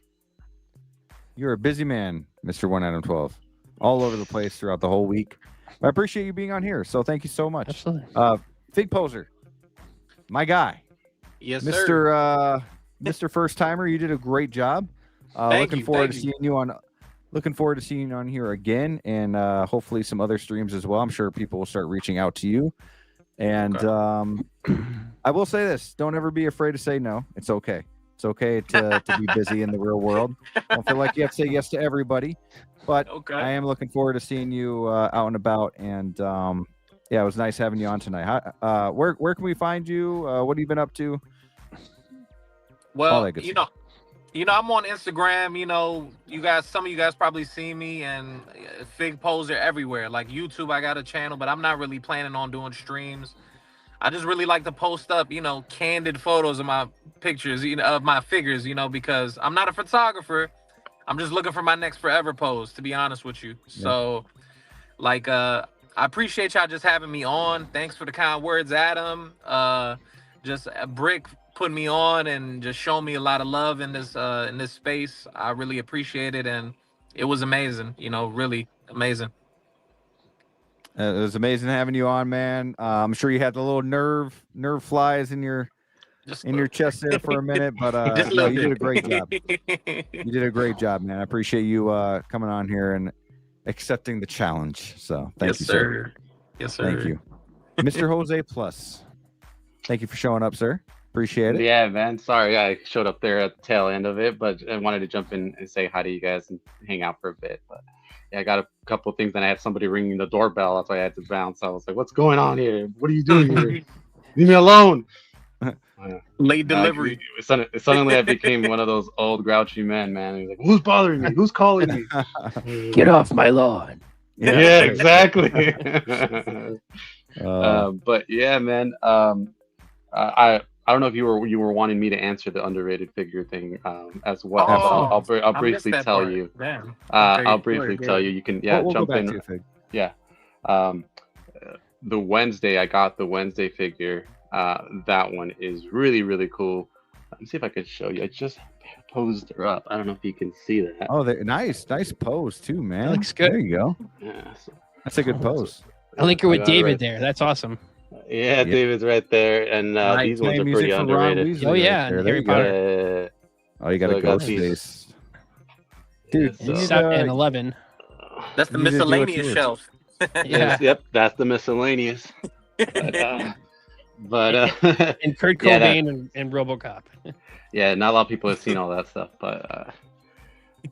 You're a busy man, Mr. 1 out of 12. All over the place throughout the whole week. I appreciate you being on here. So thank you so much. Absolutely. Fig Pozr, my guy. Yes, sir. Mr. First Timer, you did a great job. Looking forward to seeing you on here again, and hopefully some other streams as well. I'm sure people will start reaching out to you. And I will say this: don't ever be afraid to say no. It's okay. It's okay to be busy in the real world. Don't feel like you have to say yes to everybody. But I am looking forward to seeing you out and about, and Yeah, it was nice having you on tonight. Where can we find you? What have you been up to? Well, I'm on Instagram. Some of you guys probably see me, and Fig Pozr everywhere. Like YouTube, I got a channel, but I'm not really planning on doing streams. I just really like to post up, candid photos of my pictures, of my figures, because I'm not a photographer. I'm just looking for my next forever pose, to be honest with you. Yeah. So, I appreciate y'all just having me on. Thanks for the kind words, Adam. Just Brick put me on and just showing me a lot of love in this space. I really appreciate it, and it was amazing. Really amazing. It was amazing having you on, man. I'm sure you had the little nerve flies in your chest there for a minute, but you did a great job. You did a great job, man. I appreciate you coming on here and accepting the challenge. So thank you, sir. Yes, sir. Thank you, Mr. Jose Plus. Thank you for showing up, sir. Appreciate it. Yeah, man. Sorry I showed up there at the tail end of it, but I wanted to jump in and say hi to you guys and hang out for a bit. But yeah, I got a couple of things, and I had somebody ringing the doorbell. That's why I had to bounce. I was like, "What's going on here? What are you doing here? Leave me alone." Late delivery. Suddenly I became one of those old grouchy men, man. He's like, "Who's bothering me? Who's calling me? Get off my lawn." Yeah, exactly. But yeah, man. I don't know if you were wanting me to answer the underrated figure thing as well. I'll briefly tell you. Damn. I'll briefly tell you. You can we'll jump go back in. to your fig. Yeah. The Wednesday, I got the Wednesday figure. That one is really, really cool. Let me see if I can show you. I just posed her up. I don't know if you can see that. Oh, nice pose too, man. That looks good. There you go. Yeah, that's a good pose. I like her with David there. That's awesome. Yeah, David's right there, and these ones are pretty underrated. Oh yeah, and Harry Potter. Oh, you got a ghost face, dude. And 11. That's the miscellaneous shelf. Yeah. Yep, that's the miscellaneous. But and Kurt Cobain and RoboCop. Yeah, not a lot of people have seen all that stuff, but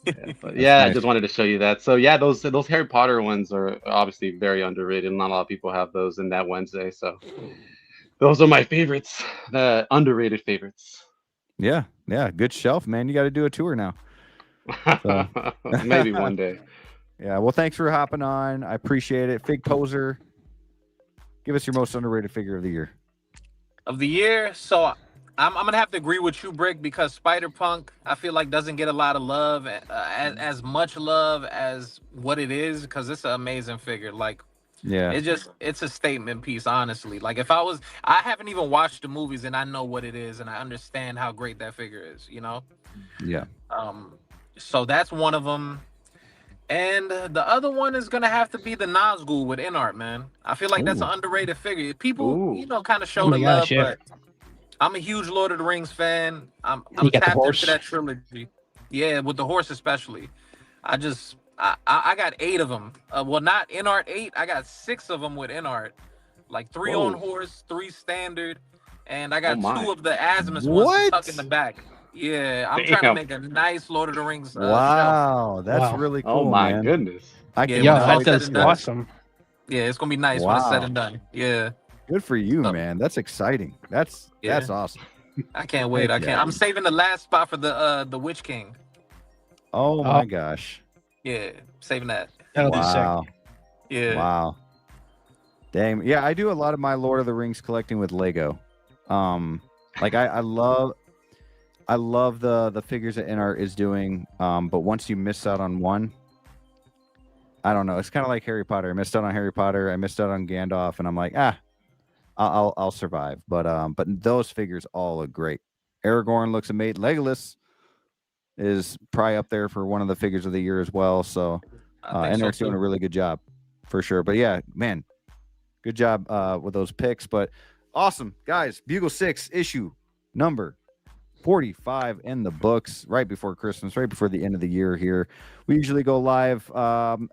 nice. I just wanted to show you that. So yeah, those Harry Potter ones are obviously very underrated. Not a lot of people have those in that Wednesday. So those are my favorites, the underrated favorites. Yeah, good shelf, man. You got to do a tour now. So. Maybe one day. Yeah, well, thanks for hopping on. I appreciate it. Fig Pozr, give us your most underrated figure of the year. So I'm gonna have to agree with you, Brick, because Spider-Punk, I feel like, doesn't get a lot of love, as much love as what it is, because it's an amazing figure. Yeah, it's a statement piece, honestly. I haven't even watched the movies, and I know what it is, and I understand how great that figure is. Yeah. So that's one of them. And the other one is gonna have to be the Nazgul with InArt, man. I feel like that's an underrated figure. People, kind of show the love, but I'm a huge Lord of the Rings fan. I'm tapped into that trilogy. Yeah, with the horse especially. I got 8 of them. Well, not InArt 8. I got 6 of them with InArt. 3 on horse, 3 standard, and I got 2 of the Asmus ones tucked in the back. Yeah, I'm trying to make a nice Lord of the Rings. Wow, that's really cool. Oh my man. goodness. That's awesome. Yeah, it's gonna be nice when it's said and done. Yeah. Good for you, man. That's exciting. That's awesome. I can't wait. I'm saving the last spot for the Witch King. Oh my gosh. Yeah, saving that. That'll be sick. Yeah. Wow. Dang. Yeah, I do a lot of my Lord of the Rings collecting with Lego. I love the figures that InArt is doing. But once you miss out on one, I don't know. It's kind of like Harry Potter. I missed out on Harry Potter. I missed out on Gandalf, and I'm like, I'll survive. But those figures all look great. Aragorn looks amazing. Legolas is probably up there for one of the figures of the year as well. So InArt's doing a really good job for sure. But yeah, man, good job with those picks. But awesome, guys. Bugle 6 issue number 45 in the books, right before Christmas, right before the end of the year here. We usually go live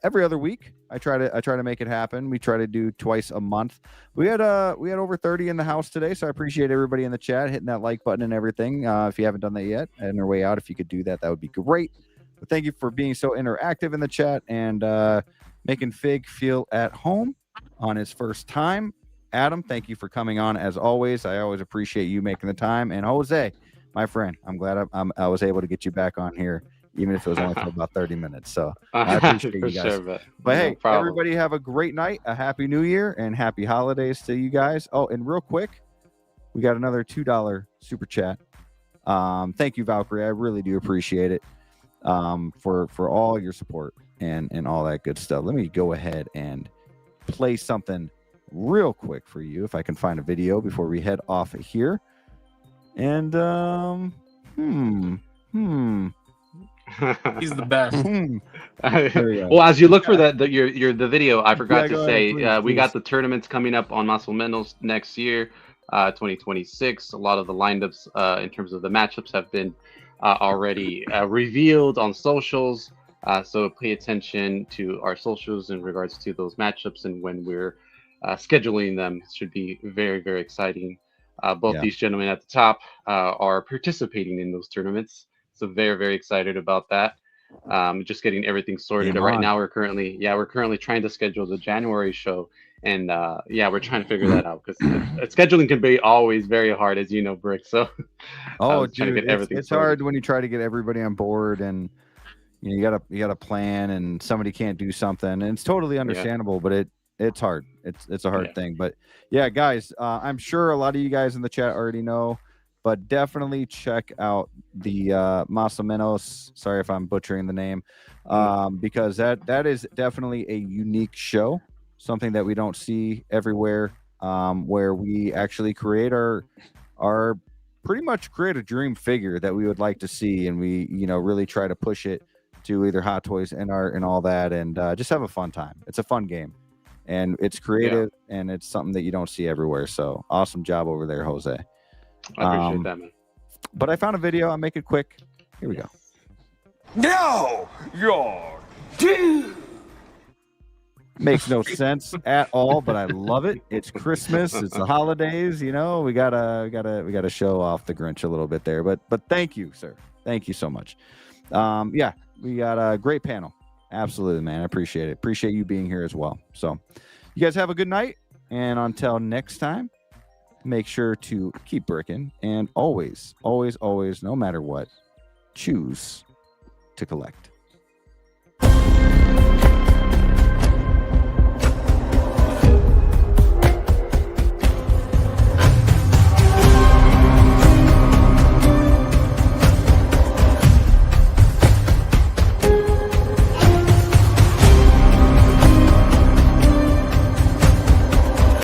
every other week. I try to make it happen. We try to do twice a month. We had over 30 in the house today, so I appreciate everybody in the chat hitting that like button and everything. If you haven't done that yet, on your way out, if you could do that, that would be great. But thank you for being so interactive in the chat and making Fig feel at home. on his first time. Adam, thank you for coming on as always. I always appreciate you making the time. And Jose, my friend, I'm glad I was able to get you back on here, even if it was only for about 30 minutes. So I appreciate you guys. Sure, but hey, no problem. everybody have a great night, a happy new year, and happy holidays to you guys. Oh, and real quick, we got another $2 super chat. Thank you, Valkyrie. I really do appreciate it for all your support and all that good stuff. Let me go ahead and play something real quick for you if I can find a video before we head off of here. And He's the best. Well, as you look for the video, I forgot to go say ahead, we please. got the tournaments coming up on Muscle Menos next year, 2026. A lot of the lineups in terms of the matchups have been already revealed on socials. So pay attention to our socials in regards to those matchups and when we're scheduling them. It should be very, very exciting. Both these gentlemen at the top are participating in those tournaments. So very, very excited about that. Just getting everything sorted. Right now we're currently trying to schedule the January show. And we're trying to figure that out because scheduling can be always very hard, as you know, Brick. So dude, it's hard when you try to get everybody on board, and you gotta plan, and somebody can't do something, and it's totally understandable, but it's hard. It's a hard thing. But yeah, guys, I'm sure a lot of you guys in the chat already know, but definitely check out the Masamenos. Sorry if I'm butchering the name, because that is definitely a unique show, something that we don't see everywhere, where we actually create our pretty much create a dream figure that we would like to see, and we really try to push it to either Hot Toys and art and all that, and just have a fun time. It's a fun game, and it's creative, and it's something that you don't see everywhere. So awesome job over there, Jose. I appreciate that, man. But I found a video. I'll make it quick. Here we go. No, you're dead. Makes no sense at all, but I love it. It's Christmas. It's the holidays. We gotta show off the Grinch a little bit there. But thank you, sir. Thank you so much. We got a great panel. Absolutely, man. I appreciate it. Appreciate you being here as well. So you guys have a good night. And until next time, make sure to keep bricking and always, always, always, no matter what, choose to collect.